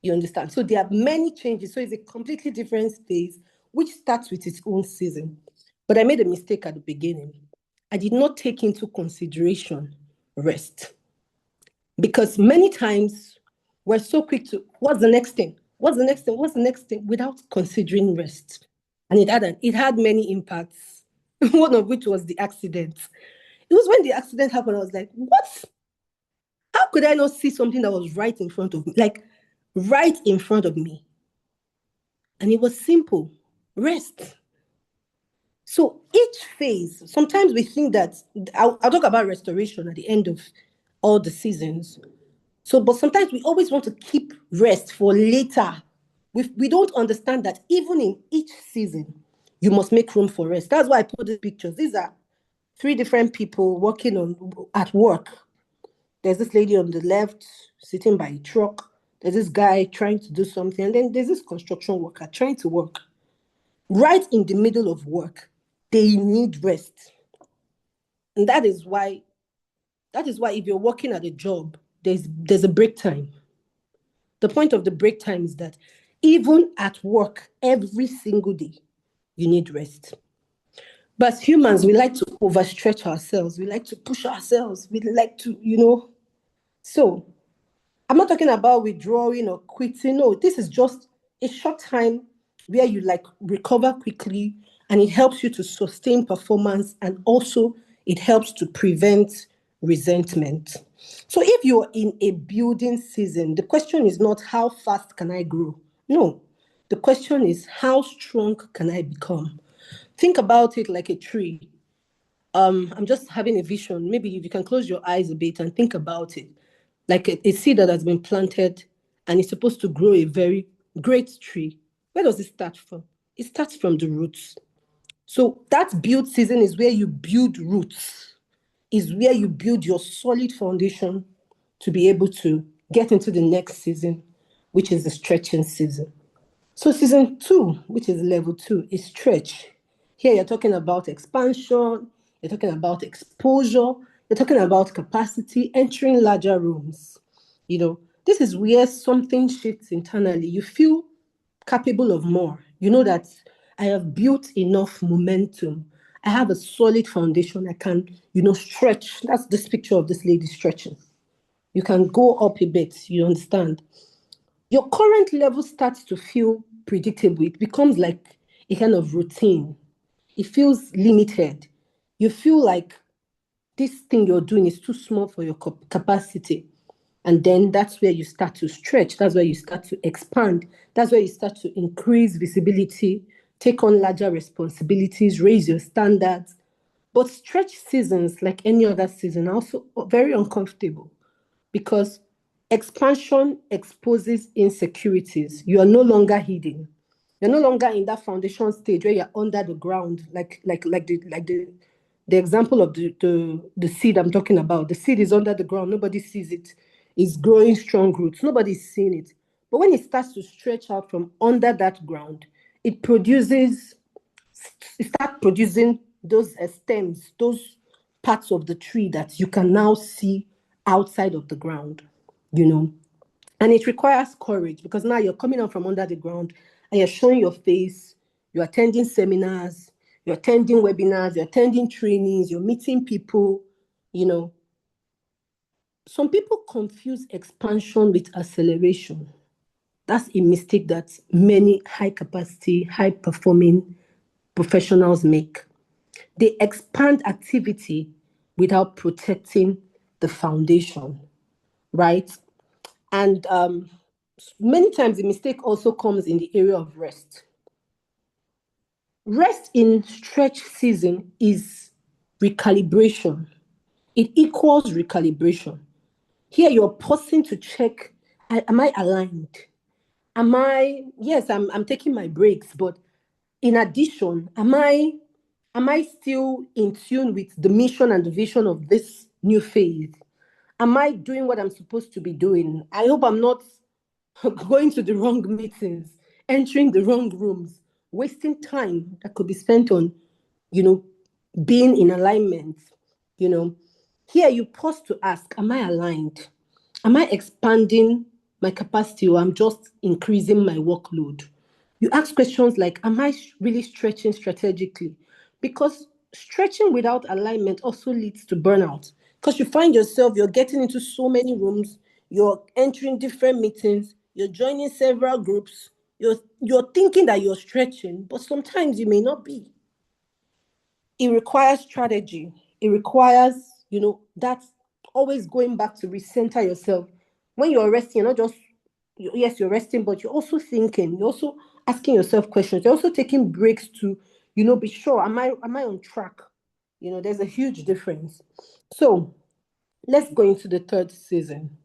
You understand? So there are many changes. So it's a completely different phase, which starts with its own season. But I made a mistake at the beginning. I did not take into consideration rest. Because many times we're so quick to, what's the next thing? What's the next thing? What's the next thing? Without considering rest. And it had many impacts, one of which was the accident. It was when the accident happened, I was like, what? How could I not see something that was right in front of me? Like, right in front of me. And it was simple, rest. So each phase, sometimes we think that, I'll talk about restoration at the end of all the seasons. So, but sometimes we always want to keep rest for later. We don't understand that even in each season, you must make room for rest. That's why I put these pictures. These are 3 different people working at work. There's this lady on the left sitting by a truck. There's this guy trying to do something. And then there's this construction worker trying to work. Right in the middle of work, they need rest. And that is why if you're working at a job, there's a break time. The point of the break time is that even at work, every single day, you need rest. But as humans, we like to overstretch ourselves. We like to push ourselves. We like to, So I'm not talking about withdrawing or quitting. No, this is just a short time where you recover quickly and it helps you to sustain performance and also it helps to prevent resentment. So if you're in a building season, the question is not how fast can I grow? No, the question is how strong can I become? Think about it like a tree. I'm just having a vision. Maybe if you can close your eyes a bit and think about it, like a seed that has been planted and it's supposed to grow a very great tree. Where does it start from? It starts from the roots. So that build season is where you build roots, is where you build your solid foundation to be able to get into the next season, which is the stretching season. So season 2, which is level 2, is stretch. Here you're talking about expansion, you're talking about exposure, you're talking about capacity, entering larger rooms. This is where something shifts internally. You feel capable of more. You know that I have built enough momentum. I have a solid foundation. I can, stretch. That's this picture of this lady stretching. You can go up a bit, you understand? Your current level starts to feel predictable. It becomes like a kind of routine. It feels limited. You feel like this thing you're doing is too small for your capacity. And then that's where you start to stretch. That's where you start to expand. That's where you start to increase visibility, take on larger responsibilities, raise your standards. But stretch seasons, like any other season, are also very uncomfortable because expansion exposes insecurities. You are no longer hidden. You're no longer in that foundation stage where you're under the ground, like the example of the seed I'm talking about. The seed is under the ground, nobody sees it. It's growing strong roots, nobody's seeing it. But when it starts to stretch out from under that ground, it starts producing those stems, those parts of the tree that you can now see outside of the ground, you know. And it requires courage because now you're coming out from under the ground and you're showing your face, you're attending seminars, you're attending webinars, you're attending trainings, you're meeting people, you know. Some people confuse expansion with acceleration. That's a mistake that many high capacity, high performing professionals make. They expand activity without protecting the foundation, right? And many times the mistake also comes in the area of rest. Rest in stretch season is recalibration. It equals recalibration. Here you're pausing to check, am I aligned? Yes, I'm taking my breaks, but in addition, am I still in tune with the mission and the vision of this new phase? Am I doing what I'm supposed to be doing? I hope I'm not going to the wrong meetings, entering the wrong rooms, wasting time that could be spent on, being in alignment, you know. Here you pause to ask, am I aligned? Am I expanding my capacity or I'm just increasing my workload? You ask questions like, am I really stretching strategically? Because stretching without alignment also leads to burnout. Because you find yourself, you're getting into so many rooms, you're entering different meetings, you're joining several groups, you're thinking that you're stretching, but sometimes you may not be. It requires strategy. It requires, that's always going back to recenter yourself. When you're resting, you're not just, yes, you're resting, but you're also thinking, you're also asking yourself questions. You're also taking breaks to, be sure, am I on track? There's a huge difference. So let's go into the third season.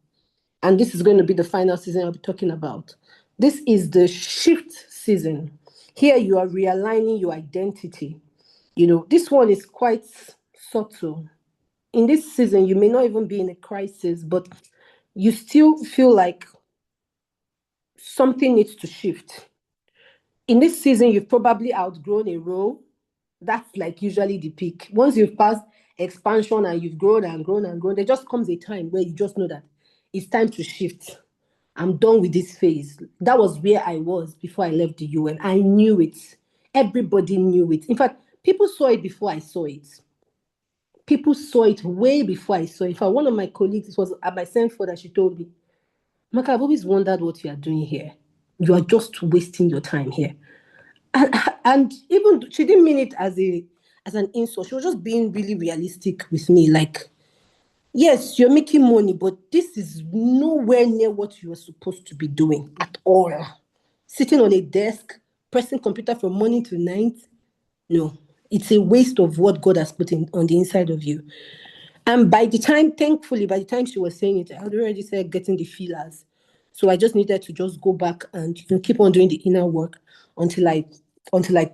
And this is going to be the final season I'll be talking about. This is the shift season. Here you are realigning your identity. This one is quite subtle. In this season, you may not even be in a crisis, but you still feel like something needs to shift. In this season, you've probably outgrown a role. That's like usually the peak. Once you've passed expansion and you've grown and grown and grown, there just comes a time where you just know that it's time to shift. I'm done with this phase. That was where I was before I left the UN. I knew it. Everybody knew it. In fact, people saw it before I saw it. People saw it way before I saw it. In fact, one of my colleagues, it was at my Senford, that she told me, Maka, I've always wondered what you are doing here. You are just wasting your time here. And even she didn't mean it as an insult. She was just being really realistic with me. Like, yes, you're making money, but this is nowhere near what you are supposed to be doing at all. Sitting on a desk, pressing computer from morning to night. No, it's a waste of what God has put on the inside of you. And thankfully, by the time she was saying it, I had already started getting the feelers. So I just needed to just go back and keep on doing the inner work until I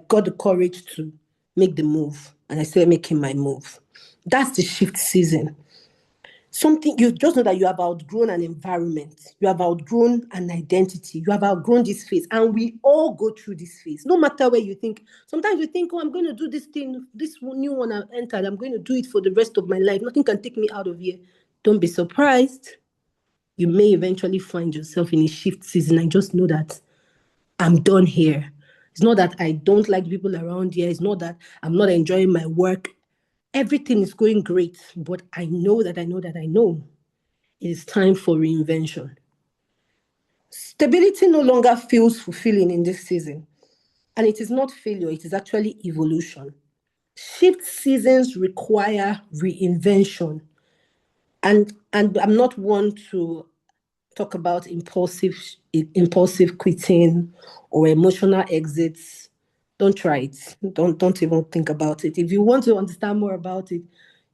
got the courage to make the move. And I started making my move. That's the shift season. Something you just know that you have outgrown an environment, you have outgrown an identity, you have outgrown this phase, and we all go through this phase. No matter where you think, sometimes you think, oh, I'm going to do this thing, this new one I've entered, I'm going to do it for the rest of my life. Nothing can take me out of here. Don't be surprised. You may eventually find yourself in a shift season and just know that I'm done here. It's not that I don't like people around here. It's not that I'm not enjoying my work. Everything is going great, but I know it is time for reinvention. Stability no longer feels fulfilling in this season. And it is not failure, it is actually evolution. Shift seasons require reinvention. And I'm not one to talk about impulsive quitting or emotional exits. Don't try it. Don't even think about it. If you want to understand more about it,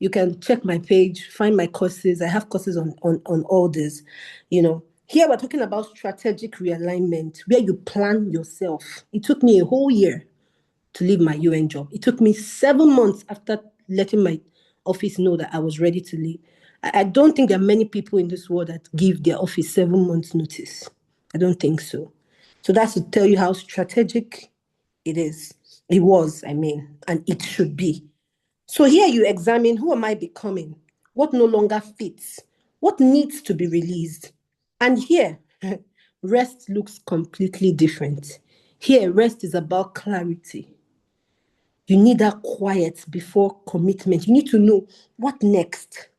you can check my page, find my courses. I have courses on all this. Here we're talking about strategic realignment, where you plan yourself. It took me a whole year to leave my UN job. It took me 7 months after letting my office know that I was ready to leave. I don't think there are many people in this world that give their office 7 months notice. I don't think so. So that's to tell you how strategic it is. It was, and it should be. So here you examine, who am I becoming? What no longer fits? What needs to be released? And here, rest looks completely different. Here, rest is about clarity. You need that quiet before commitment. You need to know what next.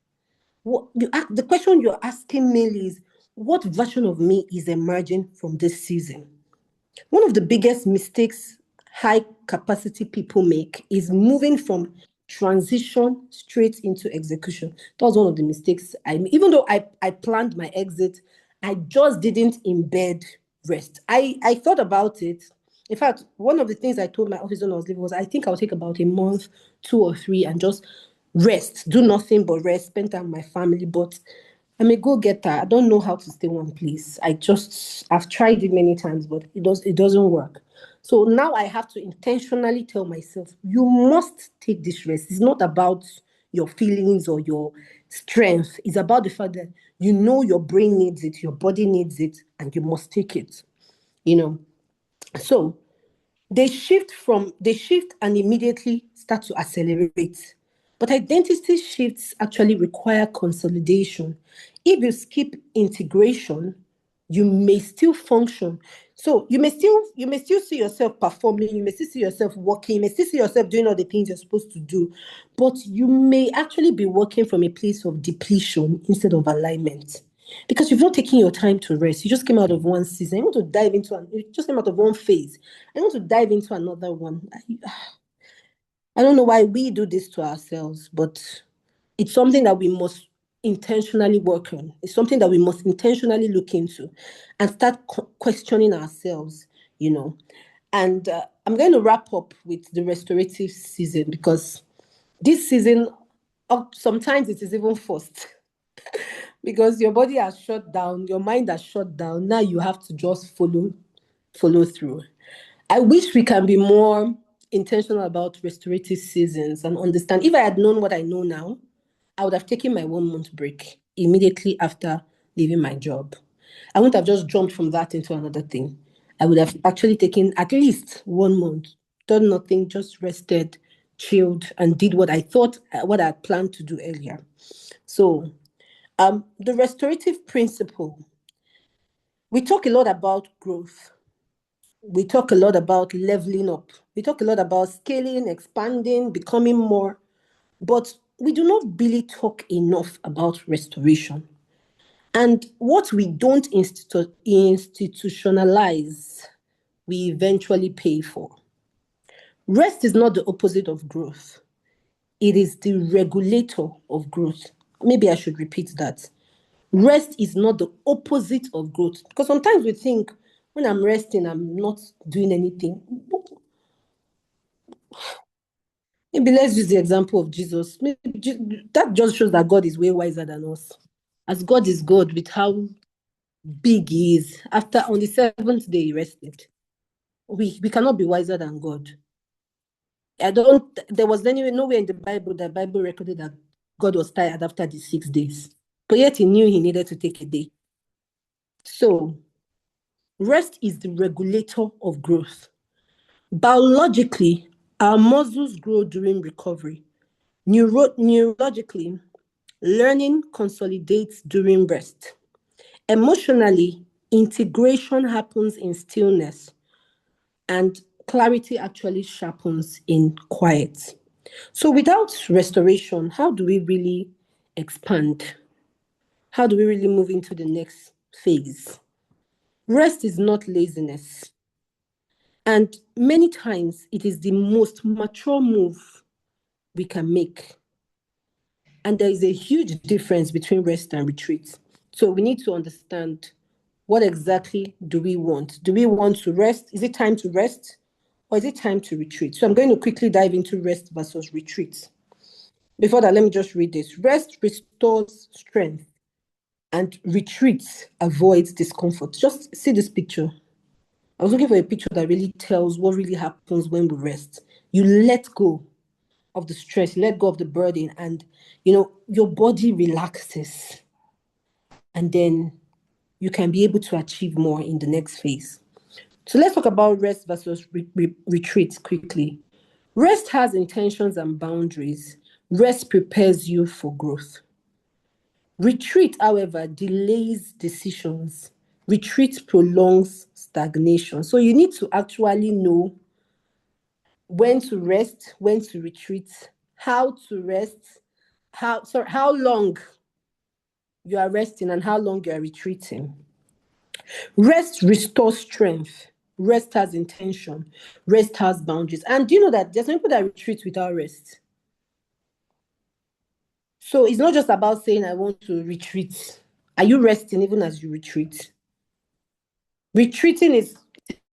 The question you're asking me is, what version of me is emerging from this season? One of the biggest mistakes high capacity people make is moving from transition straight into execution. That was one of the mistakes I made. Even though I planned my exit, I just didn't embed rest. I thought about it. In fact, one of the things I told my office when I was leaving was, I think I'll take about a month, 2 or 3, and just rest, do nothing but rest, spend time with my family. But I'm a go-getter. I don't know how to stay one place. I've tried it many times, but it doesn't work. So now I have to intentionally tell myself, you must take this rest. It's not about your feelings or your strength. It's about the fact that you know your brain needs it, your body needs it, and you must take it. So they shift and immediately start to accelerate. But identity shifts actually require consolidation. If you skip integration, you may still function. So you may still see yourself performing, you may still see yourself working, you may still see yourself doing all the things you're supposed to do, but you may actually be working from a place of depletion instead of alignment. Because you've not taken your time to rest. You just came out of one season. You want to dive into you just came out of one phase. I want to dive into another one. I don't know why we do this to ourselves, but it's something that we must intentionally work on. It's something that we must intentionally look into and start questioning ourselves, you know. And I'm going to wrap up with the restorative season, because this season, sometimes it is even forced. Because your body has shut down, your mind has shut down. Now you have to just follow through. I wish we can be more intentional about restorative seasons and understand. If I had known what I know now, I would have taken my 1 month break immediately after leaving my job. I wouldn't have just jumped from that into another thing. I would have actually taken at least 1 month, done nothing, just rested, chilled, and did what I had planned to do earlier. So the restorative principle, we talk a lot about growth. We talk a lot about leveling up. We talk a lot about scaling, expanding, becoming more. But we do not really talk enough about restoration. And what we don't institutionalize, we eventually pay for. Rest is not the opposite of growth. It is the regulator of growth. Maybe I should repeat that. Rest is not the opposite of growth. Because sometimes we think, when I'm resting, I'm not doing anything. Maybe let's use the example of Jesus. That just shows that God is way wiser than us. As God is God, with how big He is, after on the 7th day He rested. We cannot be wiser than God. There was nowhere in the Bible recorded that God was tired after the 6 days. But yet He knew He needed to take a day. So, rest is the regulator of growth. Biologically, our muscles grow during recovery. Neurologically, learning consolidates during rest. Emotionally, integration happens in stillness, and clarity actually sharpens in quiet. So without restoration, how do we really expand? How do we really move into the next phase? Rest is not laziness. And many times it is the most mature move we can make. And there is a huge difference between rest and retreat. So we need to understand, what exactly do we want? Do we want to rest? Is it time to rest? Or is it time to retreat? So I'm going to quickly dive into rest versus retreat. Before that, let me just read this. Rest restores strength and retreat avoids discomfort. Just see this picture. I was looking for a picture that really tells what really happens when we rest. You let go of the stress, let go of the burden, and your body relaxes. And then you can be able to achieve more in the next phase. So let's talk about rest versus retreat quickly. Rest has intentions and boundaries. Rest prepares you for growth. Retreat, however, delays decisions. Retreat prolongs stagnation. So you need to actually know when to rest, when to retreat, how to rest, how long you are resting and how long you are retreating. Rest restores strength. Rest has intention. Rest has boundaries. And do you know that there's some people that retreat without rest? So it's not just about saying, I want to retreat. Are you resting even as you retreat? Retreating is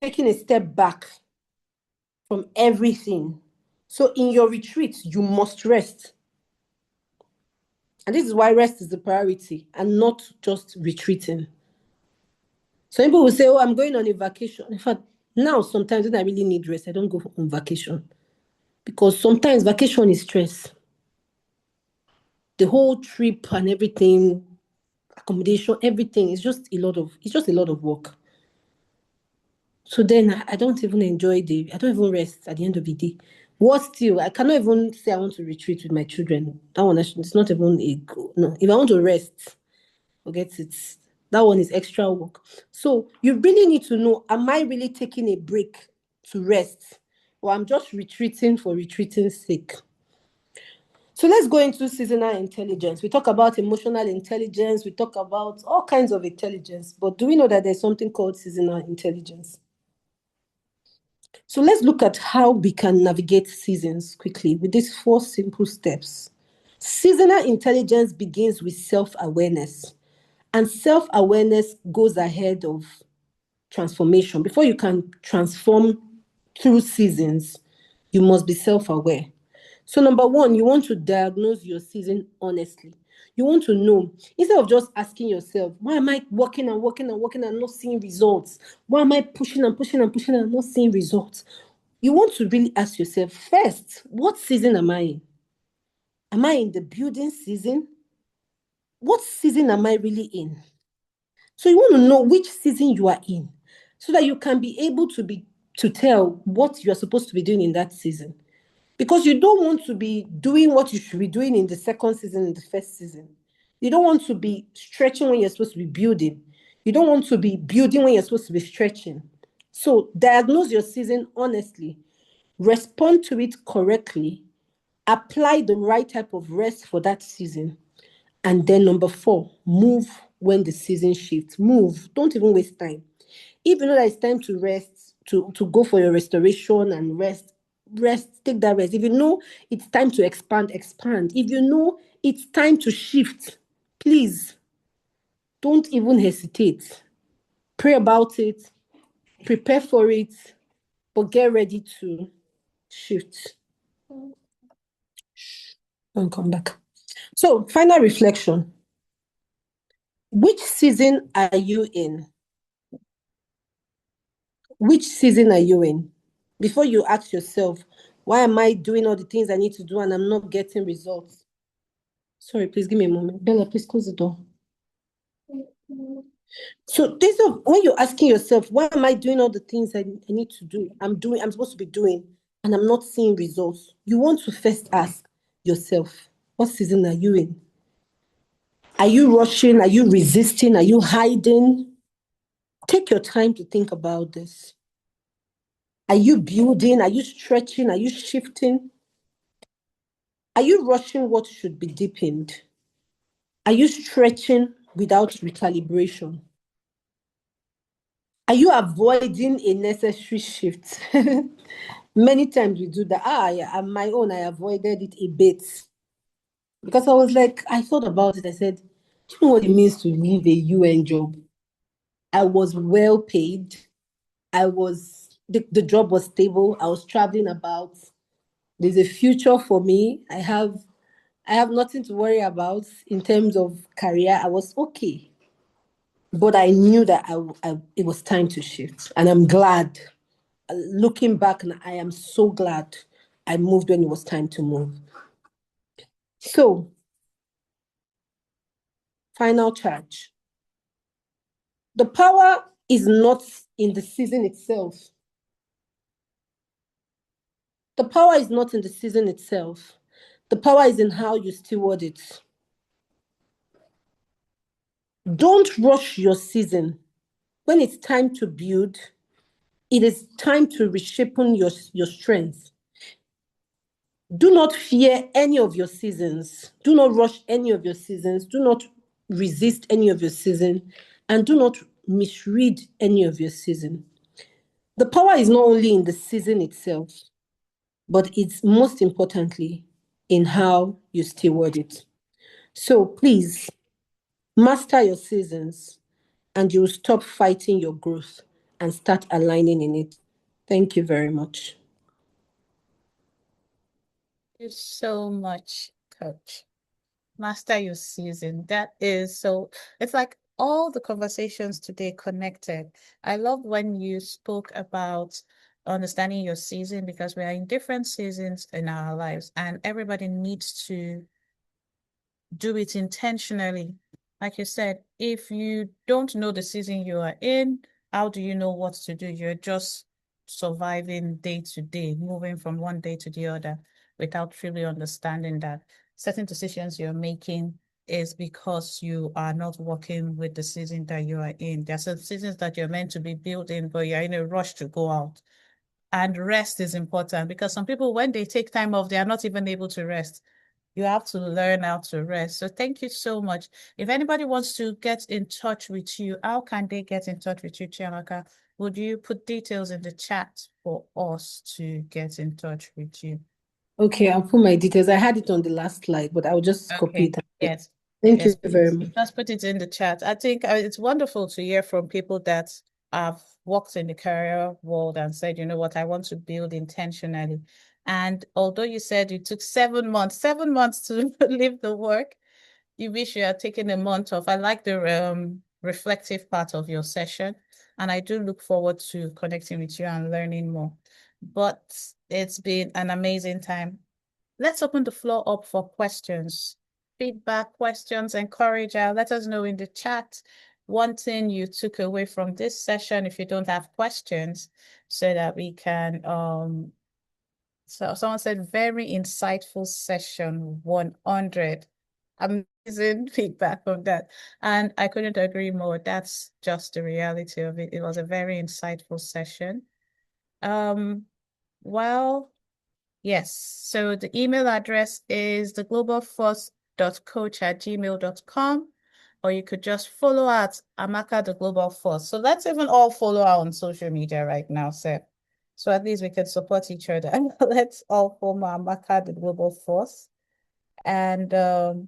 taking a step back from everything. So in your retreat, you must rest. And this is why rest is the priority and not just retreating. Some people will say, oh, I'm going on a vacation. In fact, now sometimes when I really need rest, I don't go on vacation. Because sometimes vacation is stress. The whole trip and everything, accommodation, everything is just a lot of work. So then I don't even I don't even rest at the end of the day. What still? I cannot even say I want to retreat with my children. That one, it's not even a go. No, if I want to rest, forget it. That one is extra work. So you really need to know, am I really taking a break to rest? Or I'm just retreating for retreating's sake? So let's go into seasonal intelligence. We talk about emotional intelligence. We talk about all kinds of intelligence. But do we know that there's something called seasonal intelligence? So let's look at how we can navigate seasons quickly with these 4 simple steps. Seasonal intelligence begins with self-awareness. And self-awareness goes ahead of transformation. Before you can transform through seasons, you must be self-aware. So number 1, you want to diagnose your season honestly. You want to know, instead of just asking yourself, why am I working and working and working and not seeing results? Why am I pushing and pushing and pushing and not seeing results? You want to really ask yourself, first, what season am I in? Am I in the building season? What season am I really in? So you want to know which season you are in so that you can be able to tell what you are supposed to be doing in that season. Because you don't want to be doing what you should be doing in the second season, in the first season. You don't want to be stretching when you're supposed to be building. You don't want to be building when you're supposed to be stretching. So diagnose your season honestly, respond to it correctly, apply the right type of rest for that season. And then number 4, move when the season shifts. Move. Don't even waste time. If you know that it's time to rest, to go for your restoration and rest, take that rest. If you know it's time to expand. If you know it's time to shift, please don't even hesitate. Pray about it, prepare for it, but get ready to shift. And come back. So, final reflection. Which season are you in? Which season are you in? Before you ask yourself, why am I doing all the things I need to do and I'm not getting results? Sorry, please give me a moment. Bella, please close the door. So when you're asking yourself, why am I doing all the things I need to do? I'm supposed to be doing, and I'm not seeing results. You want to first ask yourself, what season are you in? Are you rushing? Are you resisting? Are you hiding? Take your time to think about this. Are you building? Are you stretching? Are you shifting? Are you rushing what should be deepened? Are you stretching without recalibration? Are you avoiding a necessary shift? Many times we do that. Yeah, on my own, I avoided it a bit because I was like, I thought about it. I said, do you know what it means to leave a UN job? I was well paid. The job was stable. I was traveling about. There's a future for me. I have nothing to worry about in terms of career. I was okay. But I knew that it was time to shift. And I'm glad. Looking back, I am so glad I moved when it was time to move. So, final charge. The power is not in the season itself. The power is not in the season itself. The power is in how you steward it. Don't rush your season. When it's time to build, it is time to reshapen your strength. Do not fear any of your seasons. Do not rush any of your seasons. Do not resist any of your season. And do not misread any of your season. The power is not only in the season itself, but it's most importantly in how you steward it. So please master your seasons and you'll stop fighting your growth and start aligning in it. Thank you very much. Thank you so much, Coach. Master your season. That is so, it's like all the conversations today connected. I love when you spoke about understanding your season because we are in different seasons in our lives and everybody needs to do it intentionally. Like you said, if you don't know the season you are in, how do you know what to do? You're just surviving day to day, moving from one day to the other without really understanding that certain decisions you're making is because you are not working with the season that you are in. There are some seasons that you're meant to be building, but you're in a rush to go out. And rest is important because some people, when they take time off, they are not even able to rest. You have to learn how to rest. So thank you so much. If anybody wants to get in touch with you, how can they get in touch with you, Chiamaka? Would you put details in the chat for us to get in touch with you? Okay, I'll put my details. I had it on the last slide, but I'll just copy it. Yes. Thank Yes, you very much. just put it in the chat. I think it's wonderful to hear from people that have worked in the career world and said, you know what, I want to build intentionally. And although you said it took 7 months to leave the work, you wish you had taken a month off. I like the reflective part of your session, and I do look forward to connecting with you and learning more. But it's been an amazing time. Let's open the floor up for questions, feedback, questions, encourager. Let us know in the chat one thing you took away from this session if you don't have questions, so that we can so someone said very insightful session 100. Amazing feedback from that. And I couldn't agree more. That's just the reality of it. It was a very insightful session. Well, yes. So the email address is theglobalforce.coach@gmail.com, or you could just follow at Amaka the Global Force. So let's even all follow her on social media right now, Seth. So at least we can support each other. Let's all follow Amaka the Global Force. And the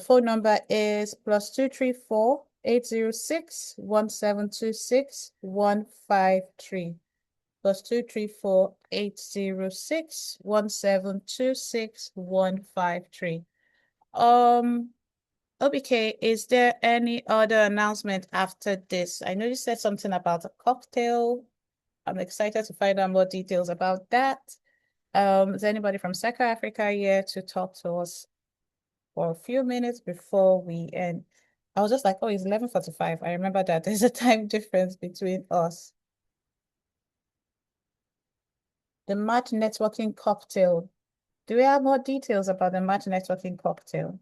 phone number is +234 806 1726 153. +234 806 1726 153. OBK, is there any other announcement after this? I know you said something about a cocktail. I'm excited to find out more details about that. Is anybody from South Africa here to talk to us for a few minutes before we end? I was just like, oh, it's 11:45. I remember that there's a time difference between us. The Match Networking Cocktail. Do we have more details about the Match Networking Cocktail?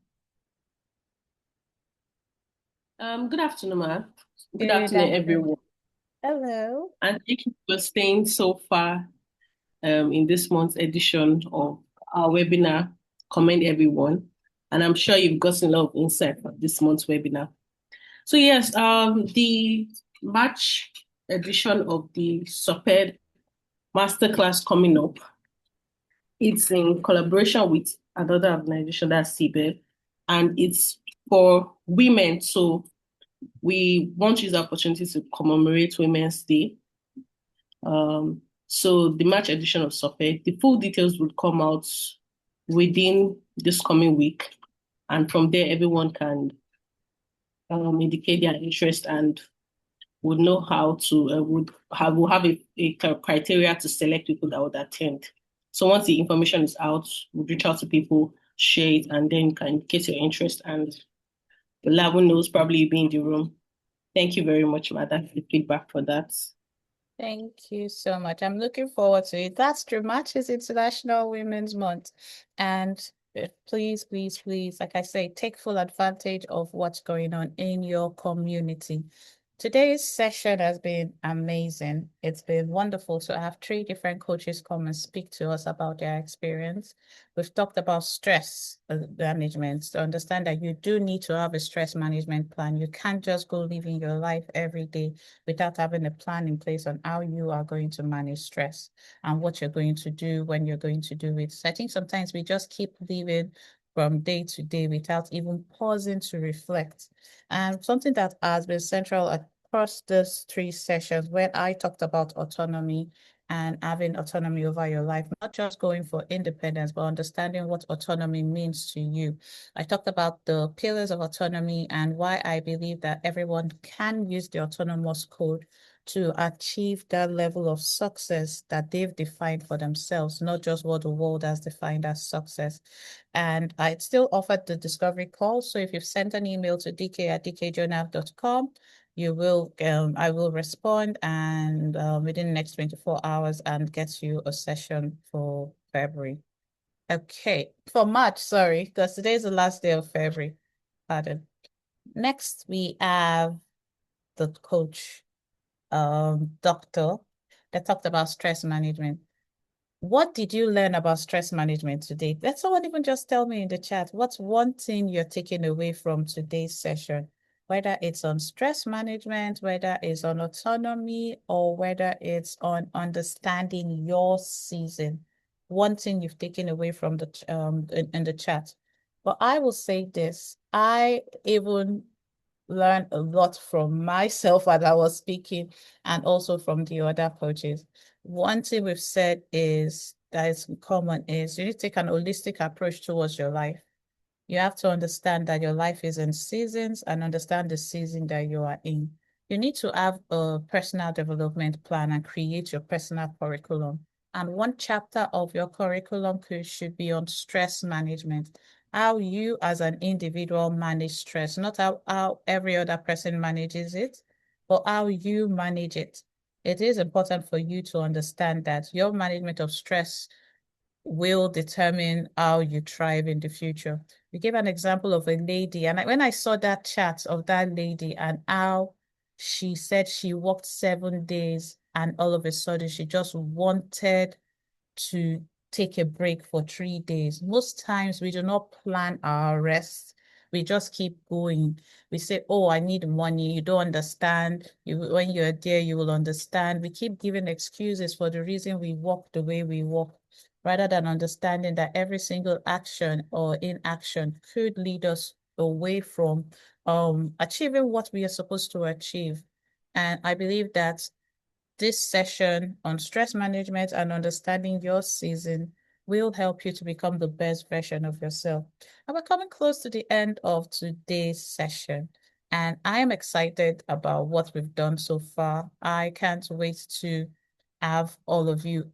Good afternoon, ma'am. Good afternoon, everyone. Hello. And thank you for staying so far in this month's edition of our webinar. Commend everyone. And I'm sure you've gotten a lot of insight from this month's webinar. So yes, the Match edition of the SOPED Masterclass coming up. It's in collaboration with another organization, that's CBED, and it's for women. So we want to use the opportunity to commemorate Women's Day. So the March edition of SOPED, the full details would come out within this coming week. And from there, everyone can indicate their interest and would know how to, will have a criteria to select people that would attend. So once the information is out, we'll reach out to people, share it, and then can indicate your interest, and the lab knows probably be in the room. Thank you very much, Madam, for the feedback for that. Thank you so much. I'm looking forward to it. That's true. March is International Women's Month. And please, please, please, like I say, take full advantage of what's going on in your community. Today's session has been amazing. It's been wonderful to have 3 different coaches come and speak to us about their experience. We've talked about stress management, to understand that you do need to have a stress management plan. You can't just go living your life every day without having a plan in place on how you are going to manage stress and what you're going to do when you're going to do it. So I think sometimes we just keep living from day to day without even pausing to reflect. And something that has been central across these 3 sessions, when I talked about autonomy and having autonomy over your life, not just going for independence, but understanding what autonomy means to you. I talked about the pillars of autonomy and why I believe that everyone can use the autonomous code to achieve that level of success that they've defined for themselves, not just what the world has defined as success. And I still offered the discovery call. So if you've sent an email to dk@dkjonah.com, you will, I will respond and within the next 24 hours and get you a session for February. Okay, for March, sorry, because today is the last day of February. Pardon. Next, we have the coach, Dr. that talked about stress management. What did you learn about stress management today? Let someone even just tell me in the chat, what's one thing you're taking away from today's session? Whether it's on stress management, whether it's on autonomy, or whether it's on understanding your season. One thing you've taken away from the in the chat. But I will say this, I even learned a lot from myself as I was speaking and also from the other coaches. One thing we've said is that is common is you need to take an holistic approach towards your life. You have to understand that your life is in seasons and understand the season that you are in. You need to have a personal development plan and create your personal curriculum. And one chapter of your curriculum should be on stress management, how you as an individual manage stress, not how every other person manages it, but how you manage it. It is important for you to understand that your management of stress will determine how you thrive in the future. We gave an example of a lady, and when I saw that chat of that lady and how she said she worked 7 days and all of a sudden she just wanted to take a break for 3 days. Most times we do not plan our rest. We just keep going. We say, oh, I need money. You don't understand. When you're there, you will understand. We keep giving excuses for the reason we walk the way we walk, rather than understanding that every single action or inaction could lead us away from achieving what we are supposed to achieve. And I believe that this session on stress management and understanding your season will help you to become the best version of yourself. And we're coming close to the end of today's session, and I am excited about what we've done so far. I can't wait to have all of you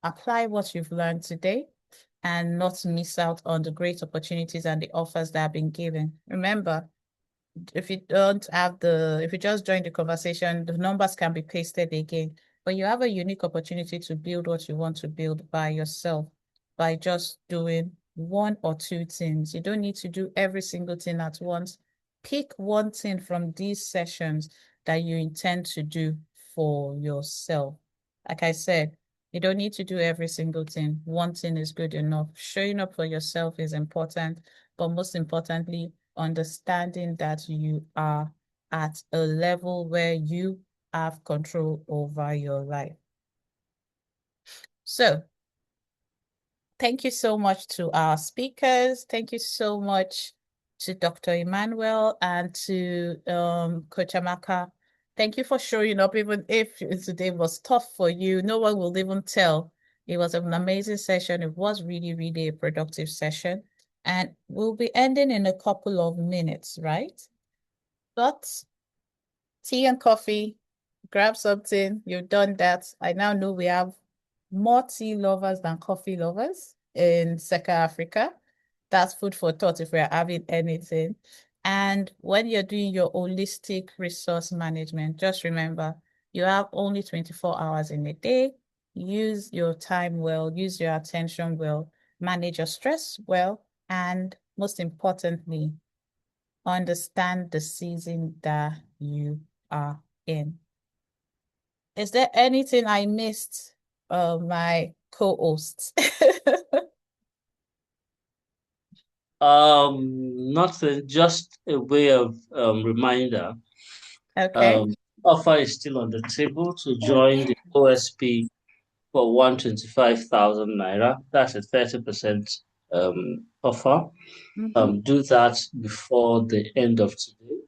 apply what you've learned today and not miss out on the great opportunities and the offers that have been given. Remember, if you just join the conversation, the numbers can be pasted again, but you have a unique opportunity to build what you want to build by yourself by just doing 1 or 2 things. You don't need to do every single thing at once. Pick one thing from these sessions that you intend to do for yourself. Like I said, you don't need to do every single thing. One thing is good enough. Showing up for yourself is important, but most importantly, understanding that you are at a level where you have control over your life. So, thank you so much to our speakers. Thank you so much to Dr. Emmanuel and to Coach Amaka. Thank you for showing up, even if today was tough for you. No one will even tell. It was an amazing session. It was really, really a productive session. And we'll be ending in a couple of minutes, right? But tea and coffee, grab something. You've done that. I now know we have more tea lovers than coffee lovers in Seka Africa. That's food for thought if we're having anything. And when you're doing your holistic resource management, just remember you have only 24 hours in a day. Use your time well, use your attention well, manage your stress well, and most importantly, understand the season that you are in. Is there anything I missed, my co-hosts? Nothing, just a way of reminder. Okay. Offer is still on the table to join the OSP for 125,000 naira. That's a 30% offer. Do that before the end of today.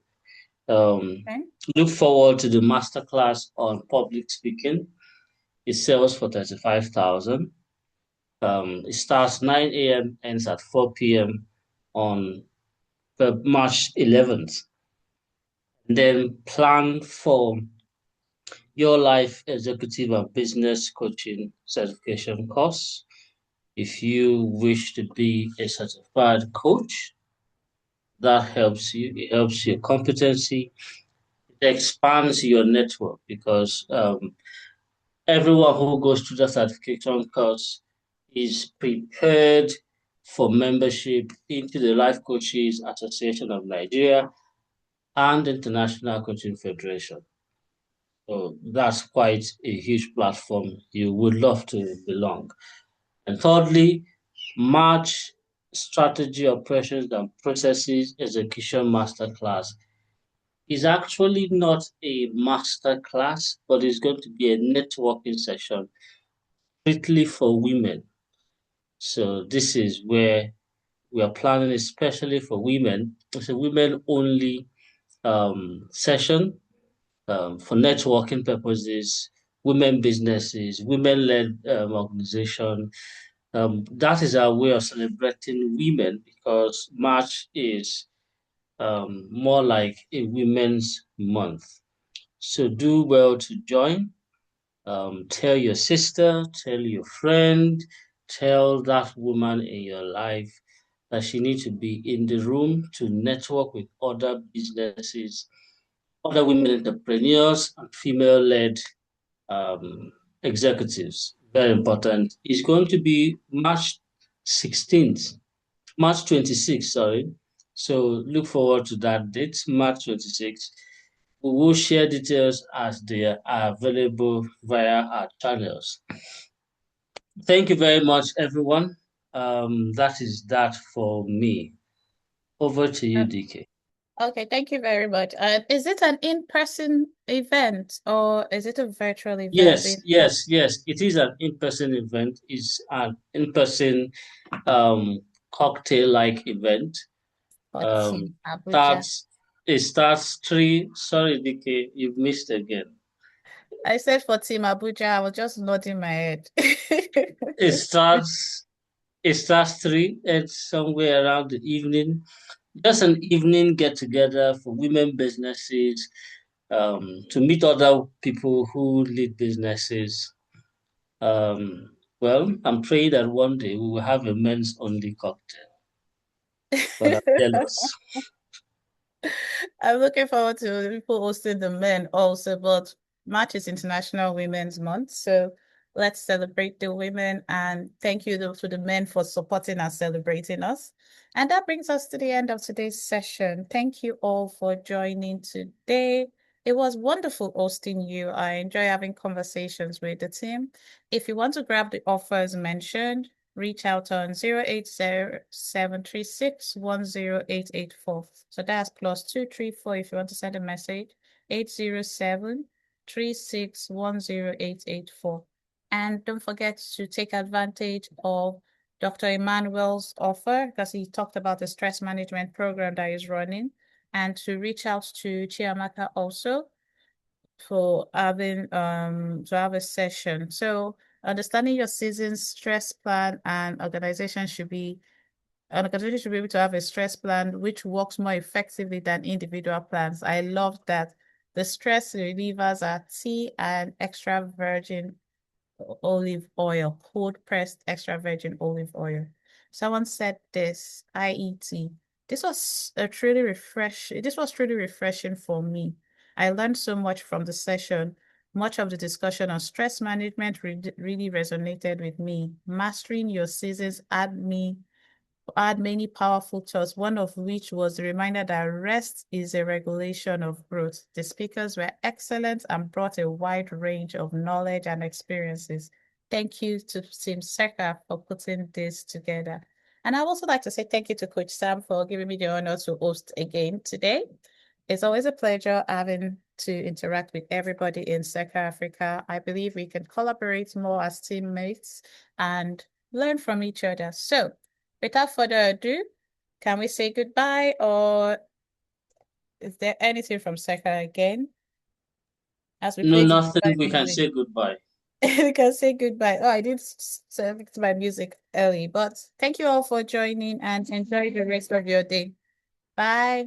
Okay. Look forward to the masterclass on public speaking. It sells for 35,000. It starts 9 a.m., ends at 4 p.m. on March 11th. And then plan for your life executive and business coaching certification course. If you wish to be a certified coach, that helps you. It helps your competency. It expands your network because everyone who goes through the certification course is prepared for membership into the Life Coaches Association of Nigeria and International Coaching Federation. So that's quite a huge platform. You would love to belong. And thirdly, March Strategy, Operations, and Processes Execution Masterclass is actually not a masterclass, but it's going to be a networking session strictly for women. So this is where we are planning especially for women. It's a women-only session for networking purposes, women businesses, women-led organization. That is our way of celebrating women because March is more like a women's month. So do well to join. Tell your sister, tell your friend, tell that woman in your life that she needs to be in the room to network with other businesses, other women entrepreneurs, and female-led executives. Very important. It's going to be March 16th, March 26th, sorry. So look forward to that date, March 26th. We will share details as they are available via our channels. Thank you very much, everyone. That is that for me. Over to you, DK. Okay, thank you very much. Is it an in-person event or is it a virtual event? Yes. It is an in-person event. It's an in-person cocktail-like event. What's in Abuja? It starts 3. Sorry, DK, you've missed again. I said for Team Abuja, I was just nodding my head. It starts 3. It's somewhere around the evening. Just an evening get together for women businesses, to meet other people who lead businesses. Well, I'm praying that one day we will have a men's only cocktail. But I'm jealous. I'm looking forward to the people hosting the men also, but March is International Women's Month, so let's celebrate the women and thank you to the men for supporting and celebrating us. And that brings us to the end of today's session. Thank you all for joining today. It was wonderful hosting you. I enjoy having conversations with the team. If you want to grab the offers mentioned, reach out on 080-736-10884. So that's +234 if you want to send a message, 807 36108884. And don't forget to take advantage of Dr. Emmanuel's offer, because he talked about the stress management program that he's running, and to reach out to Chiamaka also for having to have a session. So understanding your season's stress plan and organization should be an organization should be able to have a stress plan which works more effectively than individual plans. I love that. The stress relievers are tea and extra virgin olive oil, cold pressed extra virgin olive oil. Someone said this, IET. This was truly refreshing for me. I learned so much from the session. Much of the discussion on stress management really resonated with me. Mastering your seasons add many powerful thoughts, one of which was the reminder that rest is a regulation of growth. The speakers were excellent and brought a wide range of knowledge and experiences. Thank you to Team SECA for putting this together. And I'd also like to say thank you to Coach Sam for giving me the honor to host again today. It's always a pleasure having to interact with everybody in SECA Africa. I believe we can collaborate more as teammates and learn from each other. So, without further ado, can we say goodbye, or is there anything from SECA again? As we No, play nothing. goodbye We can music. say goodbye. We can say goodbye. Oh, I did select my music early, but thank you all for joining and enjoy the rest of your day. Bye.